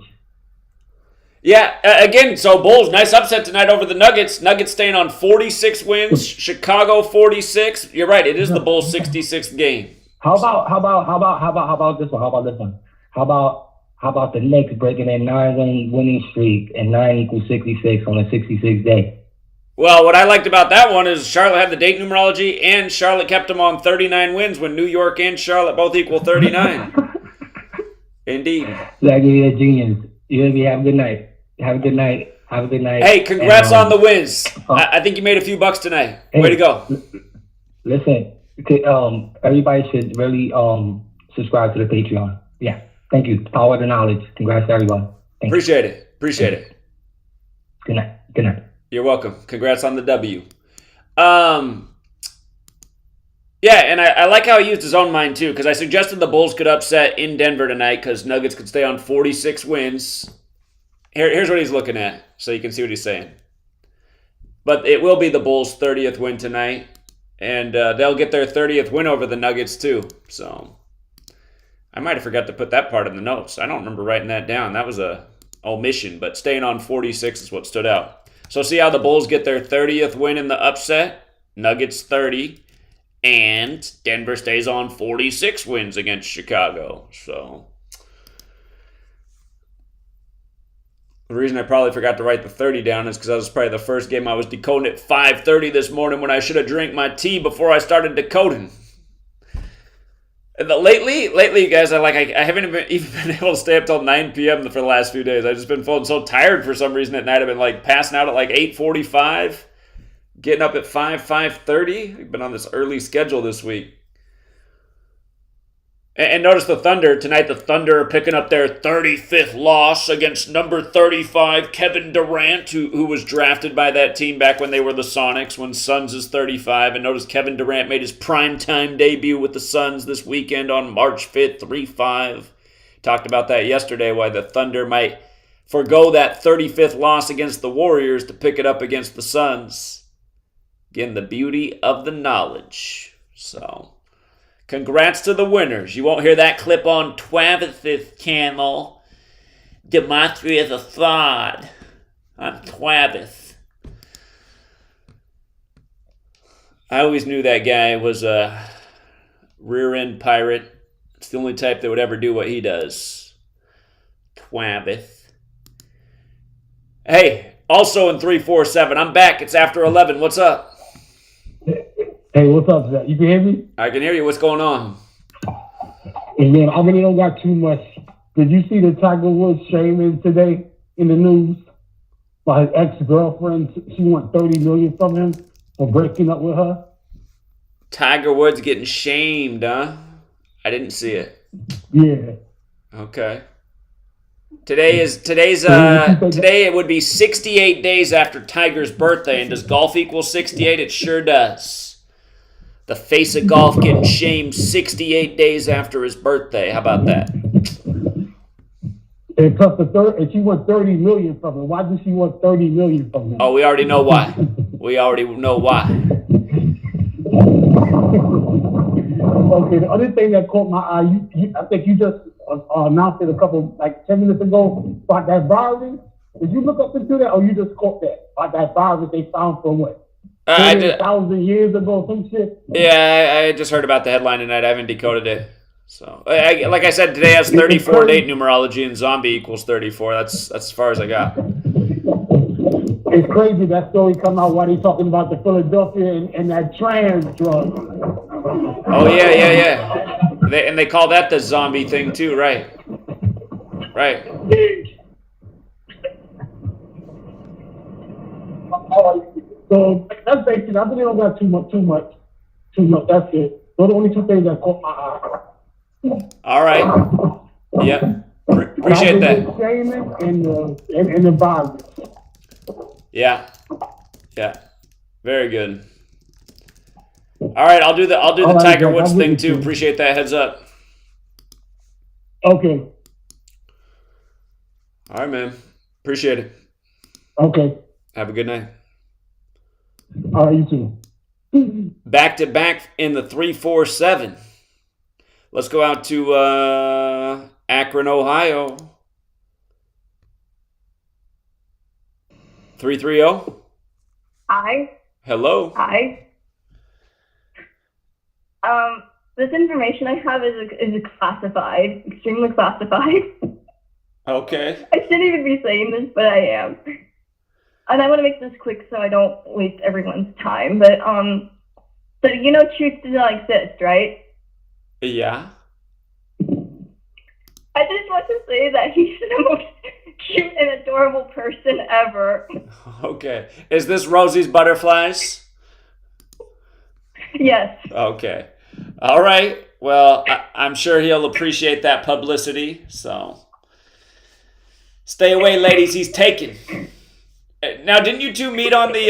Yeah, again, so Bulls, nice upset tonight over the Nuggets. Nuggets staying on 46 wins. Chicago 46. You're right, it is the Bulls' 66th game. How about this one? How about the Knicks breaking their 9-winning streak and 9 equals 66 on the 66th day? Well, what I liked about that one is Charlotte had the date numerology, and Charlotte kept them on 39 wins when New York and Charlotte both equal 39. Indeed. Zach, you're a genius. You have a good night. Have a good night. Hey, congrats on the wins. I think you made a few bucks tonight. Way to go. Listen, everybody should really subscribe to the Patreon. Yeah. Thank you. Power of the knowledge. Congrats to everyone. Appreciate it. Good night. You're welcome. Congrats on the W. Yeah, and I like how he used his own mind, too, because I suggested the Bulls could upset in Denver tonight because Nuggets could stay on 46 wins. Here's what he's looking at, so you can see what he's saying. But it will be the Bulls' 30th win tonight, and they'll get their 30th win over the Nuggets, too. So I might have forgot to put that part in the notes. I don't remember writing that down. That was a omission, but staying on 46 is what stood out. So see how the Bulls get their 30th win in the upset? Nuggets 30. And Denver stays on 46 wins against Chicago. So the reason I probably forgot to write the 30 down is because that was probably the first game I was decoding at 5:30 this morning when I should have drank my tea before I started decoding. Lately, you guys, I haven't even been able to stay up till 9 p.m. for the last few days. I've just been feeling so tired for some reason at night. I've been passing out at 8:45. Getting up at 5:30. I've been on this early schedule this week. And notice the Thunder. Tonight the Thunder are picking up their 35th loss against number 35, Kevin Durant, who was drafted by that team back when they were the Sonics, when Suns is 35. And notice Kevin Durant made his primetime debut with the Suns this weekend on March 5th, 3-5. Talked about that yesterday, why the Thunder might forgo that 35th loss against the Warriors to pick it up against the Suns. Again, the beauty of the knowledge. So, congrats to the winners. You won't hear that clip on Travis's channel. Gematria is a fraud on Travis. I always knew that guy was a rear-end pirate. It's the only type that would ever do what he does. Travis. Hey, also in 347, I'm back. It's after 11. What's up? Hey, what's up, Zach? You can hear me? I can hear you. What's going on? Hey, man, I really don't got too much. Did you see the Tiger Woods shaming today in the news by his ex-girlfriend? She won $30 million from him for breaking up with her. Tiger Woods getting shamed, huh? I didn't see it. Yeah. Okay. Today it would be 68 days after Tiger's birthday, and does golf equal 68? It sure does. The face of golf getting shamed 68 days after his birthday. How about that? And plus and she won $30 million from him. Why did she want $30 million from him? Oh, we already know why. We already know why. Okay, the other thing that caught my eye, I think you just announced it a couple, 10 minutes ago, about that virus. Did you look up into that, or you just caught that? About that virus they found from what? 1,000 years ago, some shit? Yeah, I just heard about the headline tonight. I haven't decoded it. So, like I said, today has 34 date numerology, and zombie equals 34. That's as far as I got. It's crazy that story come out while they talking about the Philadelphia and that trans drug. Oh yeah. They call that the zombie thing too, right? Right. So that's basically. I really don't got too much. That's it. Those are the only two things that caught my eye. All right. Yep. Appreciate that. Shaming and the violence. Yeah. Very good. All right, I'll do the Tiger Woods thing too. Appreciate that heads up. Okay. All right, man. Appreciate it. Okay. Have a good night. All right, you too. Back to back in the 347. Let's go out to Akron, Ohio. 330. Hi. Hello. Hi. This information I have is classified, extremely classified. Okay. I shouldn't even be saying this, but I am. And I want to make this quick so I don't waste everyone's time. But so you know, truth does not exist, right? Yeah. I just want to say that he's the most cute and adorable person ever. Okay. Is this Rosie's Butterflies? Yes. Okay. All right. Well, I'm sure he'll appreciate that publicity. So stay away, ladies. He's taken. Now, didn't you two meet on the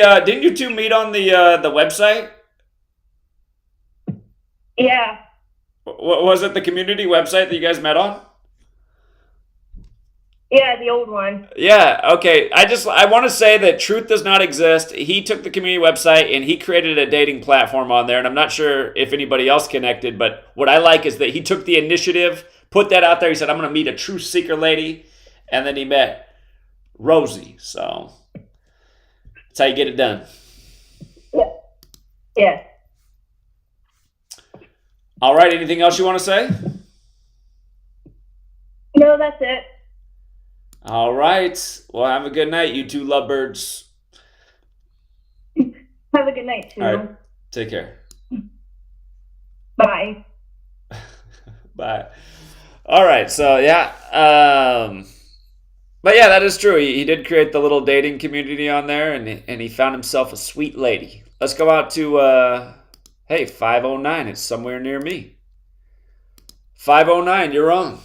website? Yeah. Was it the community website that you guys met on? Yeah, the old one. Yeah, okay. I want to say that truth does not exist. He took the community website and he created a dating platform on there, and I'm not sure if anybody else connected, but what I like is that he took the initiative, put that out there. He said, I'm going to meet a truth seeker lady, and then he met Rosie. So that's how you get it done. Yeah. All right, anything else you want to say? No, that's it. All right. Well, have a good night, you two lovebirds. Have a good night, too. All right. Take care. Bye. Bye. All right. So, yeah. But, yeah, that is true. He did create the little dating community on there, and he found himself a sweet lady. Let's go out to, 509. It's somewhere near me. 509, you're on.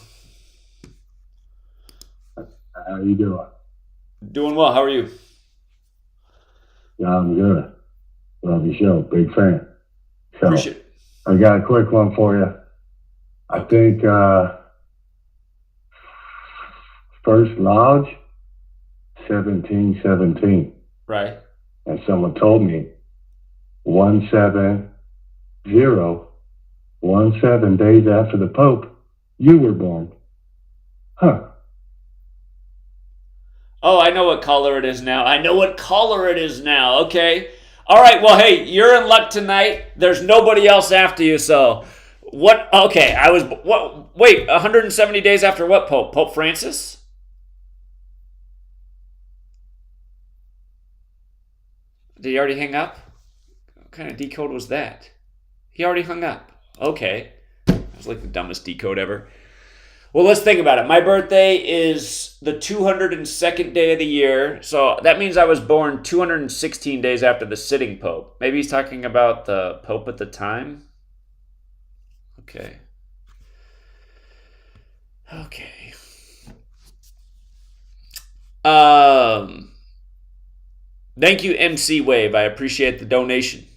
How you doing? Doing well. How are you? Yeah, I'm good. Love your show. Big fan. So, Appreciate it. I got a quick one for you. I think First Lodge, 1717. Right. And someone told me 170, 17 days after the Pope, you were born. Huh. Oh, I know what color it is now. Okay. All right. Well, hey, you're in luck tonight. There's nobody else after you. So what? Okay. Wait, 170 days after what Pope? Pope Francis? Did he already hang up? What kind of decode was that? He already hung up. Okay. That was like the dumbest decode ever. Well, let's think about it. My birthday is the 202nd day of the year. So that means I was born 216 days after the sitting Pope. Maybe he's talking about the Pope at the time. Okay. Thank you, MC Wave. I appreciate the donation.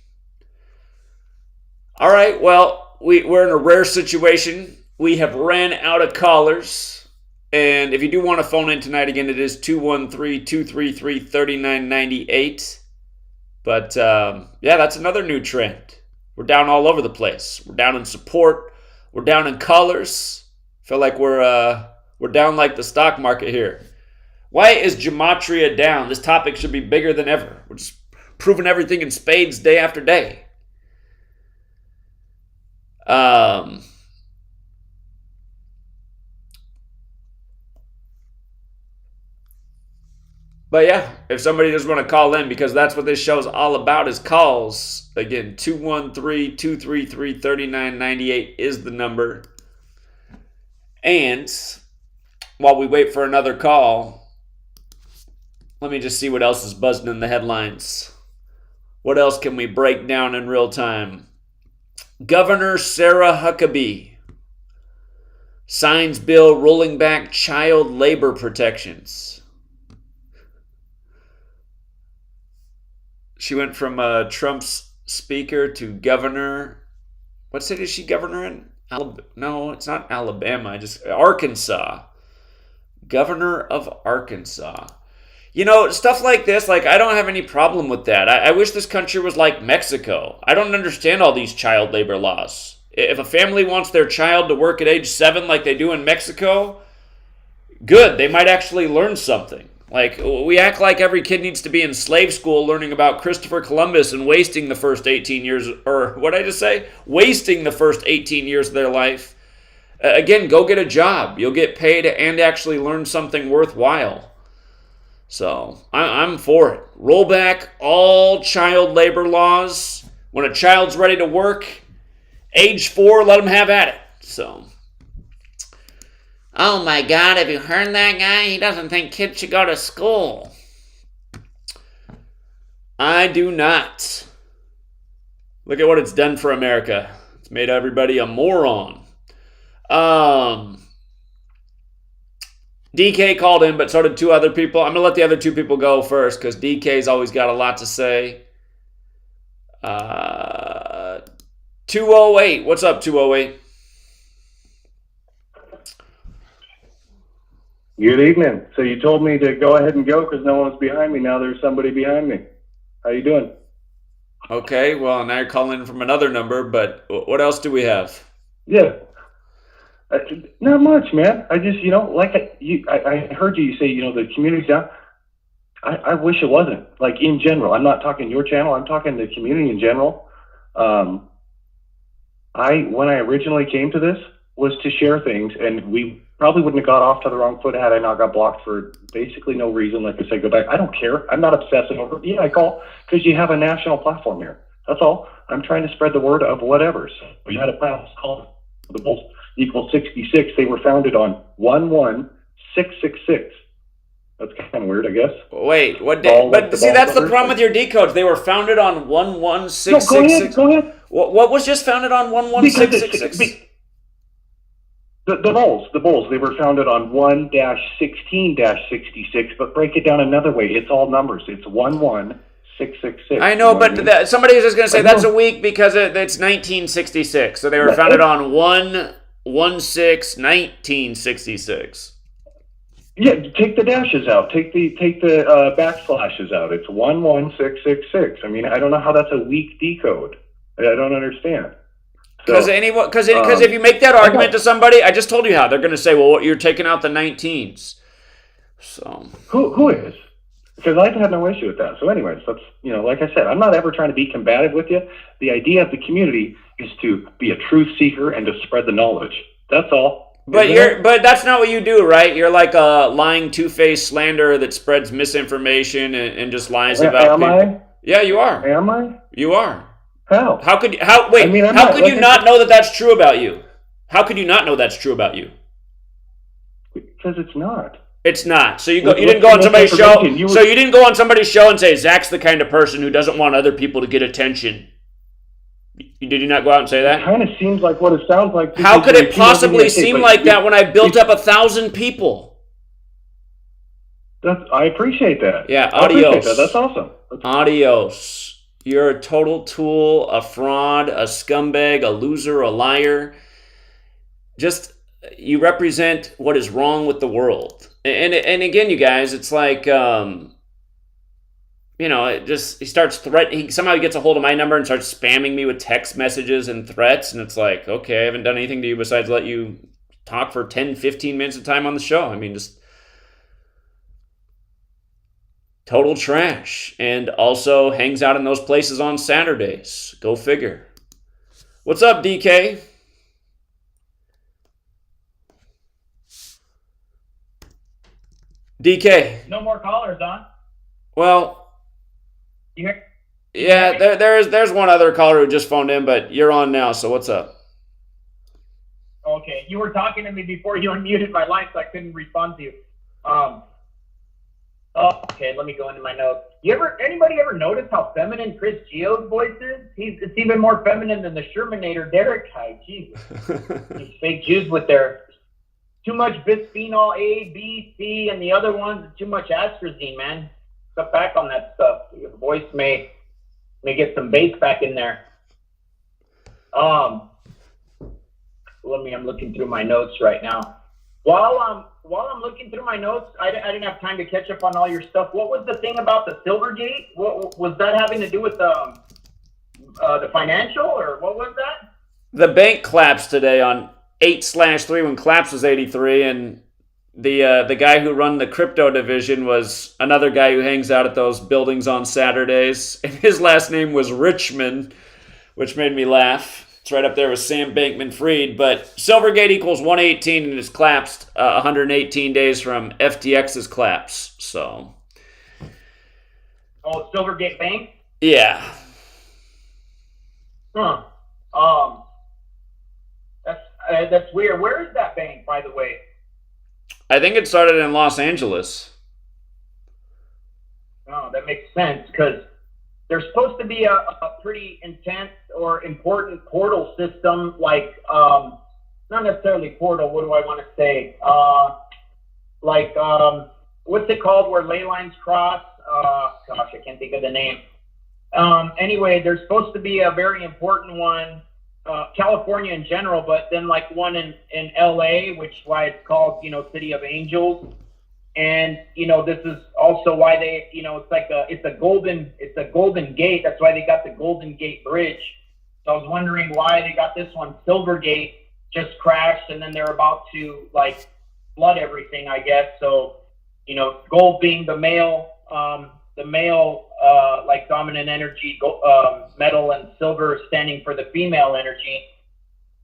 All right. Well, we're in a rare situation. We have ran out of callers. And if you do want to phone in tonight, again, it is 213-233-3998. But, yeah, that's another new trend. We're down all over the place. We're down in support. We're down in callers. Feel like we're down like the stock market here. Why is Gematria down? This topic should be bigger than ever. We're just proving everything in spades day after day. But yeah, if somebody just want to call in, because that's what this show's all about, is calls. Again, 213-233-3998 is the number. And while we wait for another call, let me just see what else is buzzing in the headlines. What else can we break down in real time? Governor Sarah Huckabee signs bill rolling back child labor protections. She went from Trump's speaker to governor. What state is she governor in? No, it's not Alabama. Arkansas. Governor of Arkansas. You know, stuff like this, like, I don't have any problem with that. I wish this country was like Mexico. I don't understand all these child labor laws. If a family wants their child to work at age 7 like they do in Mexico, good. They might actually learn something. Like, we act like every kid needs to be in slave school learning about Christopher Columbus and wasting the first 18 years, or what did I just say? Wasting the first 18 years of their life. Again, go get a job. You'll get paid and actually learn something worthwhile. So, I'm for it. Roll back all child labor laws. When a child's ready to work, age 4, let them have at it. So, oh my God, have you heard that guy? He doesn't think kids should go to school. I do not. Look at what it's done for America. It's made everybody a moron. DK called in, but so did 2 other people. I'm going to let the other 2 people go first because DK's always got a lot to say. 208. What's up, 208? Good evening. So you told me to go ahead and go because no one's behind me. Now there's somebody behind me. How you doing? Okay, well, now you're calling in from another number, but what else do we have? Yeah. Not much, man. I just, like I heard you say, the community's down. I wish it wasn't. Like, in general. I'm not talking your channel. I'm talking the community in general. When I originally came to this, was to share things, and we probably wouldn't have got off to the wrong foot had I not got blocked for basically no reason. Like I said, go back. I don't care. I'm not obsessive over it. Yeah, I call because you have a national platform here. That's all. I'm trying to spread the word of whatever. So you had a platform called the Bulls equals 66. They were founded on 11666. That's kind of weird, I guess. Wait, what day? But see, that's the problem with your decodes. They were founded on 11666. No, go ahead. What was just founded on 11666? The Bulls, they were founded on 1-16-66, but break it down another way. It's all numbers. It's 11666. I know, but somebody is just going to say that's a week because it's 1966. So they were founded on 1-16-1966. Yeah, take the dashes out. Take the backslashes out. It's 11666. I mean, I don't know how that's a weak decode. I don't understand. Because if you make that argument to somebody, I just told you how they're going to say, "Well, you're taking out the 19s." So who is? Because I've had no issue with that. So, anyways, that's like I said, I'm not ever trying to be combative with you. The idea of the community is to be a truth seeker and to spread the knowledge. That's all. But that's not what you do, right? You're like a lying, two-faced slanderer that spreads misinformation and just lies about people. Am I? Yeah, you are. Am I? You are. How? How could you? How could you not know that that's true about you? How could you not know that's true about you? Because it's not. It's not. So you didn't go on somebody's show. So you didn't go on somebody's show and say Zach's the kind of person who doesn't want other people to get attention. Did you not go out and say that? It kind of seems like what it sounds like. How could it possibly seem like that when I built up 1,000 people? I appreciate that. Yeah, adios. That's awesome. Adios. You're a total tool, a fraud, a scumbag, a loser, a liar. Just, you represent what is wrong with the world. And again, you guys, it's like, he starts threatening. Somehow he gets a hold of my number and starts spamming me with text messages and threats. And it's like, okay, I haven't done anything to you besides let you talk for 10, 15 minutes of time on the show. I mean, just total trash. And also hangs out in those places on Saturdays. Go figure. What's up, DK? DK. No more callers, Don. Well, yeah, there's one other caller who just phoned in, but you're on now, so what's up? Okay, you were talking to me before you unmuted my line, so I couldn't respond to you. Okay, let me go into my notes. Anybody ever notice how feminine Chris Geo's voice is? It's even more feminine than the Shermanator Derek guy. Jesus, these fake Jews with their too much bisphenol A, B, C, and the other ones, too much astrazine, man. Cut back on that stuff. Your voice may get some bass back in there. I'm looking through my notes right now. While I'm looking through my notes, I didn't have time to catch up on all your stuff. What was the thing about the Silvergate? What was that having to do with the financial, or what was that? The bank collapsed today on 8/3 when collapse was 83, and the guy who run the crypto division was another guy who hangs out at those buildings on Saturdays, and his last name was Richmond, which made me laugh. It's right up there with Sam Bankman-Fried, but Silvergate equals 118 and it's collapsed 118 days from FTX's collapse. So, Silvergate Bank? Yeah. Huh. That's weird. Where is that bank, by the way? I think it started in Los Angeles. Oh, that makes sense, because there's supposed to be a pretty intense or important portal system, like, not necessarily portal, what do I want to say? What's it called where ley lines cross? Gosh, I can't think of the name. Anyway, there's supposed to be a very important one, California in general, but then like one in LA, which is why it's called, City of Angels. And, this is also why they, it's a golden gate. That's why they got the Golden Gate Bridge. So I was wondering why they got this one. Silvergate just crashed, and then they're about to flood everything, I guess. So, gold being the male, dominant energy, metal, and silver standing for the female energy.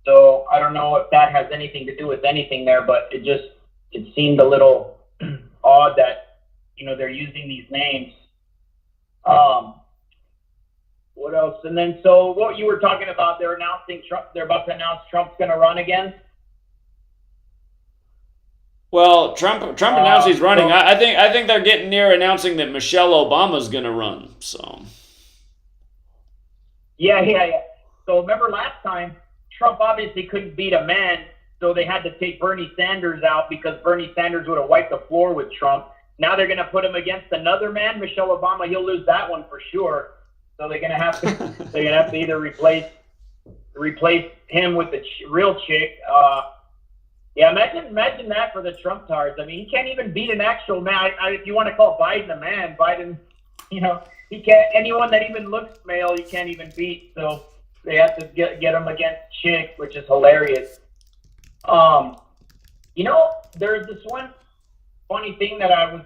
So I don't know if that has anything to do with anything there, but it seemed a little odd that they're using these names. What else? And then so what you were talking about, they're about to announce Trump's going to run again. Well, Trump announced he's running. I think they're getting near announcing that Michelle Obama's going to run. So yeah. So remember last time Trump obviously couldn't beat a man. So they had to take Bernie Sanders out because Bernie Sanders would have wiped the floor with Trump. Now they're going to put him against another man, Michelle Obama. He'll lose that one for sure. So they're going to have to either replace him with the real chick. Yeah, imagine that for the Trump tards. I mean, he can't even beat an actual man. If you want to call Biden a man, Biden, he can't. Anyone that even looks male, he can't even beat. So they have to get him against chick, which is hilarious. There's this one funny thing that I was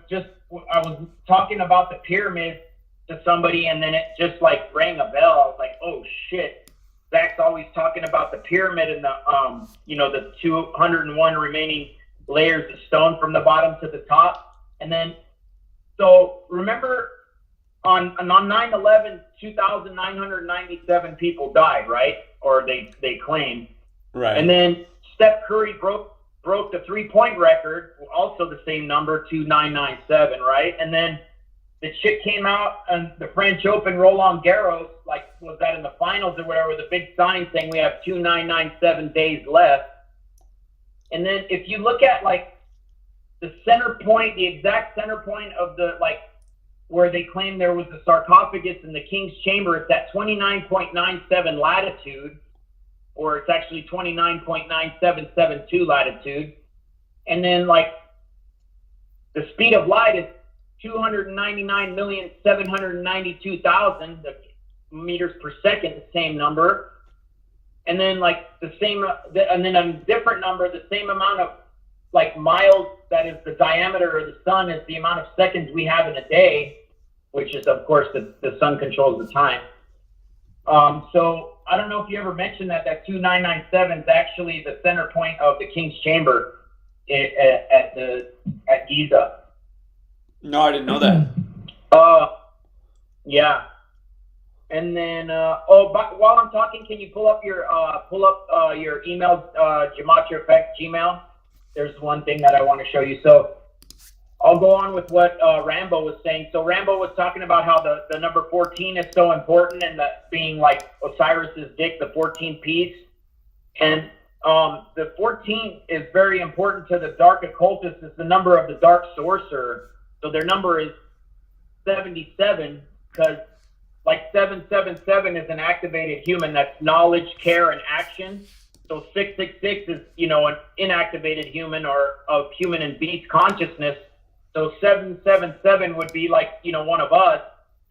talking about the pyramid to somebody, and then it just rang a bell. I was like, oh shit. Zach's always talking about the pyramid and the 201 remaining layers of stone from the bottom to the top. And then, so remember on 9/11, 2,997 people died, right? Or they claimed. Right. And then Steph Curry broke the 3-point record, also the same number, 2,997, right? And then the chick came out and the French Open, Roland Garros, was that in the finals or whatever, the big sign saying we have 2,997 days left. And then if you look at the center point, the exact center point of the where they claim there was a sarcophagus in the King's Chamber, it's at 29.97 latitude, or it's actually 29.9772 latitude. And then the speed of light is 299,792,000 meters per second, the same number. And then and then a different number, the same amount of miles that is the diameter of the sun is the amount of seconds we have in a day, which is of course the sun controls the time. So I don't know if you ever mentioned that 2997 is actually the center point of the King's Chamber at Giza. No, I didn't know that. Yeah. And then, but while I'm talking, can you pull up your email, Gematria Effect Gmail? There's one thing that I want to show you. So I'll go on with what Rambo was saying. So Rambo was talking about how the number 14 is so important, and that being like Osiris's dick, the 14th piece. And the 14 is very important to the dark occultists. It's the number of the dark sorcerer. So their number is 77, because like 777 is an activated human. That's knowledge, care, and action. So 666 is, an inactivated human, or of human and beast consciousness. So 777 would be like, one of us.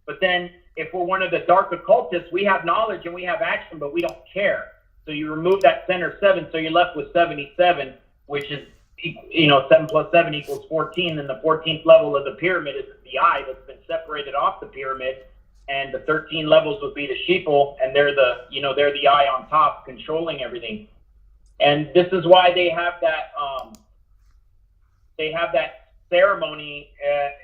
But then if we're one of the dark occultists, we have knowledge and we have action, but we don't care. So you remove that center 7, so you're left with 77, which is, 7 plus 7 equals 14. And the 14th level of the pyramid is the eye that's been separated off the pyramid. And the 13 levels would be the sheeple, and they're the eye on top, controlling everything. And this is why they have that ceremony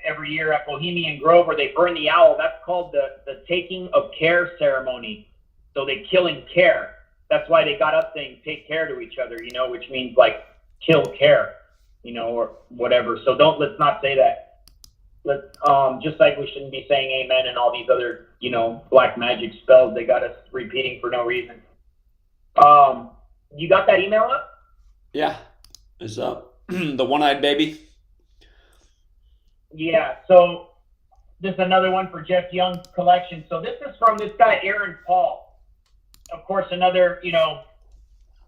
every year at Bohemian Grove, where they burn the owl. That's called the taking of care ceremony. So they kill in care. That's why they got us saying take care to each other, which means like kill care, or whatever. So let's not say that. Let's just like we shouldn't be saying amen and all these other, black magic spells they got us repeating for no reason. You got that email up? Yeah, it's up. The one-eyed baby. Yeah, so this is another one for Jeff Young's collection. So this is from this guy, Aaron Paul. Of course, another,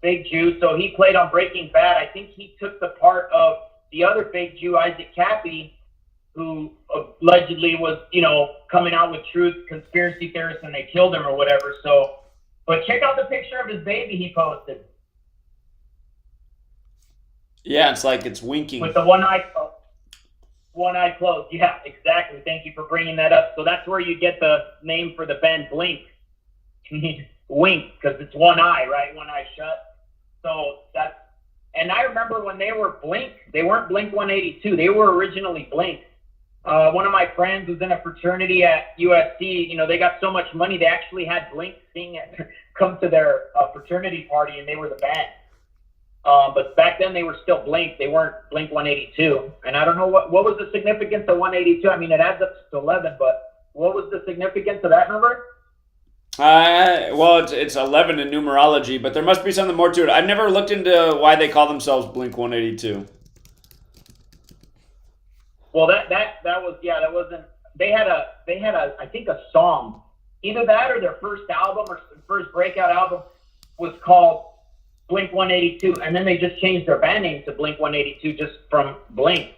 big Jew. So he played on Breaking Bad. I think he took the part of the other big Jew, Isaac Cappy, who allegedly was, coming out with truth, conspiracy theorists, and they killed him or whatever. So, but check out the picture of his baby he posted. Yeah, it's like it's winking. With the one eye closed. Yeah, exactly. Thank you for bringing that up. So that's where you get the name for the band Blink. Wink, because it's one eye, right? One eye shut. So that's, and I remember when they were Blink, they weren't Blink 182. They were originally Blink. One of my friends was in a fraternity at USC. They got so much money, they actually had Blink come to their fraternity party, and they were the band. But back then they were still Blink. They weren't Blink 182. And I don't know what was the significance of 182. I mean, it adds up to 11, but what was the significance of that number? Well, it's 11 in numerology, but there must be something more to it. I've never looked into why they call themselves Blink 182. Well, that was, yeah, that wasn't. They had a I think a song, either that or their first album or first breakout album was called Blink 182, and then they just changed their band name to Blink 182 just from Blink.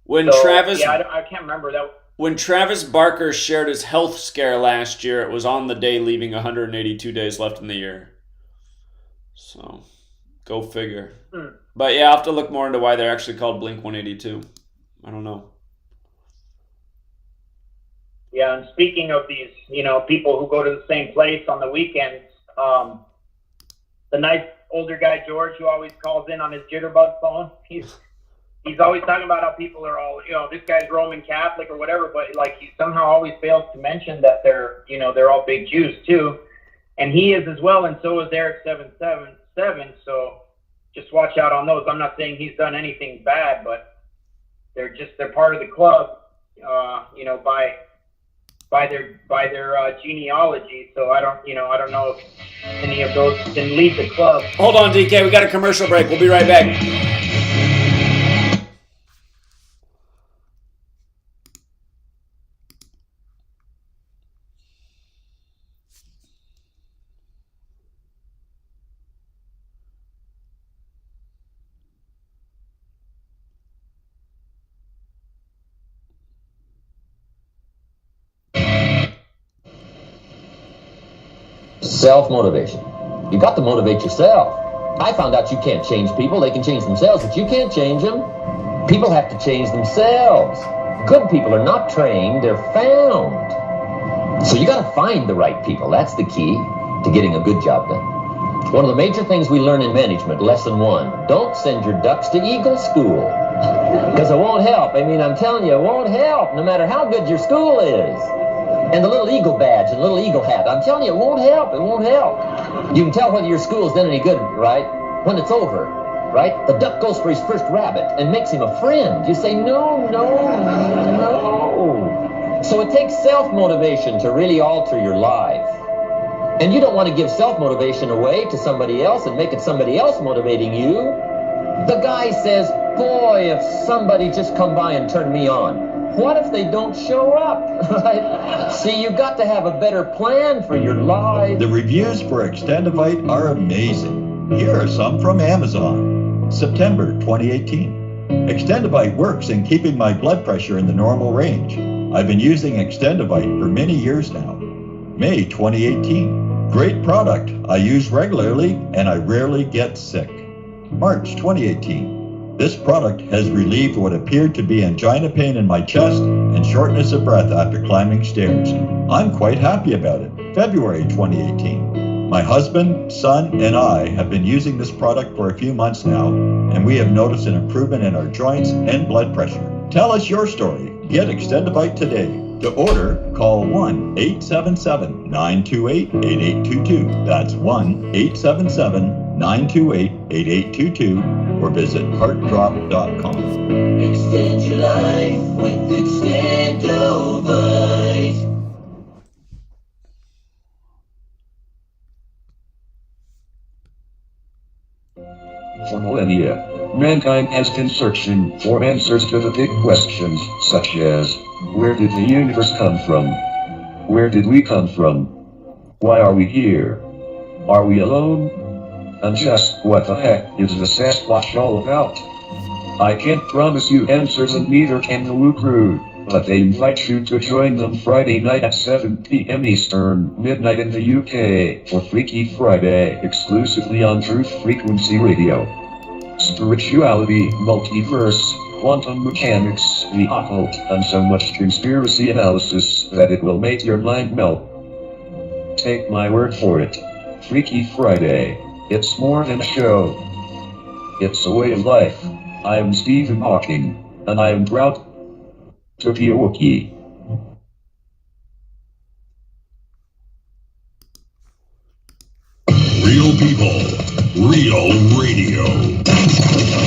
When So, Travis, yeah, I can't remember that. when Travis Barker shared his health scare last year, it was on the day leaving 182 days left in the year. So, go figure. But yeah, I'll have to look more into why they're actually called Blink 182. I don't know. Yeah, and speaking of these, people who go to the same place on the weekends, the nice older guy George, who always calls in on his jitterbug phone, he's always talking about how people are all, this guy's Roman Catholic or whatever, but like he somehow always fails to mention that they're all big Jews too, and he is as well, and so is Eric 777. So just watch out on those. I'm not saying he's done anything bad, but they're part of the club, by their genealogy. So I don't know if any of those can leave the club. Hold on, DK. We got a commercial break. We'll be right back. Self-motivation. You got to motivate yourself. I found out you can't change people. They can change themselves, but you can't change them. People have to change themselves. Good people are not trained, they're found. So you got to find the right people. That's the key to getting a good job done. One of the major things we learn in management, lesson 1, don't send your ducks to Eagle School. Because it won't help. I mean, I'm telling you, it won't help, no matter how good your school is. And the little eagle badge and little eagle hat, I'm telling you, it won't help. It won't help. You can tell whether your school's done any good, right? When it's over, right? The duck goes for his first rabbit and makes him a friend. You say, no, no, no. So it takes self-motivation to really alter your life. And you don't want to give self-motivation away to somebody else and make it somebody else motivating you. The guy says, boy, if somebody just come by and turn me on. What if they don't show up? Right? See, you got to have a better plan for your life. The reviews for Extendivite are amazing. Here are some from Amazon. September 2018. Extendivite works in keeping my blood pressure in the normal range. I've been using Extendivite for many years now. May 2018. Great product. I use regularly and I rarely get sick. March 2018. This product has relieved what appeared to be angina pain in my chest and shortness of breath after climbing stairs. I'm quite happy about it. February 2018. My husband, son, and I have been using this product for a few months now, and we have noticed an improvement in our joints and blood pressure. Tell us your story. Get Extendivite today. To order, call 1-877-928-8822. That's 1-877-928-8822. Or visit heartdrop.com. Extend your life with Extendivite. For millennia, mankind has been searching for answers to the big questions, such as, where did the universe come from? Where did we come from? Why are we here? Are we alone? And just what the heck is the Sasquatch all about? I can't promise you answers and neither can the Woo Crew, but they invite you to join them Friday night at 7 p.m. Eastern, midnight in the UK, for Freaky Friday, exclusively on Truth Frequency Radio. Spirituality, multiverse, quantum mechanics, the occult, and so much conspiracy analysis that it will make your mind melt. Take my word for it. Freaky Friday. It's more than a show. It's a way of life. I am Stephen Hawking, and I am proud to be a Wookiee. Real people, real radio.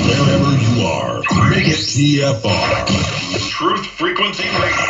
Wherever you are, make it TFR. Truth Frequency Radio.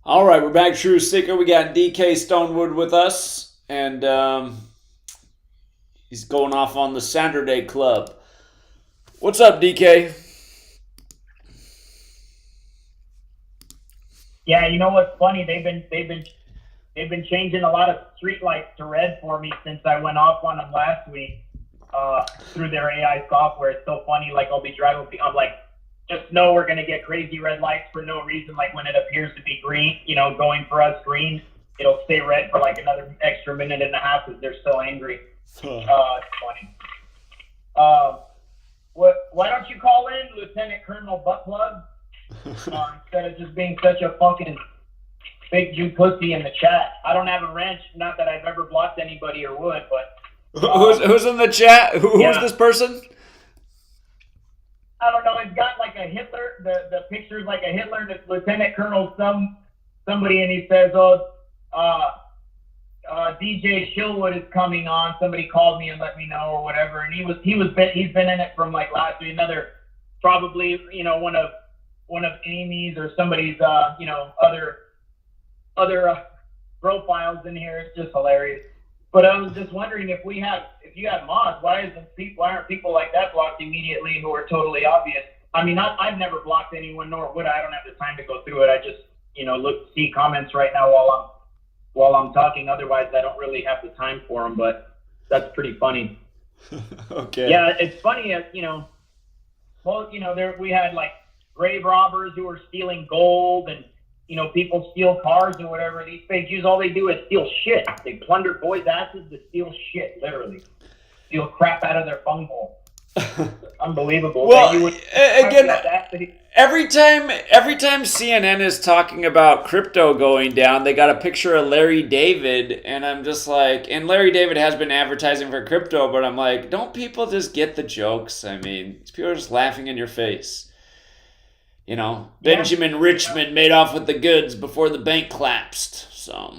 All right, we're back, True Seeker. We got DK Stonewood with us, and he's going off on the Saturday Club. What's up, DK? Yeah, you know what's funny? They've been changing a lot of street lights to red for me since I went off on them last week through their AI software. It's so funny. Like I'll be driving, I'm like, just know we're gonna get crazy red lights for no reason. Like when it appears to be green, going for us green, it'll stay red for like another extra minute and a half because they're so angry. It's funny. Why don't you call in Lieutenant Colonel Buttplug instead of just being such a fucking big Jew pussy in the chat? I don't have a wrench. Not that I've ever blocked anybody or would, but who's in the chat? Who's this person? I don't know. It's got like a Hitler. The picture's like a Hitler, and it's Lieutenant Colonel somebody, and he says, DJ Shillwood is coming on. Somebody called me and let me know or whatever. And he's been in it from like last week. Another probably one of Amy's or somebody's other profiles in here. It's just hilarious. But I was just wondering if you have mods, why aren't people like that blocked immediately who are totally obvious? I mean, I've never blocked anyone, nor would I. I don't have the time to go through it. I just, see comments right now while I'm talking. Otherwise, I don't really have the time for them. But that's pretty funny. Okay. Yeah, it's funny as we had like grave robbers who were stealing gold, and people steal cars or whatever. These fake Jews, all they do is steal shit. They plunder boys' asses to steal shit, literally. Steal crap out of their bunghole. Unbelievable. Well, again, every time CNN is talking about crypto going down, they got a picture of Larry David, and I'm just like, and Larry David has been advertising for crypto, but I'm like, don't people just get the jokes? I mean, people are just laughing in your face. Benjamin Richmond made off with the goods before the bank collapsed. So,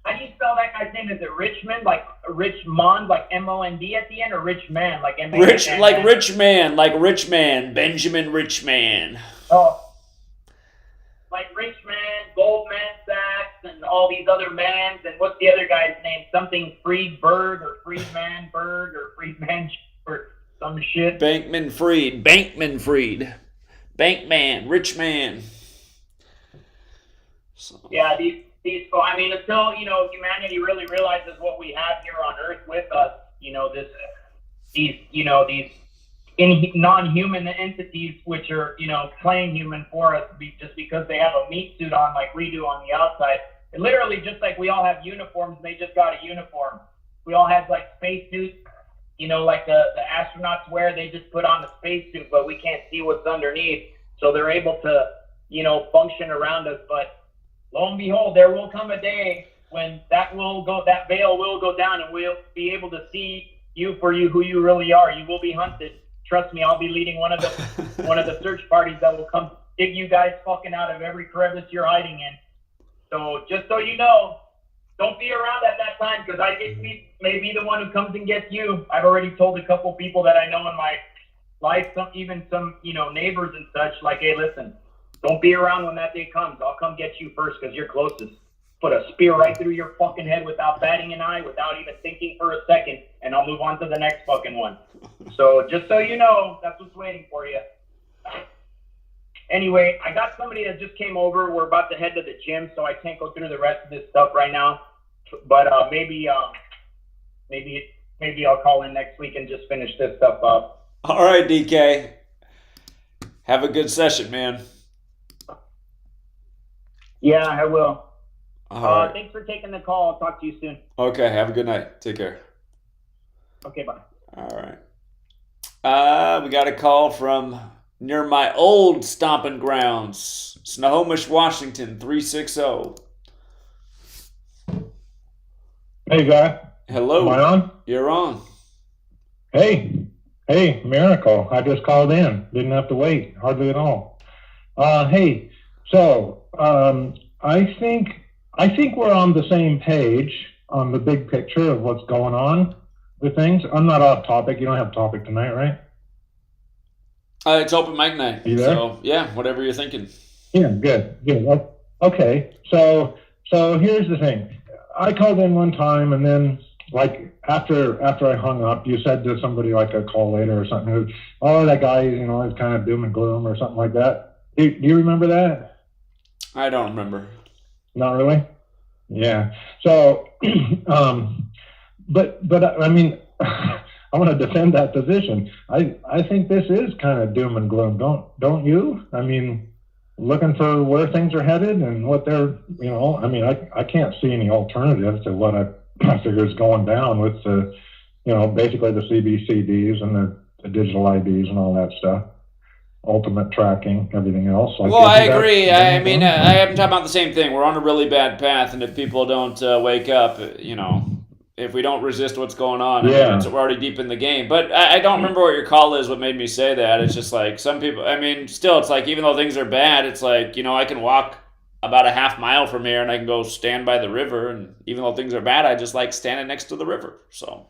how do you spell that guy's name? Is it Richmond, like Richmond, like M-O-N-D at the end, or Rich Man, like M-A-N? Rich Man, Benjamin Richman. Oh, like Rich Man, Goldman Sachs, and all these other mans. And what's the other guy's name? Something Friedberg or Friedmanberg or Friedman or some shit. Bankman Fried, Rich Man. So. Yeah, these. I mean, until humanity really realizes what we have here on Earth with us, these non-human entities, which are playing human for us, just because they have a meat suit on like we do on the outside. And literally, just like we all have uniforms, they just got a uniform. We all have like space suits. Like the astronauts wear, they just put on a spacesuit, but we can't see what's underneath. So they're able to, function around us. But lo and behold, there will come a day when that veil will go down, and we'll be able to see you for who you really are. You will be hunted. Trust me, I'll be leading one of the search parties that will come dig you guys fucking out of every crevice you're hiding in. So just so you know, don't be around at that time, because I may be the one who comes and gets you. I've already told a couple people that I know in my life, some neighbors and such, like, hey, listen, don't be around when that day comes. I'll come get you first because you're closest. Put a spear right through your fucking head without batting an eye, without even thinking for a second, and I'll move on to the next fucking one. So just so you know, that's what's waiting for you. Anyway, I got somebody that just came over. We're about to head to the gym, so I can't go through the rest of this stuff right now. But maybe I'll call in next week and just finish this stuff up. All right, DK. Have a good session, man. Yeah, I will. All right. Thanks for taking the call. I'll talk to you soon. Okay, have a good night. Take care. Okay, bye. All right. We got a call from near my old stomping grounds, Snohomish, Washington, 360. Hey, guy. Hello. Am I on? You're on. Hey, miracle. I just called in. Didn't have to wait, hardly at all. Hey, so I think we're on the same page on the big picture of what's going on with things. I'm not off topic. You don't have a topic tonight, right? It's open mic night. You there? So, yeah, whatever you're thinking. Yeah, good. Okay, so here's the thing. I called in one time, and then like after I hung up, you said to somebody like a call later or something, oh, that guy, is kind of doom and gloom or something like that. Do you remember that? I don't remember. Not really? Yeah. So, but I mean, I want to defend that position. I think this is kind of doom and gloom. Don't you? I mean, looking for where things are headed and what they're, I mean, I can't see any alternative to what I figure is going down with the, basically the CBCDs and the digital IDs and all that stuff. Ultimate tracking, everything else. Well, I agree. I am talking about the same thing. We're on a really bad path, and if people don't wake up, if we don't resist what's going on, yeah. We're already deep in the game. But I don't remember what your call is, what made me say that. It's just like some people, still, it's like even though things are bad, it's like, I can walk about a half mile from here and I can go stand by the river. And even though things are bad, I just like standing next to the river. So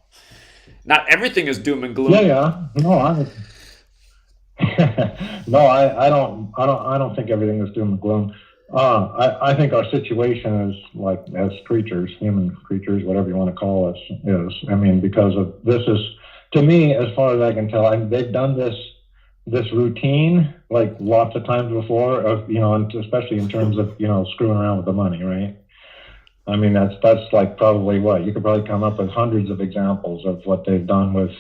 not everything is doom and gloom. Yeah. No, I don't think everything is doom and gloom. I think our situation is like as creatures, human creatures, whatever you want to call us, is. I mean, because of this is, to me, as far as I can tell, they've done this routine like lots of times before, of and especially in terms of screwing around with the money, right? I mean, that's like probably what you could probably come up with hundreds of examples of what they've done with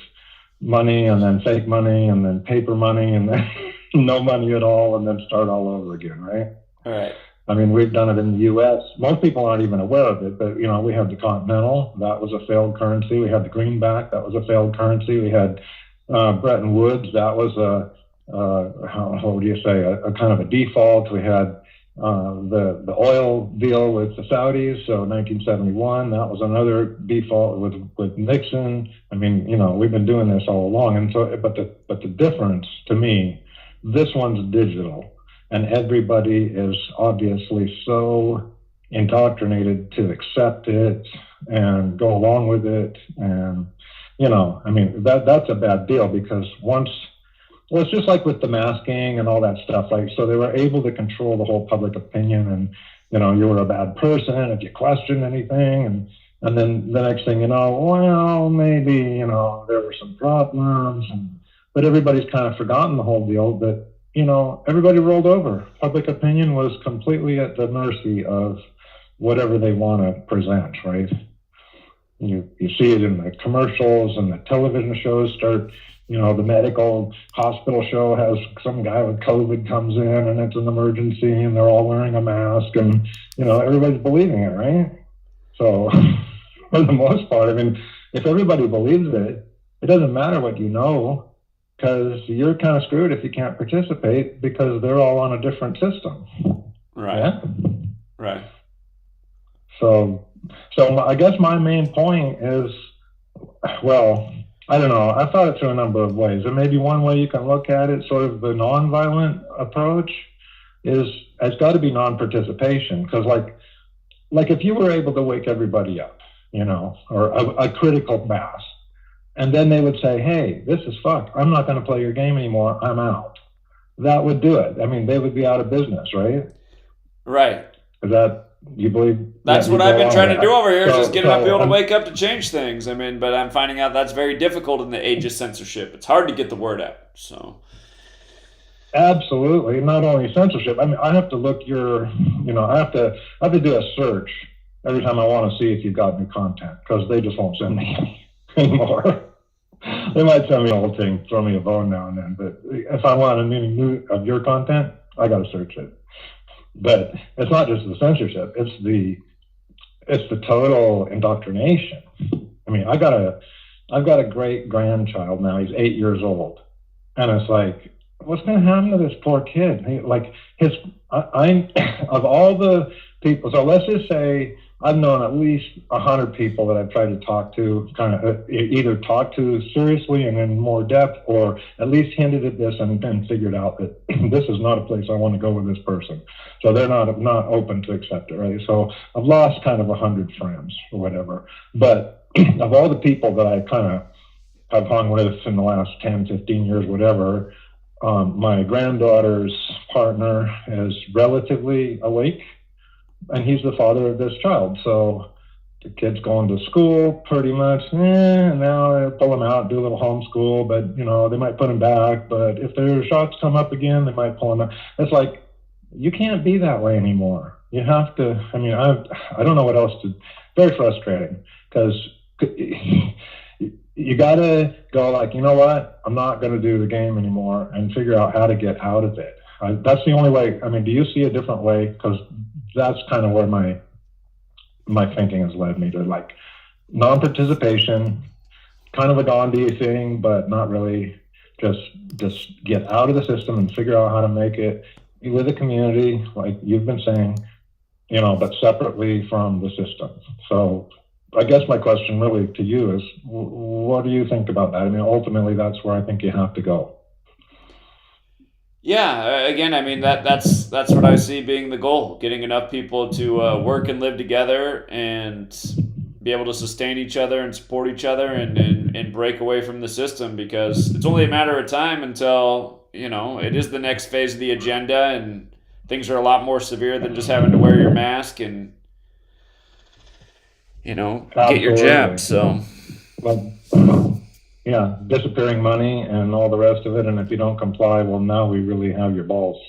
money, and then fake money, and then paper money, and then no money at all, and then start all over again, right? All right. I mean, we've done it in the U.S. Most people aren't even aware of it, but we have the Continental. That was a failed currency. We had the greenback. That was a failed currency. We had Bretton Woods. That was how would you say, a kind of a default. We had the oil deal with the Saudis. So 1971, that was another default with Nixon. I mean, we've been doing this all along. And so, but the difference to me, this one's digital. And everybody is obviously so indoctrinated to accept it and go along with it. And, I mean, that's a bad deal, because it's just like with the masking and all that stuff. Like, so they were able to control the whole public opinion, and, you were a bad person if you questioned anything. And then the next thing you know, well, maybe, there were some problems, but everybody's kind of forgotten the whole deal that, everybody rolled over. Public opinion was completely at the mercy of whatever they want to present, right? You see it in the commercials and the television shows start, the medical hospital show has some guy with COVID comes in and it's an emergency and they're all wearing a mask and, everybody's believing it, right? So for the most part, I mean, if everybody believes it, it doesn't matter what you know, because you're kind of screwed if you can't participate, because they're all on a different system. Right. Yeah? Right. So I guess my main point is, well, I don't know. I've thought it through a number of ways. And maybe one way you can look at it, sort of the nonviolent approach, is it's got to be non-participation. Because like if you were able to wake everybody up, or a critical mass, and then they would say, hey, this is fucked. I'm not going to play your game anymore. I'm out. That would do it. I mean, they would be out of business, right? Right. Is that, you believe? That's what I've been trying to do over here, is just get enough people to I'm- wake up to change things. I mean, but I'm finding out that's very difficult in the age of censorship. It's hard to get the word out. So. Absolutely. Not only censorship. I mean, I have to look I have to do a search every time I want to see if you've got new content, because they just won't send me anymore. They might send me an old thing, throw me a bone now and then, but if I want anything new of your content, I got to search it. But it's not just the censorship; it's the total indoctrination. I mean, I've got a great grandchild now. He's 8 years old, and it's like, what's going to happen to this poor kid? I'm of all the people. So let's just say I've known at least 100 people that I've tried to talk to, kind of either talk to seriously and in more depth, or at least hinted at this and then figured out that this is not a place I want to go with this person. So they're not open to accept it, right? So I've lost kind of 100 friends or whatever. But of all the people that I kind of have hung with in the last 10, 15 years, whatever, my granddaughter's partner is relatively awake, and he's the father of this child. So the kid's going to school pretty much, and now they pull him out, do a little homeschool, but they might put him back. But if their shots come up again, they might pull him out. It's like, you can't be that way anymore. You have to, I mean, I don't know what else to, very frustrating, because you got to go like, you know what, I'm not going to do the game anymore, and figure out how to get out of it. That's the only way. I mean, do you see a different way? Because that's kind of where my thinking has led me to, like, non-participation, kind of a Gandhi thing, but not really. Just get out of the system and figure out how to make it with the community, like you've been saying, but separately from the system. So I guess my question really to you is, what do you think about that? I mean, ultimately, that's where I think you have to go. Yeah, again, I mean, that's what I see being the goal: getting enough people to work and live together and be able to sustain each other and support each other and break away from the system, because it's only a matter of time until it is the next phase of the agenda and things are a lot more severe than just having to wear your mask and, get your jab. So, But, yeah, disappearing money and all the rest of it. And if you don't comply, well, now we really have your balls.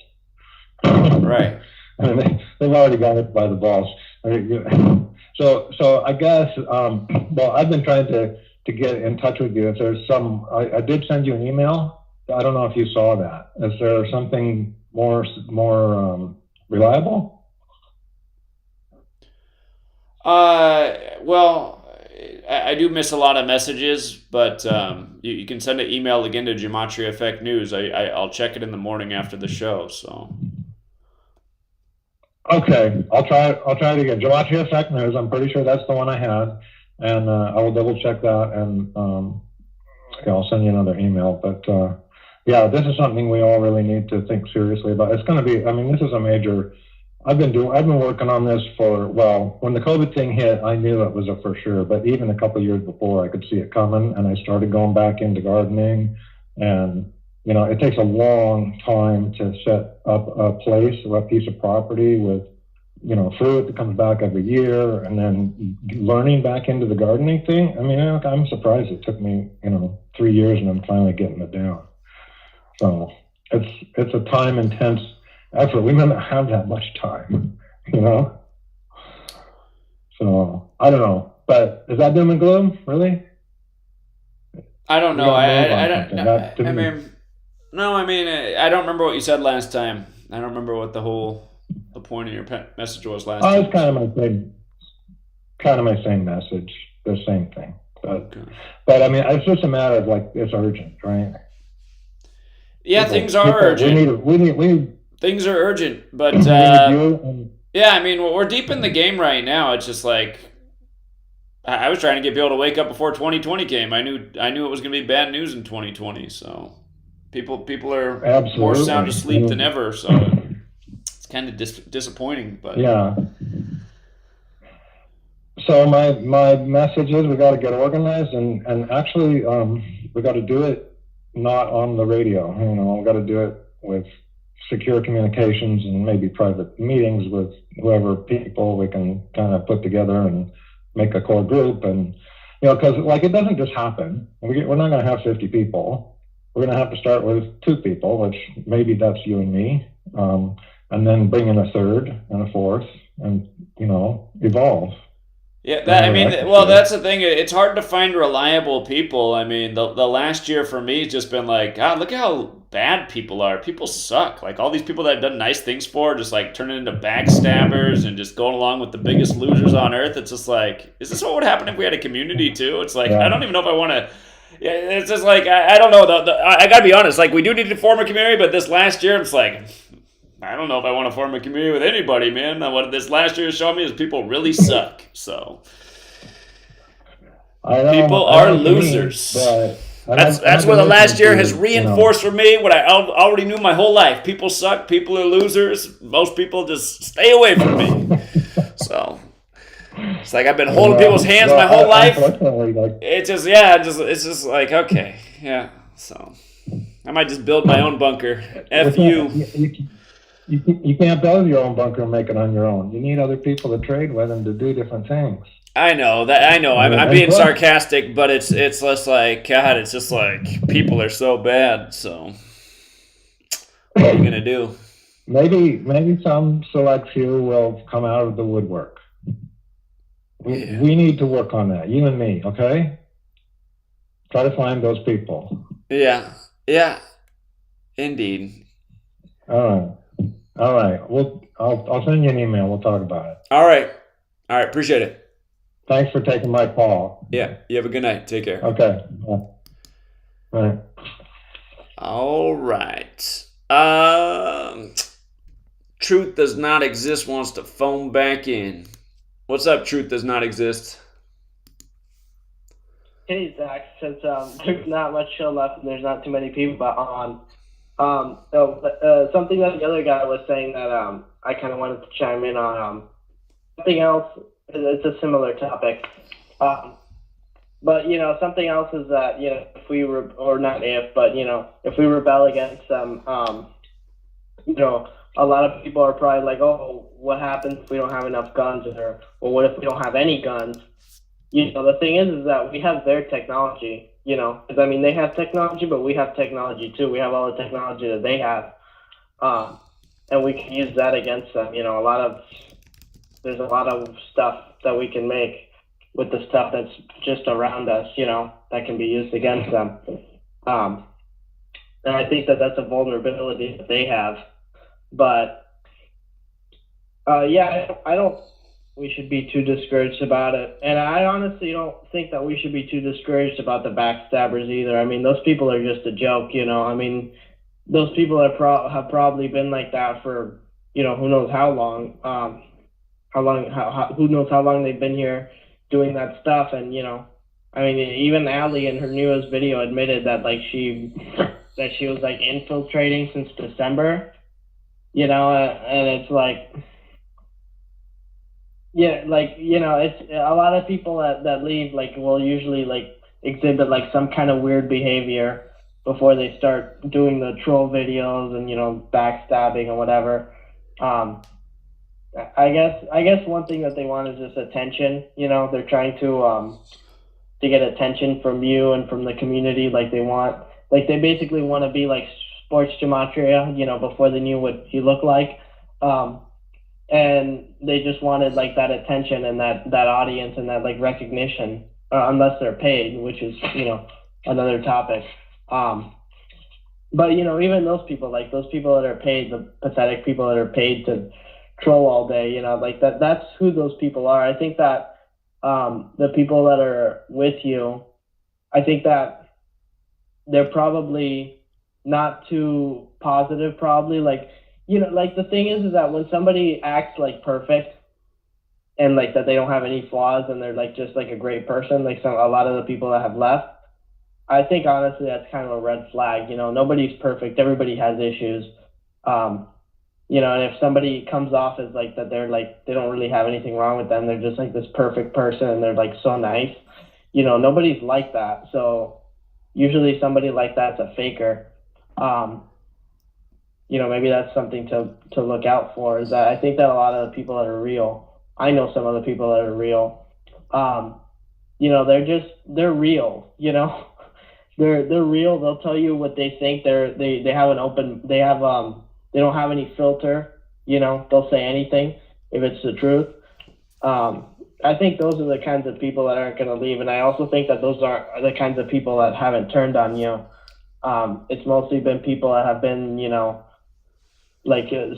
Right. I mean, they've already got it by the balls. So I guess, well, I've been trying to get in touch with you. If there's I did send you an email. I don't know if you saw that. Is there something more reliable? Well, I do miss a lot of messages, but you can send an email again to GematriaEffectNews. I'll check it in the morning after the show. So. Okay, I'll try it again. GematriaEffectNews. I'm pretty sure that's the one I had, and I will double check that, and I'll send you another email. But yeah, this is something we all really need to think seriously about. It's going to be. I mean, this is a major. I've been working on this when the COVID thing hit, I knew it was a for sure. But even a couple of years before, I could see it coming, and I started going back into gardening, and it takes a long time to set up a place or a piece of property with, fruit that comes back every year, and then learning back into the gardening thing. I mean, I'm surprised it took me, 3 years, and I'm finally getting it down. So it's a time intense effort. We may not have that much time, So I don't know, but is that doom and gloom, really? I don't know. I don't. No, I mean, I don't remember what you said last time. I don't remember what the point of your message was last time. It's kind of my same message, the same thing. But I mean, it's just a matter of it's urgent, right? Yeah, things are urgent. We need things are urgent, but yeah, I mean, we're deep in the game right now. It's just I was trying to get people to wake up before 2020 came. I knew it was going to be bad news in 2020, so. People are Absolutely. more sound asleep than ever, so it's kind of disappointing. But yeah. So my message is we got to get organized and actually we got to do it not on the radio. We got to do it with secure communications and maybe private meetings with whoever people we can kind of put together and make a core group. And because it doesn't just happen. We're not going to have 50 people. We're going to have to start with 2 people, which maybe that's you and me, and then bring in a third and a fourth, and evolve. Yeah, that's the thing. It's hard to find reliable people. I mean, the last year for me has just been God, look at how bad people are. People suck. All these people that I've done nice things for, just turning into backstabbers and just going along with the biggest losers on earth. It's just is this what would happen if we had a community too? It's I don't even know if I want to. Yeah, it's just I don't know. I gotta be honest. We do need to form a community, but this last year, it's I don't know if I want to form a community with anybody, man. What this last year has shown me is people really suck. So people are losers. That's what the last year has reinforced for me. What I already knew my whole life. People suck. People are losers. Most people just stay away from me. So. It's I've been holding people's hands my whole life. It's just okay, yeah. So I might just build my own bunker. F you. You can't build your own bunker and make it on your own. You need other people to trade with and to do different things. I know that. I know. I'm being sarcastic, but it's less God. It's just people are so bad. So what are you gonna do? Maybe some select few will come out of the woodwork. We need to work on that, you and me, okay? Try to find those people. Yeah, indeed. All right. I'll send you an email. We'll talk about it. All right. Appreciate it. Thanks for taking my call. Yeah. You have a good night. Take care. Okay. All right. All right. Truth Does Not Exist wants to phone back in. What's up, Truth Does Not Exist? Hey, Zach. Since there's not much show left and there's not too many people on, something that the other guy was saying that I kind of wanted to chime in on. Something else, it's a similar topic. But, something else is that, if we if we rebel against them, a lot of people are probably like, oh, what happens if we don't have enough guns, or what if we don't have any guns? The thing is that we have their technology, because I mean, they have technology, but we have technology too. We have all the technology that they have, and we can use that against them. There's a lot of stuff that we can make with the stuff that's just around us, that can be used against them. And I think that that's a vulnerability that they have. But I don't. We should be too discouraged about it, and I honestly don't think that we should be too discouraged about the backstabbers either. I mean, those people are just a joke, I mean, those people have probably been like that for who knows how long. Who knows how long they've been here doing that stuff, and I mean, even Allie in her newest video admitted that she was like infiltrating since December, and it's like. Yeah, it's a lot of people that leave, will usually, exhibit, some kind of weird behavior before they start doing the troll videos and, backstabbing or whatever. I guess one thing that they want is just attention. They're trying to get attention from you and from the community. They basically want to be like Sports Gematria, before they knew what he looked like. And they just wanted that attention and that audience and that recognition, unless they're paid, which is another topic. But even those people, those people that are paid, the pathetic people that are paid to troll all day, that's who those people are. I think that the people that are with you, I think that they're probably not too positive, probably the thing is that when somebody acts perfect and that they don't have any flaws and they're just a great person, a lot of the people that have left, I think honestly that's kind of a red flag. Nobody's perfect. Everybody has issues. And if somebody comes off as that they're they don't really have anything wrong with them, they're just this perfect person and they're so nice. Nobody's like that. So usually somebody like that's a faker. Maybe that's something to look out for, is that I think that a lot of the people that are real, I know some of the people that are real, they're real, they're real. They'll tell you what they think. They have an open, they don't have any filter, they'll say anything if it's the truth. I think those are the kinds of people that aren't going to leave. And I also think that those are the kinds of people that haven't turned on you. It's mostly been people that have been,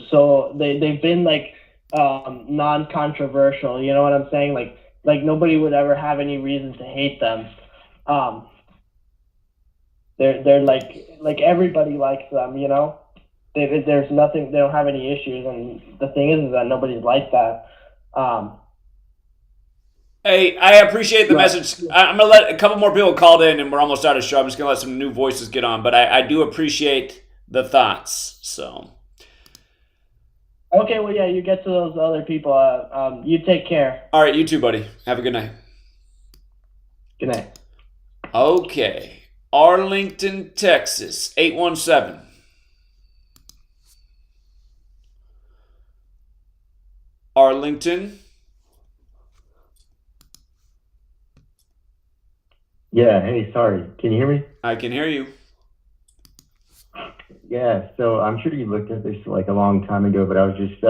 so they've been non-controversial, you know what I'm saying? Like nobody would ever have any reason to hate them. They're like everybody likes them, there's nothing, they don't have any issues. And the thing is that nobody's like that. Hey, I appreciate the message. I'm going to let a couple more people call in, and we're almost out of show. I'm just going to let some new voices get on, but I do appreciate the thoughts. So. Okay, well, yeah, you get to those other people. You take care. All right, you too, buddy. Have a good night. Good night. Okay. Arlington, Texas, 817. Arlington. Yeah, hey, sorry. Can you hear me? I can hear you. Yeah, so I'm sure you looked at this a long time ago, but I was just,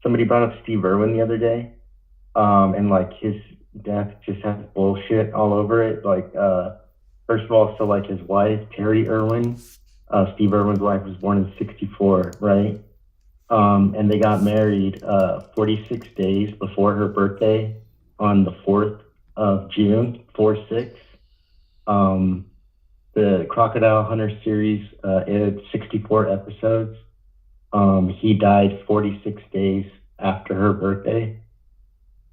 somebody brought up Steve Irwin the other day, and his death just has bullshit all over it. First of all, so his wife, Terry Irwin, Steve Irwin's wife, was born in 1964, right? And they got married 46 days before her birthday on the 4th of June, 4/6. The Crocodile Hunter series aired 64 episodes. He died 46 days after her birthday.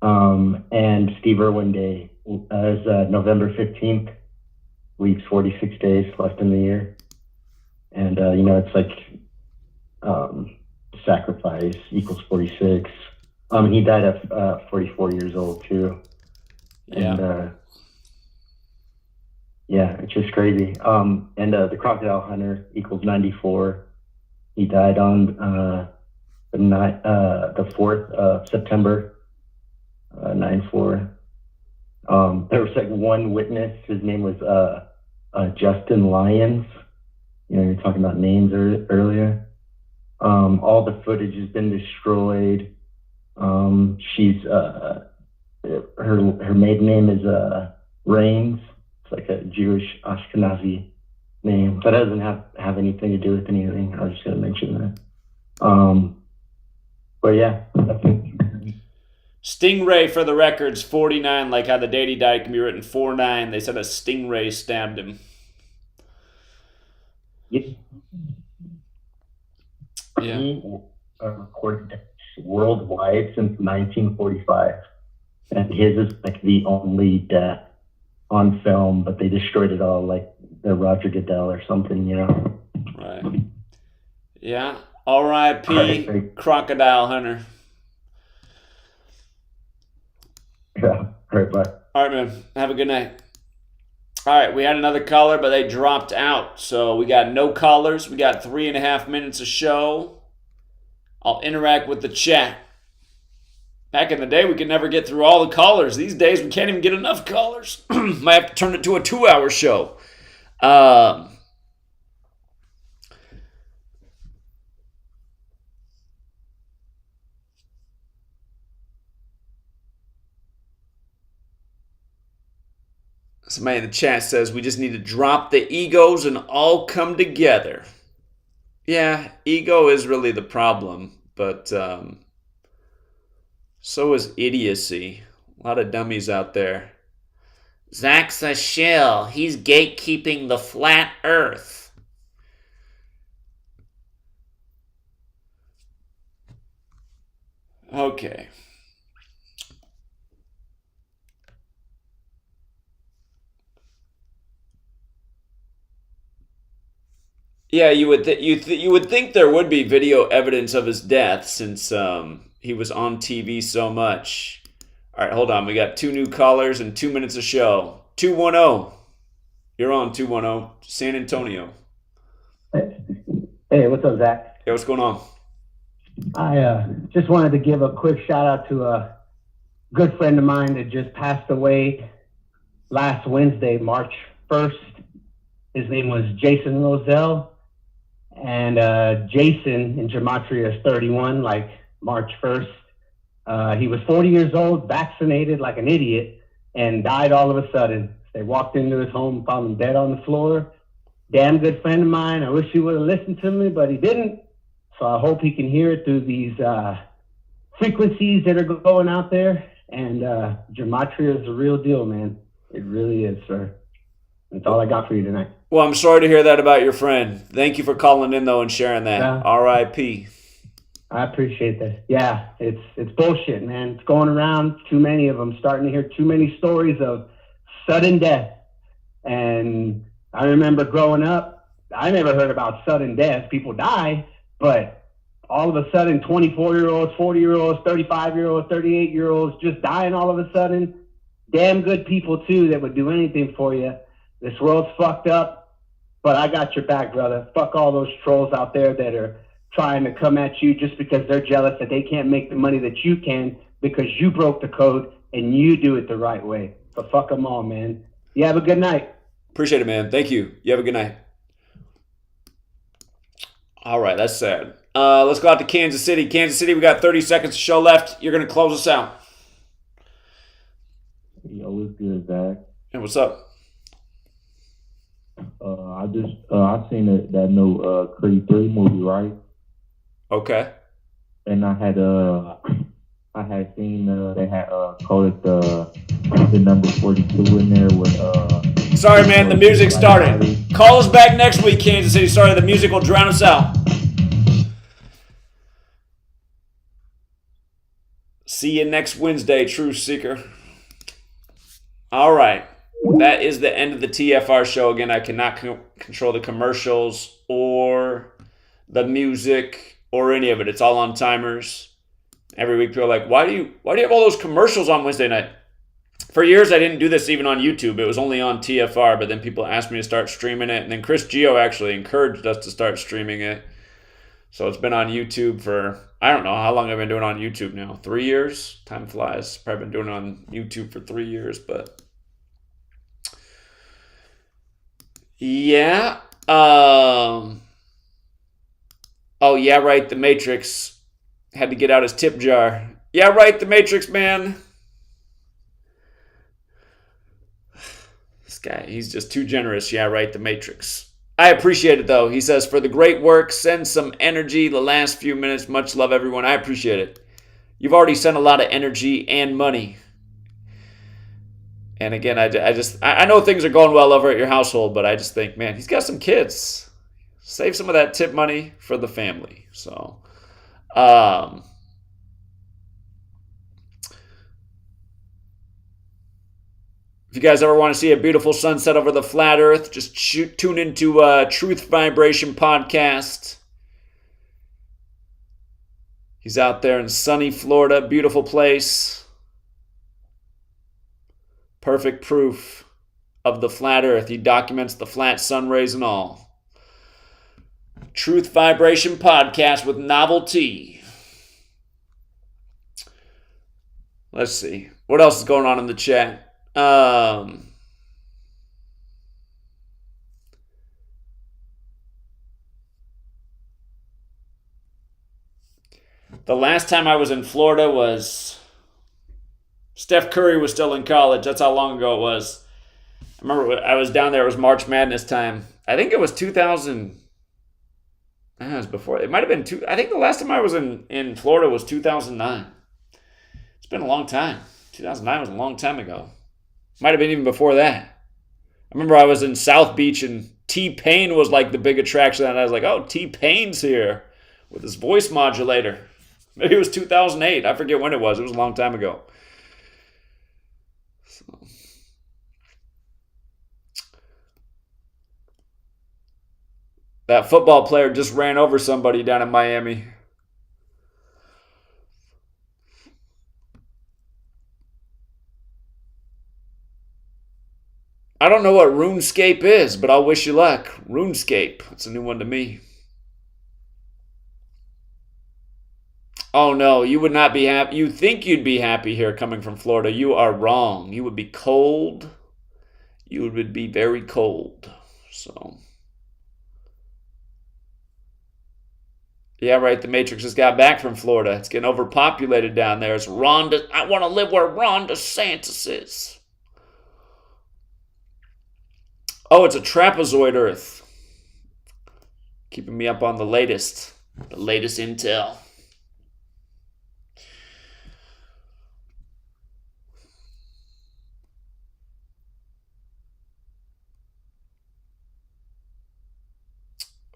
And Steve Irwin Day is November 15th, leaves 46 days left in the year. And, it's sacrifice equals 46. He died at 44 years old, too. Yeah. And, yeah, it's just crazy. And the Crocodile Hunter equals 94. He died on the 4th of September, 9/4. There was like one witness. His name was Justin Lyons. You know, you're talking about names earlier. All the footage has been destroyed. She's her maiden name is Rains. It's like a Jewish Ashkenazi name. That doesn't have anything to do with anything. I was just gonna mention that. But yeah, that's it. Stingray for the records, 49, like how the date he died can be written 49. They said a stingray stabbed him. Yeah. Recorded worldwide since 1945. And his is like the only death on film, but they destroyed it all like the Roger Goodell or something, you know? Right. Yeah. R.I.P. Crocodile Hunter. Yeah. All right, bye. All right, man. Have a good night. All right, we had another caller, but they dropped out. So we got no callers. We got 3.5 minutes of show. I'll interact with the chat. Back in the day, we could never get through all the callers. These days, we can't even get enough callers. Might have to turn it to a 2-hour show. Somebody in the chat says we just need to drop the egos and all come together. Yeah, ego is really the problem, but so is idiocy. A lot of dummies out there. Zach's a shill. He's gatekeeping the flat earth. Okay. Yeah, you would think there would be video evidence of his death since he was on TV so much. All right, hold on. We got 2 new callers and 2 minutes of show. 210. You're on 210, San Antonio. Hey, what's up, Zach? Hey, what's going on? I just wanted to give a quick shout out to a good friend of mine that just passed away last Wednesday, March 1st. His name was Jason Roselle. And Jason in Gematria is 31, like March 1st. He was 40 years old, vaccinated like an idiot, and died all of a sudden. They walked into his home, found him dead on the floor. Damn good friend of mine. I wish he would have listened to me, but he didn't. So I hope he can hear it through these frequencies that are going out there. And Gematria is the real deal, man. It really is, sir. That's all I got for you tonight. Well, I'm sorry to hear that about your friend. Thank you for calling in, though, and sharing that. Yeah. R.I.P. I appreciate that. Yeah, it's bullshit, man. It's going around. Too many of them. Starting to hear too many stories of sudden death. And I remember growing up, I never heard about sudden death. People die, but all of a sudden, 24-year-olds, 40-year-olds, 35-year-olds, 38-year-olds just dying all of a sudden. Damn good people, too, that would do anything for you. This world's fucked up, but I got your back, brother. Fuck all those trolls out there that are trying to come at you just because they're jealous that they can't make the money that you can because you broke the code and you do it the right way. So fuck them all, man. You have a good night. Appreciate it, man. Thank you. You have a good night. All right, that's sad. Let's go out to Kansas City. Kansas City, we got 30 seconds to show left. You're going to close us out. Yo, what's good, Zach? Hey, what's up? I seen that new Creed 3 movie, right? Okay. And I had seen they had called it the number 42 in there with Sorry, man, the music started. Call us back next week, Kansas City. Sorry, the music will drown us out. See you next Wednesday, Truth Seeker. All right. That is the end of the TFR show. Again, I cannot control the commercials or the music or any of it. It's all on timers. Every week people are like, why do you have all those commercials on Wednesday night? For years, I didn't do this even on YouTube. It was only on TFR, but then people asked me to start streaming it. And then Chris Geo actually encouraged us to start streaming it. So it's been on YouTube for, I don't know how long I've been doing it on YouTube now. 3 years? Time flies. Probably been doing it on YouTube for 3 years, but yeah. Oh, yeah, right. The Matrix had to get out his tip jar. Yeah, right. The Matrix, man. This guy, he's just too generous. Yeah, right. The Matrix. I appreciate it, though. He says, for the great work, send some energy the last few minutes. Much love, everyone. I appreciate it. You've already sent a lot of energy and money. And again, I know things are going well over at your household, but I just think, man, he's got some kids. Save some of that tip money for the family. So, if you guys ever want to see a beautiful sunset over the flat earth, just tune into Truth Vibration Podcast. He's out there in sunny Florida, beautiful place. Perfect proof of the flat earth. He documents the flat sun rays and all. Truth Vibration Podcast with Novelty. Let's see. What else is going on in the chat? The last time I was in Florida was Steph Curry was still in college. That's how long ago it was. I remember I was down there. It was March Madness time. I think it was 2000. It was before. It might have been I think the last time I was in Florida was 2009. It's been a long time. 2009 was a long time ago. Might have been even before that. I remember I was in South Beach and T-Pain was like the big attraction. And I was like, oh, T-Pain's here with his voice modulator. Maybe it was 2008. I forget when it was. It was a long time ago. So. That football player just ran over somebody down in Miami. I don't know what RuneScape is, but I'll wish you luck. RuneScape. It's a new one to me. Oh no, you would not be happy. You think you'd be happy here coming from Florida. You are wrong. You would be cold. You would be very cold. So. Yeah, right. The Matrix just got back from Florida. It's getting overpopulated down there. It's I want to live where Ron DeSantis is. Oh, it's a trapezoid Earth. Keeping me up on the latest intel.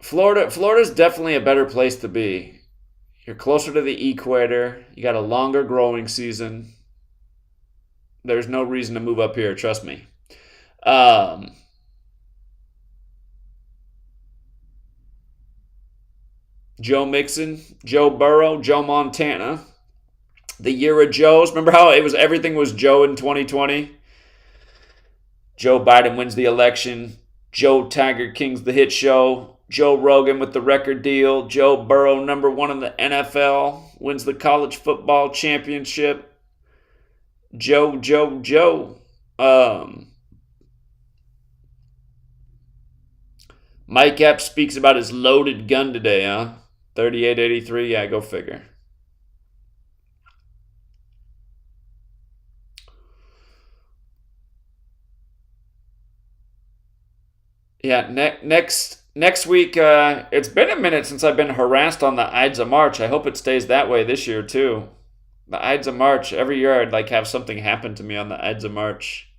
Florida's definitely a better place to be. You're closer to the equator. You got a longer growing season. There's no reason to move up here, trust me. Joe Mixon, Joe Burrow, Joe Montana. The year of Joes. Remember how everything was Joe in 2020? Joe Biden wins the election. Joe Tiger King's the hit show. Joe Rogan with the record deal. Joe Burrow, number 1 in the NFL, wins the college football championship. Joe. Mike Epps speaks about his loaded gun today, huh? 3883, yeah, go figure. Yeah, next week, it's been a minute since I've been harassed on the Ides of March. I hope it stays that way this year, too. The Ides of March, every year I'd have something happen to me on the Ides of March.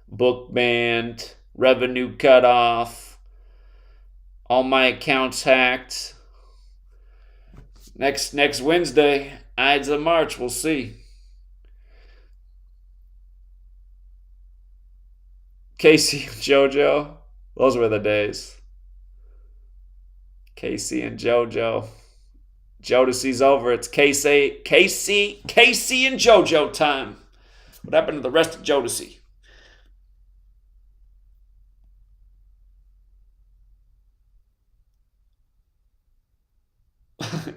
Book banned, revenue cut off, all my accounts hacked. Next Wednesday, Ides of March, we'll see. Casey and JoJo, those were the days. Casey and JoJo. Jodeci's over. It's Casey and JoJo time. What happened to the rest of Jodeci?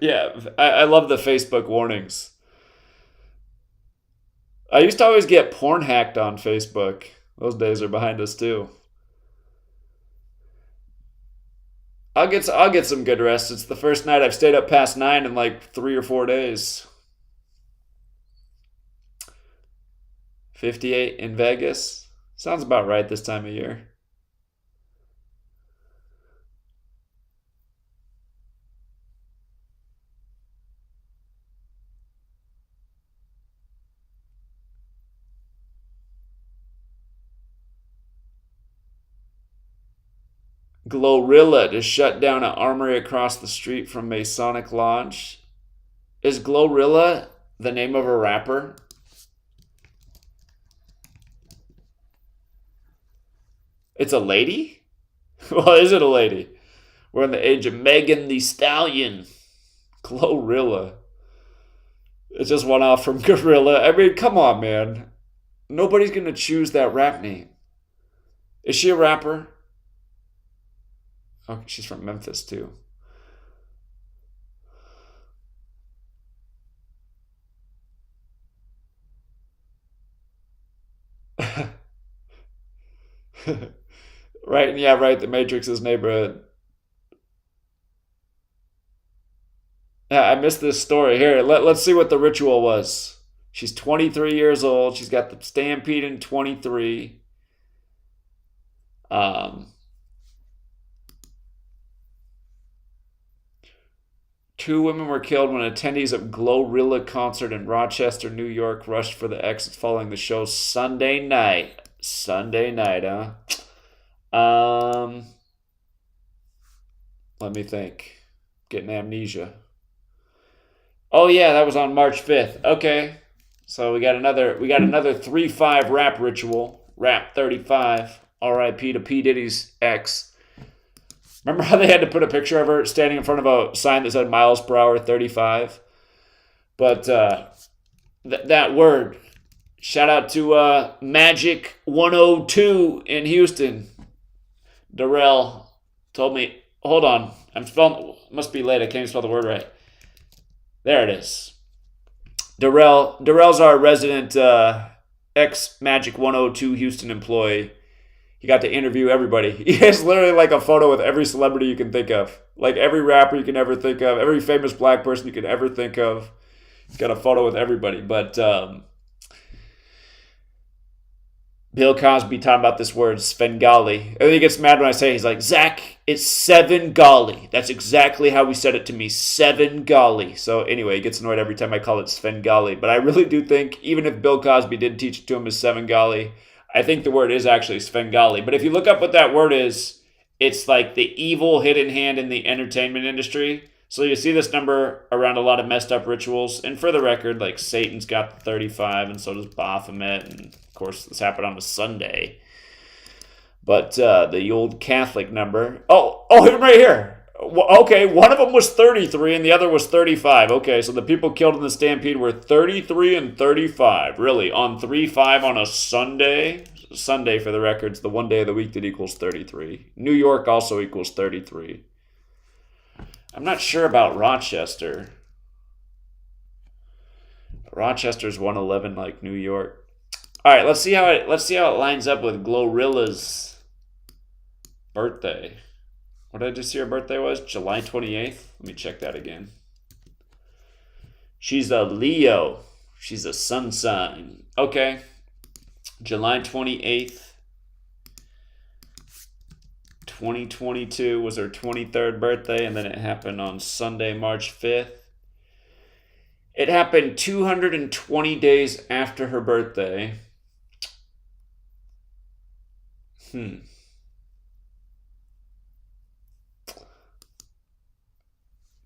Yeah, I love the Facebook warnings. I used to always get porn hacked on Facebook. Those days are behind us too. I'll get some good rest. It's the first night I've stayed up past 9 in like 3 or 4 days. 58 in Vegas. Sounds about right this time of year. Glorilla to shut down an armory across the street from Masonic Lodge. Is Glorilla the name of a rapper? It's a lady? Well, is it a lady? We're in the age of Megan Thee Stallion. Glorilla. It's just one off from Gorilla. I mean, come on, man. Nobody's going to choose that rap name. Is she a rapper? Oh, she's from Memphis, too. Right, yeah, right. The Matrix's neighborhood. Yeah, I missed this story. Here, let's see what the ritual was. She's 23 years old. She's got the stampede in 23. Two women were killed when attendees of Glorilla concert in Rochester, New York rushed for the exits following the show Sunday night. Sunday night, huh? Let me think. Getting amnesia. Oh yeah, that was on March 5th. Okay. So we got another 3-5 rap ritual. Rap 35. R.I.P. to P. Diddy's ex. Remember how they had to put a picture of her standing in front of a sign that said miles per hour 35? But that word. Shout out to Magic 102 in Houston. Darrell told me, hold on, I'm spelling, must be late, I can't even spell the word right. There it is. Darrell's our resident ex-Magic 102 Houston employee. He got to interview everybody. He has literally like a photo with every celebrity you can think of. Like every rapper you can ever think of, every famous black person you can ever think of. He's got a photo with everybody. But Bill Cosby talking about this word, Svengali. And then he gets mad when I say, he's like, Zach, it's Seven-Gali. That's exactly how he said it to me, Seven-Gali. So anyway, he gets annoyed every time I call it Svengali. But I really do think, even if Bill Cosby did teach it to him as Seven-Gali, I think the word is actually Svengali. But if you look up what that word is, it's like the evil hidden hand in the entertainment industry. So you see this number around a lot of messed up rituals. And for the record, like Satan's got the 35 and so does Baphomet. And of course, this happened on a Sunday. But the old Catholic number. Oh, right here. Okay, one of them was 33 and the other was 35. Okay, so the people killed in the stampede were 33 and 35. Really, on 3-5 on a Sunday? Sunday, for the records, the one day of the week that equals 33. New York also equals 33. I'm not sure about Rochester. Rochester's 111 like New York. All right, let's see how it lines up with Glorilla's birthday. What did I just see her birthday was? July 28th? Let me check that again. She's a Leo. She's a sun sign. Okay. July 28th. 2022 was her 23rd birthday, and then it happened on Sunday, March 5th. It happened 220 days after her birthday.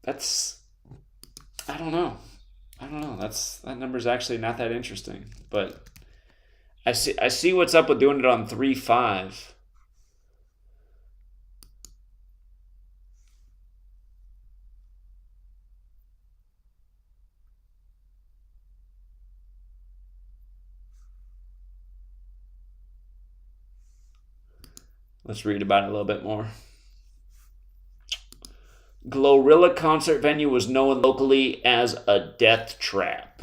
That's, I don't know. That number's actually not that interesting, but I see what's up with doing it on 3-5. Let's read about it a little bit more. Glorilla concert venue was known locally as a death trap.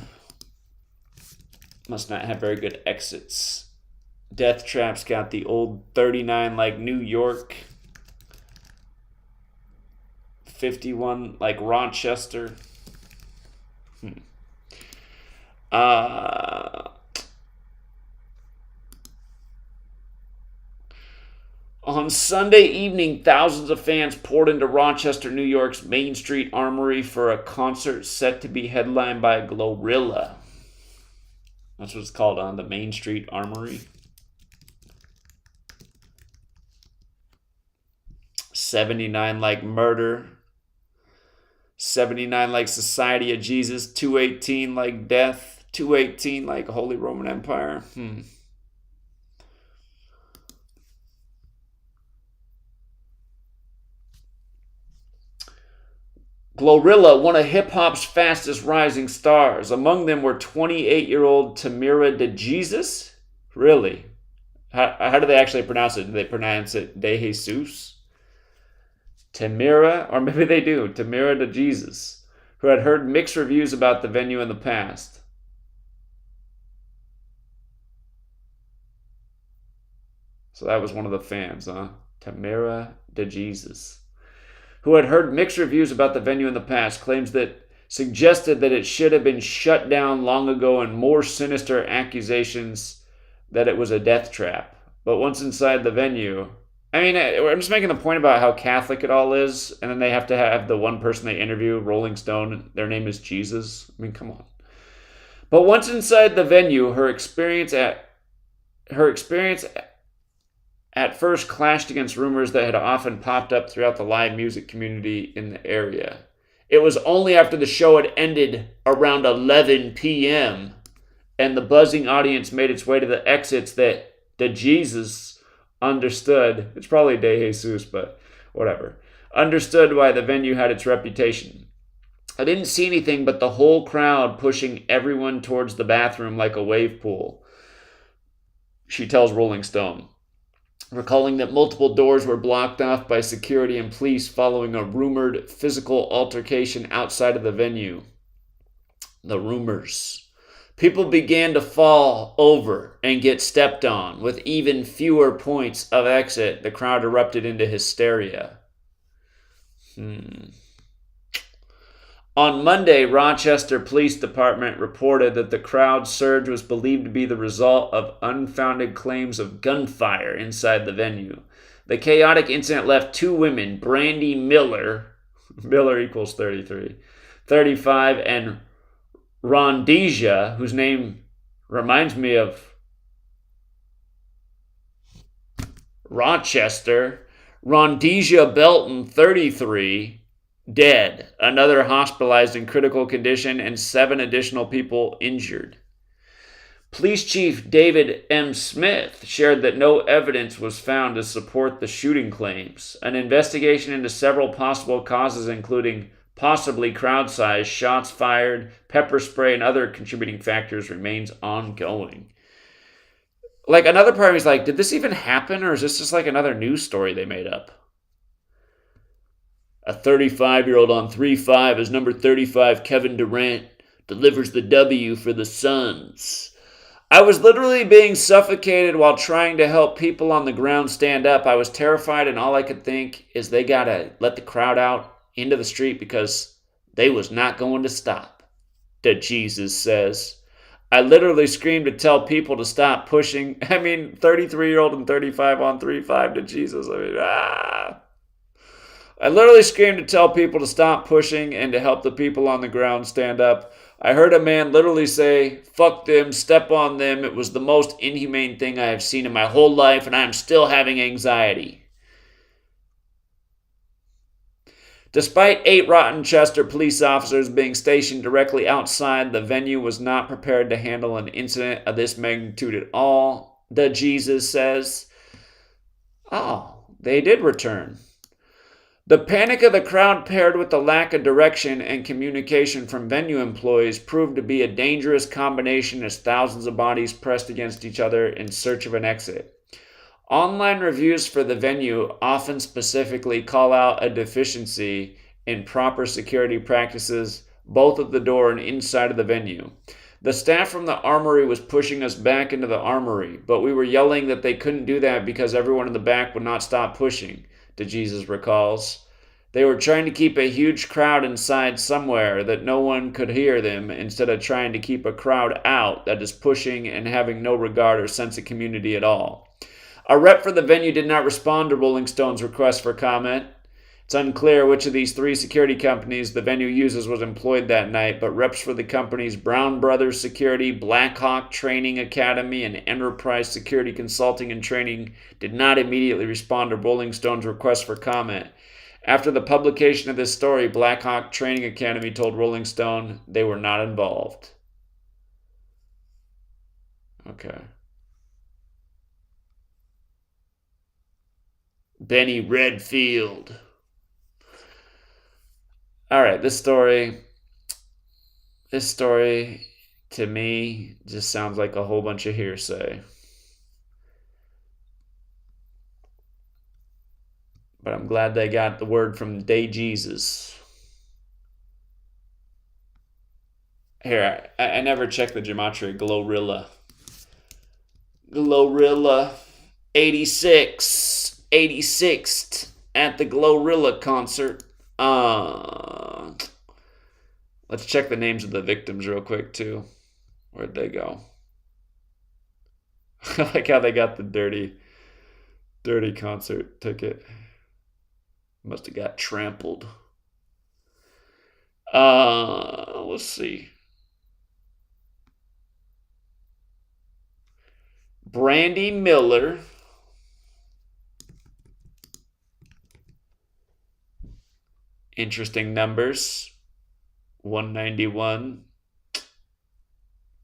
Must not have very good exits. Death Trap's got the old 39 like New York, 51 like Rochester. On Sunday evening, thousands of fans poured into Rochester, New York's Main Street Armory for a concert set to be headlined by Glorilla. That's what it's called, on the Main Street Armory. 79 like Murder. 79 like Society of Jesus. 218 like Death. 218 like Holy Roman Empire. Glorilla, one of hip-hop's fastest rising stars. Among them were 28-year-old Tamira de Jesus. Really? How do they actually pronounce it? Do they pronounce it De Jesus? Tamira, or maybe they do, Tamira de Jesus, who had heard mixed reviews about the venue in the past. So that was one of the fans, huh? Tamira de Jesus, who had heard mixed reviews about the venue in the past, claims that suggested that it should have been shut down long ago, and more sinister accusations that it was a death trap. But once inside the venue, I mean, I'm just making the point about how Catholic it all is, and then they have to have the one person they interview, Rolling Stone, their name is Jesus. I mean, come on. But once inside the venue, her experience at first clashed against rumors that had often popped up throughout the live music community in the area. It was only after the show had ended around 11 p.m. and the buzzing audience made its way to the exits that the Jesus understood, it's probably De Jesus, but whatever, understood why the venue had its reputation. I didn't see anything but the whole crowd pushing everyone towards the bathroom like a wave pool, she tells Rolling Stone, recalling that multiple doors were blocked off by security and police following a rumored physical altercation outside of the venue. The rumors. People began to fall over and get stepped on. With even fewer points of exit, the crowd erupted into hysteria. On Monday, Rochester Police Department reported that the crowd surge was believed to be the result of unfounded claims of gunfire inside the venue. The chaotic incident left two women, Brandy Miller equals 33, 35, and Rondisia, whose name reminds me of Rochester, Rondisia Belton, 33, dead, another hospitalized in critical condition, and 7 additional people injured. Police Chief David M. Smith shared that no evidence was found to support the shooting claims. An investigation into several possible causes, including possibly crowd size, shots fired, pepper spray, and other contributing factors, remains ongoing. Like, another part of me is like, did this even happen, or is this just like another news story they made up? A 35-year-old on 3-5 as number 35 Kevin Durant delivers the W for the Suns. I was literally being suffocated while trying to help people on the ground stand up. I was terrified, and all I could think is they gotta let the crowd out into the street because they was not going to stop, the Jesus says. I literally screamed to tell people to stop pushing. 33-year-old and 35 on 3-5 to Jesus. I literally screamed to tell people to stop pushing and to help the people on the ground stand up. I heard a man literally say, "Fuck them, step on them." It was the most inhumane thing I have seen in my whole life, and I am still having anxiety. Despite 8 Rochester police officers being stationed directly outside, the venue was not prepared to handle an incident of this magnitude at all, the Jesus says. Oh, they did return. The panic of the crowd paired with the lack of direction and communication from venue employees proved to be a dangerous combination as thousands of bodies pressed against each other in search of an exit. Online reviews for the venue often specifically call out a deficiency and proper security practices, both at the door and inside of the venue. The staff from the armory was pushing us back into the armory, but we were yelling that they couldn't do that because everyone in the back would not stop pushing, DeJesus recalls. They were trying to keep a huge crowd inside somewhere that no one could hear them instead of trying to keep a crowd out that is pushing and having no regard or sense of community at all. A rep for the venue did not respond to Rolling Stone's request for comment. It's unclear which of these three security companies the venue uses was employed that night, but reps for the companies Brown Brothers Security, Blackhawk Training Academy, and Enterprise Security Consulting and Training did not immediately respond to Rolling Stone's request for comment. After the publication of this story, Blackhawk Training Academy told Rolling Stone they were not involved. Okay. Benny Redfield. All right, this story to me just sounds like a whole bunch of hearsay. But I'm glad they got the word from DeJesus. Here, I never checked the Gematria Glorilla. Glorilla 86th at the Glorilla concert. Let's check the names of the victims real quick too. Where'd they go? I like how they got the dirty concert ticket. Must have got trampled. Let's see. Brandy Miller. Interesting numbers. 191.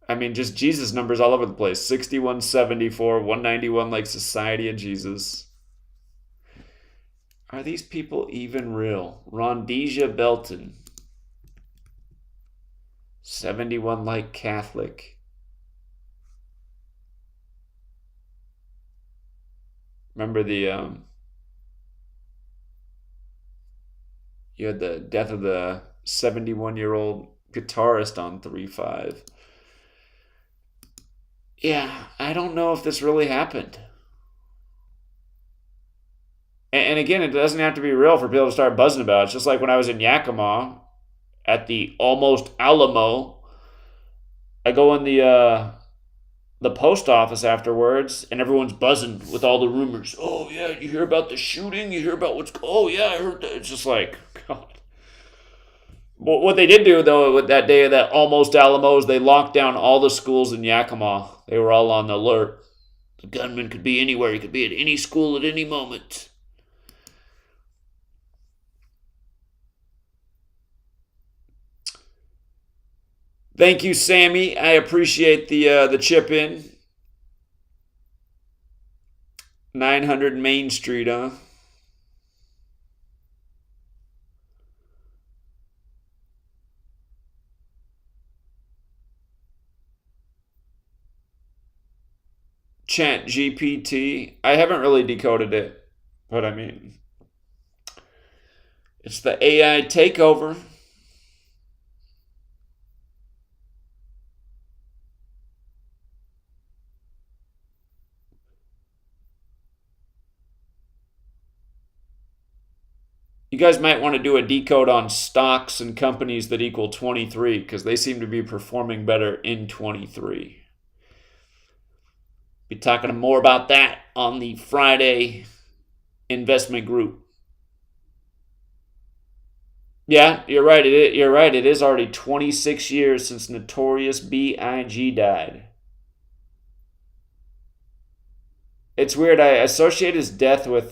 I mean, just Jesus numbers all over the place. 6174, 191 like Society of Jesus. Are these people even real? Rondesia Belton. 71 like Catholic. Remember the you had the death of the 71-year-old guitarist on 3-5. Yeah, I don't know if this really happened. And again, it doesn't have to be real for people to start buzzing about it. It's just like when I was in Yakima at the Almost Alamo. I go in the post office afterwards, and everyone's buzzing with all the rumors. Oh, yeah, you hear about the shooting? You hear about what's... Oh, yeah, I heard that. It's just like, God. But what they did do, though, with that day of that Almost Alamo is they locked down all the schools in Yakima. They were all on alert. The gunman could be anywhere. He could be at any school at any moment. Thank you, Sammy. I appreciate the chip in. 900 Main Street, huh? Chat GPT. I haven't really decoded it, but I mean, it's the AI takeover. You guys might want to do a decode on stocks and companies that equal 23 because they seem to be performing better in 23. Be talking more about that on the Friday investment group. Yeah, you're right. You're right. It is already 26 years since Notorious B.I.G. died. It's weird. I associate his death with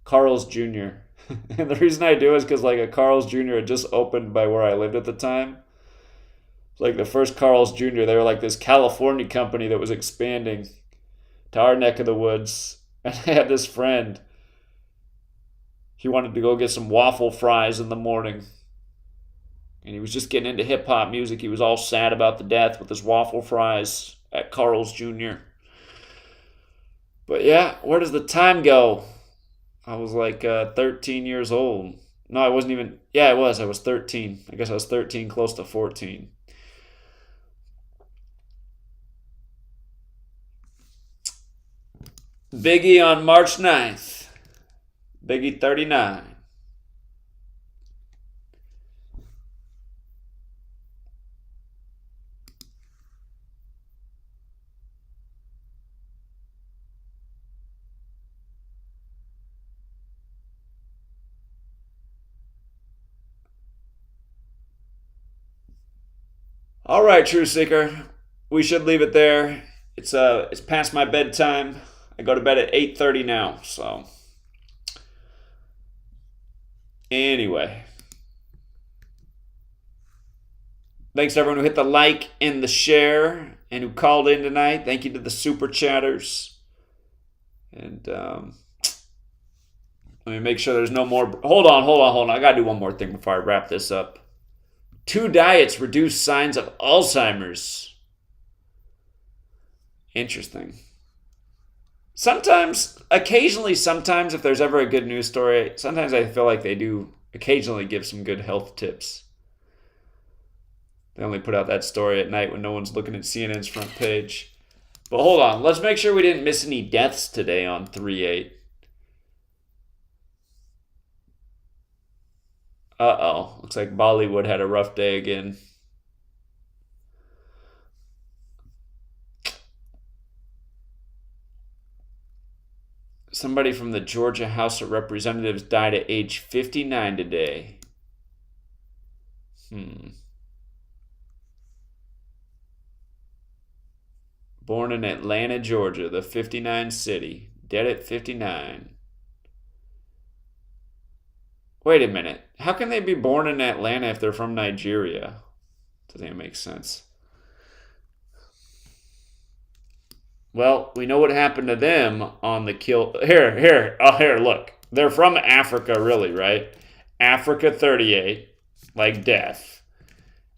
Carl's Jr. And the reason I do is because like a Carl's Jr. had just opened by where I lived at the time. Like the first Carl's Jr., they were like this California company that was expanding to our neck of the woods. And I had this friend. He wanted to go get some waffle fries in the morning. And he was just getting into hip-hop music. He was all sad about the death with his waffle fries at Carl's Jr. But yeah, where does the time go? I was like 13 years old. No, I wasn't even. Yeah, I was. I was 13. I guess I was 13, close to 14. Biggie on March 9th. Biggie 39. All right, Truth Seeker. We should leave it there. It's past my bedtime. I go to bed at 8:30 now, so anyway. Thanks to everyone who hit the like and the share and who called in tonight. Thank you to the super chatters. And let me make sure there's no more. Hold on. I got to do one more thing before I wrap this up. 2 diets reduce signs of Alzheimer's. Interesting. Occasionally, if there's ever a good news story, sometimes I feel like they do occasionally give some good health tips. They only put out that story at night when no one's looking at CNN's front page. But hold on, let's make sure we didn't miss any deaths today on 3/8. Uh-oh, looks like Bollywood had a rough day again. Somebody from the Georgia House of Representatives died at age 59 today. Born in Atlanta, Georgia, the 59 city. Dead at 59. Wait a minute. How can they be born in Atlanta if they're from Nigeria? Doesn't even make sense. Well, we know what happened to them on the kill. Here, look. They're from Africa, really, right? Africa 38, like death.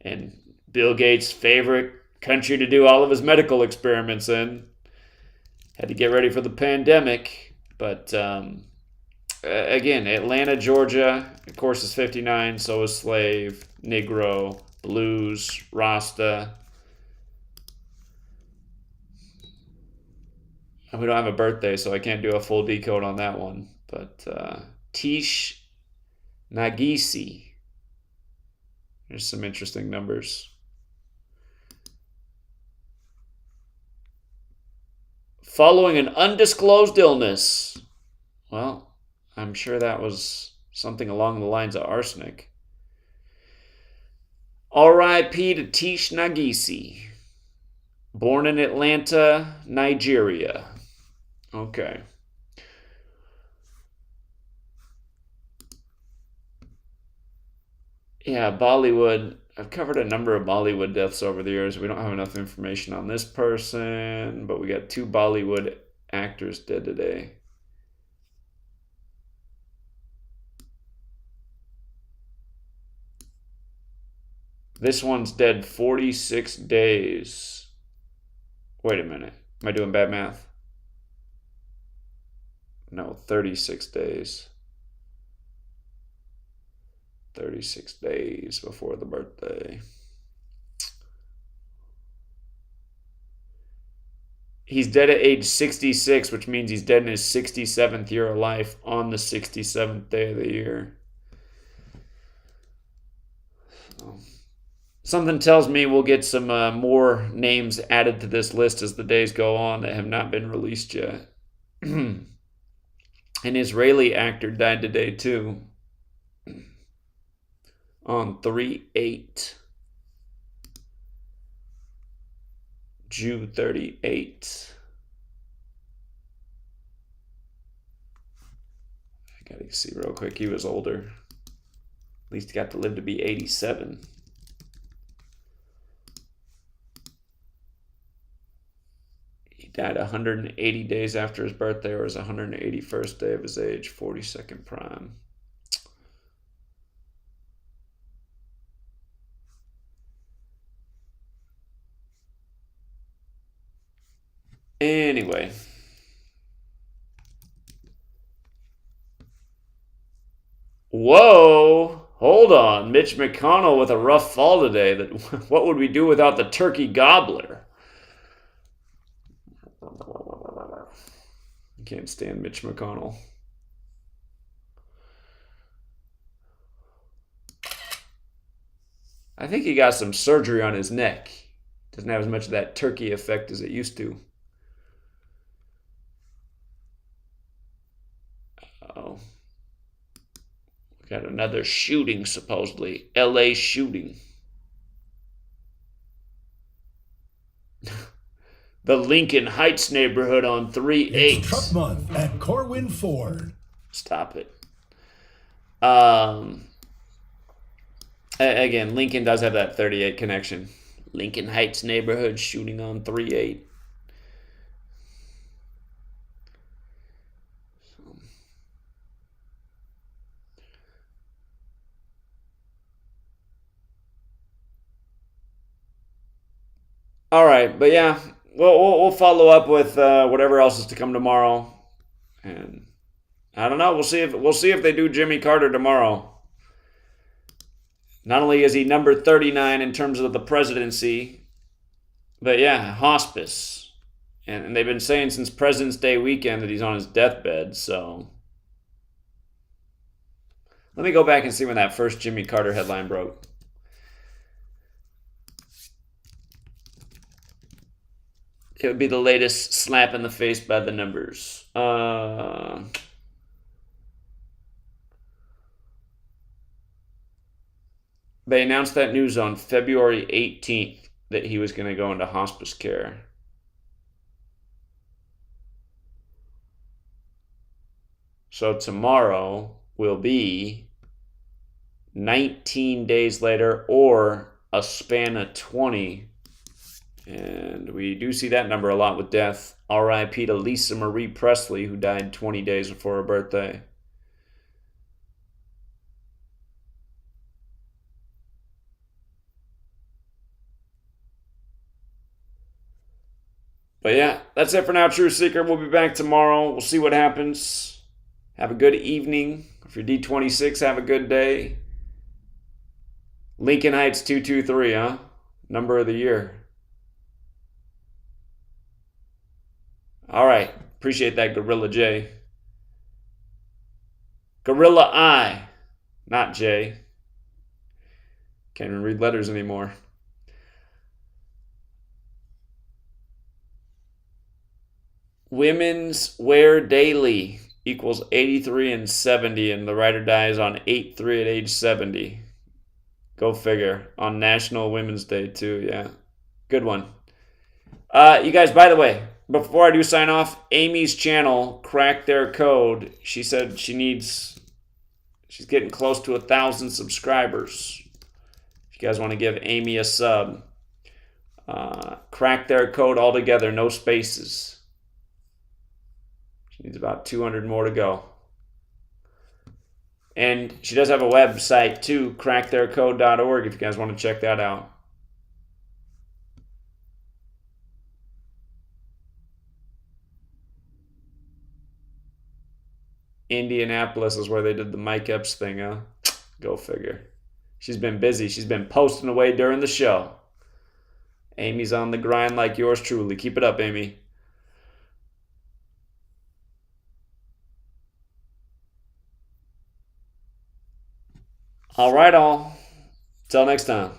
And Bill Gates' favorite country to do all of his medical experiments in. Had to get ready for the pandemic. But, again, Atlanta, Georgia, of course, is 59. So is slave, Negro, blues, Rasta. We don't have a birthday, so I can't do a full decode on that one. But Tish Nagisi. There's some interesting numbers. Following an undisclosed illness. Well, I'm sure that was something along the lines of arsenic. R.I.P. to Tish Nagisi. Born in Atlanta, Nigeria. Okay. Yeah, Bollywood. I've covered a number of Bollywood deaths over the years. We don't have enough information on this person, but we got 2 Bollywood actors dead today. This one's dead 46 days. Wait a minute. Am I doing bad math? No, 36 days. 36 days before the birthday. He's dead at age 66, which means he's dead in his 67th year of life on the 67th day of the year. So, something tells me we'll get some more names added to this list as the days go on that have not been released yet. An Israeli actor died today, too. On 3/8. Jew 38. I gotta see real quick. He was older. At least he got to live to be 87. He died 180 days after his birthday, or his 181st day of his age, 42nd prime. Anyway. Whoa. Hold on. Mitch McConnell with a rough fall today. What would we do without the turkey gobbler? I can't stand Mitch McConnell. I think he got some surgery on his neck. Doesn't have as much of that turkey effect as it used to. Oh. We got another shooting, supposedly. LA shooting. The Lincoln Heights neighborhood on 3/8. It's Truck Month at Corwin Ford. Stop it. Again, Lincoln does have that 38 connection. Lincoln Heights neighborhood shooting on 3/8. All right, but yeah, we'll follow up with whatever else is to come tomorrow, and I don't know. We'll see if they do Jimmy Carter tomorrow. Not only is he number 39 in terms of the presidency, but yeah, hospice, and they've been saying since President's Day weekend that he's on his deathbed. So let me go back and see when that first Jimmy Carter headline broke. It would be the latest slap in the face by the numbers. They announced that news on February 18th that he was going to go into hospice care. So tomorrow will be 19 days later, or a span of 20. And we do see that number a lot with death. R.I.P. to Lisa Marie Presley, who died 20 days before her birthday. But yeah, that's it for now, True Seeker. We'll be back tomorrow. We'll see what happens. Have a good evening. If you're D26, have a good day. Lincoln Heights 223, huh? Number of the year. All right. Appreciate that, Gorilla J. Gorilla I, not J. Can't even read letters anymore. Women's wear daily equals 83 and 70, and the writer dies on 8/3 at age 70. Go figure. On National Women's Day, too. Yeah. Good one. You guys, by the way, before I do sign off, Amy's channel cracked their code. She said she's getting close to 1,000 subscribers. If you guys want to give Amy a sub, crack their code altogether, no spaces. She needs about 200 more to go. And she does have a website too, cracktheircode.org, if you guys want to check that out. Indianapolis is where they did the Mike Epps thing, huh? Go figure. She's been busy. She's been posting away during the show. Amy's on the grind like yours truly. Keep it up, Amy. All right, all. Till next time.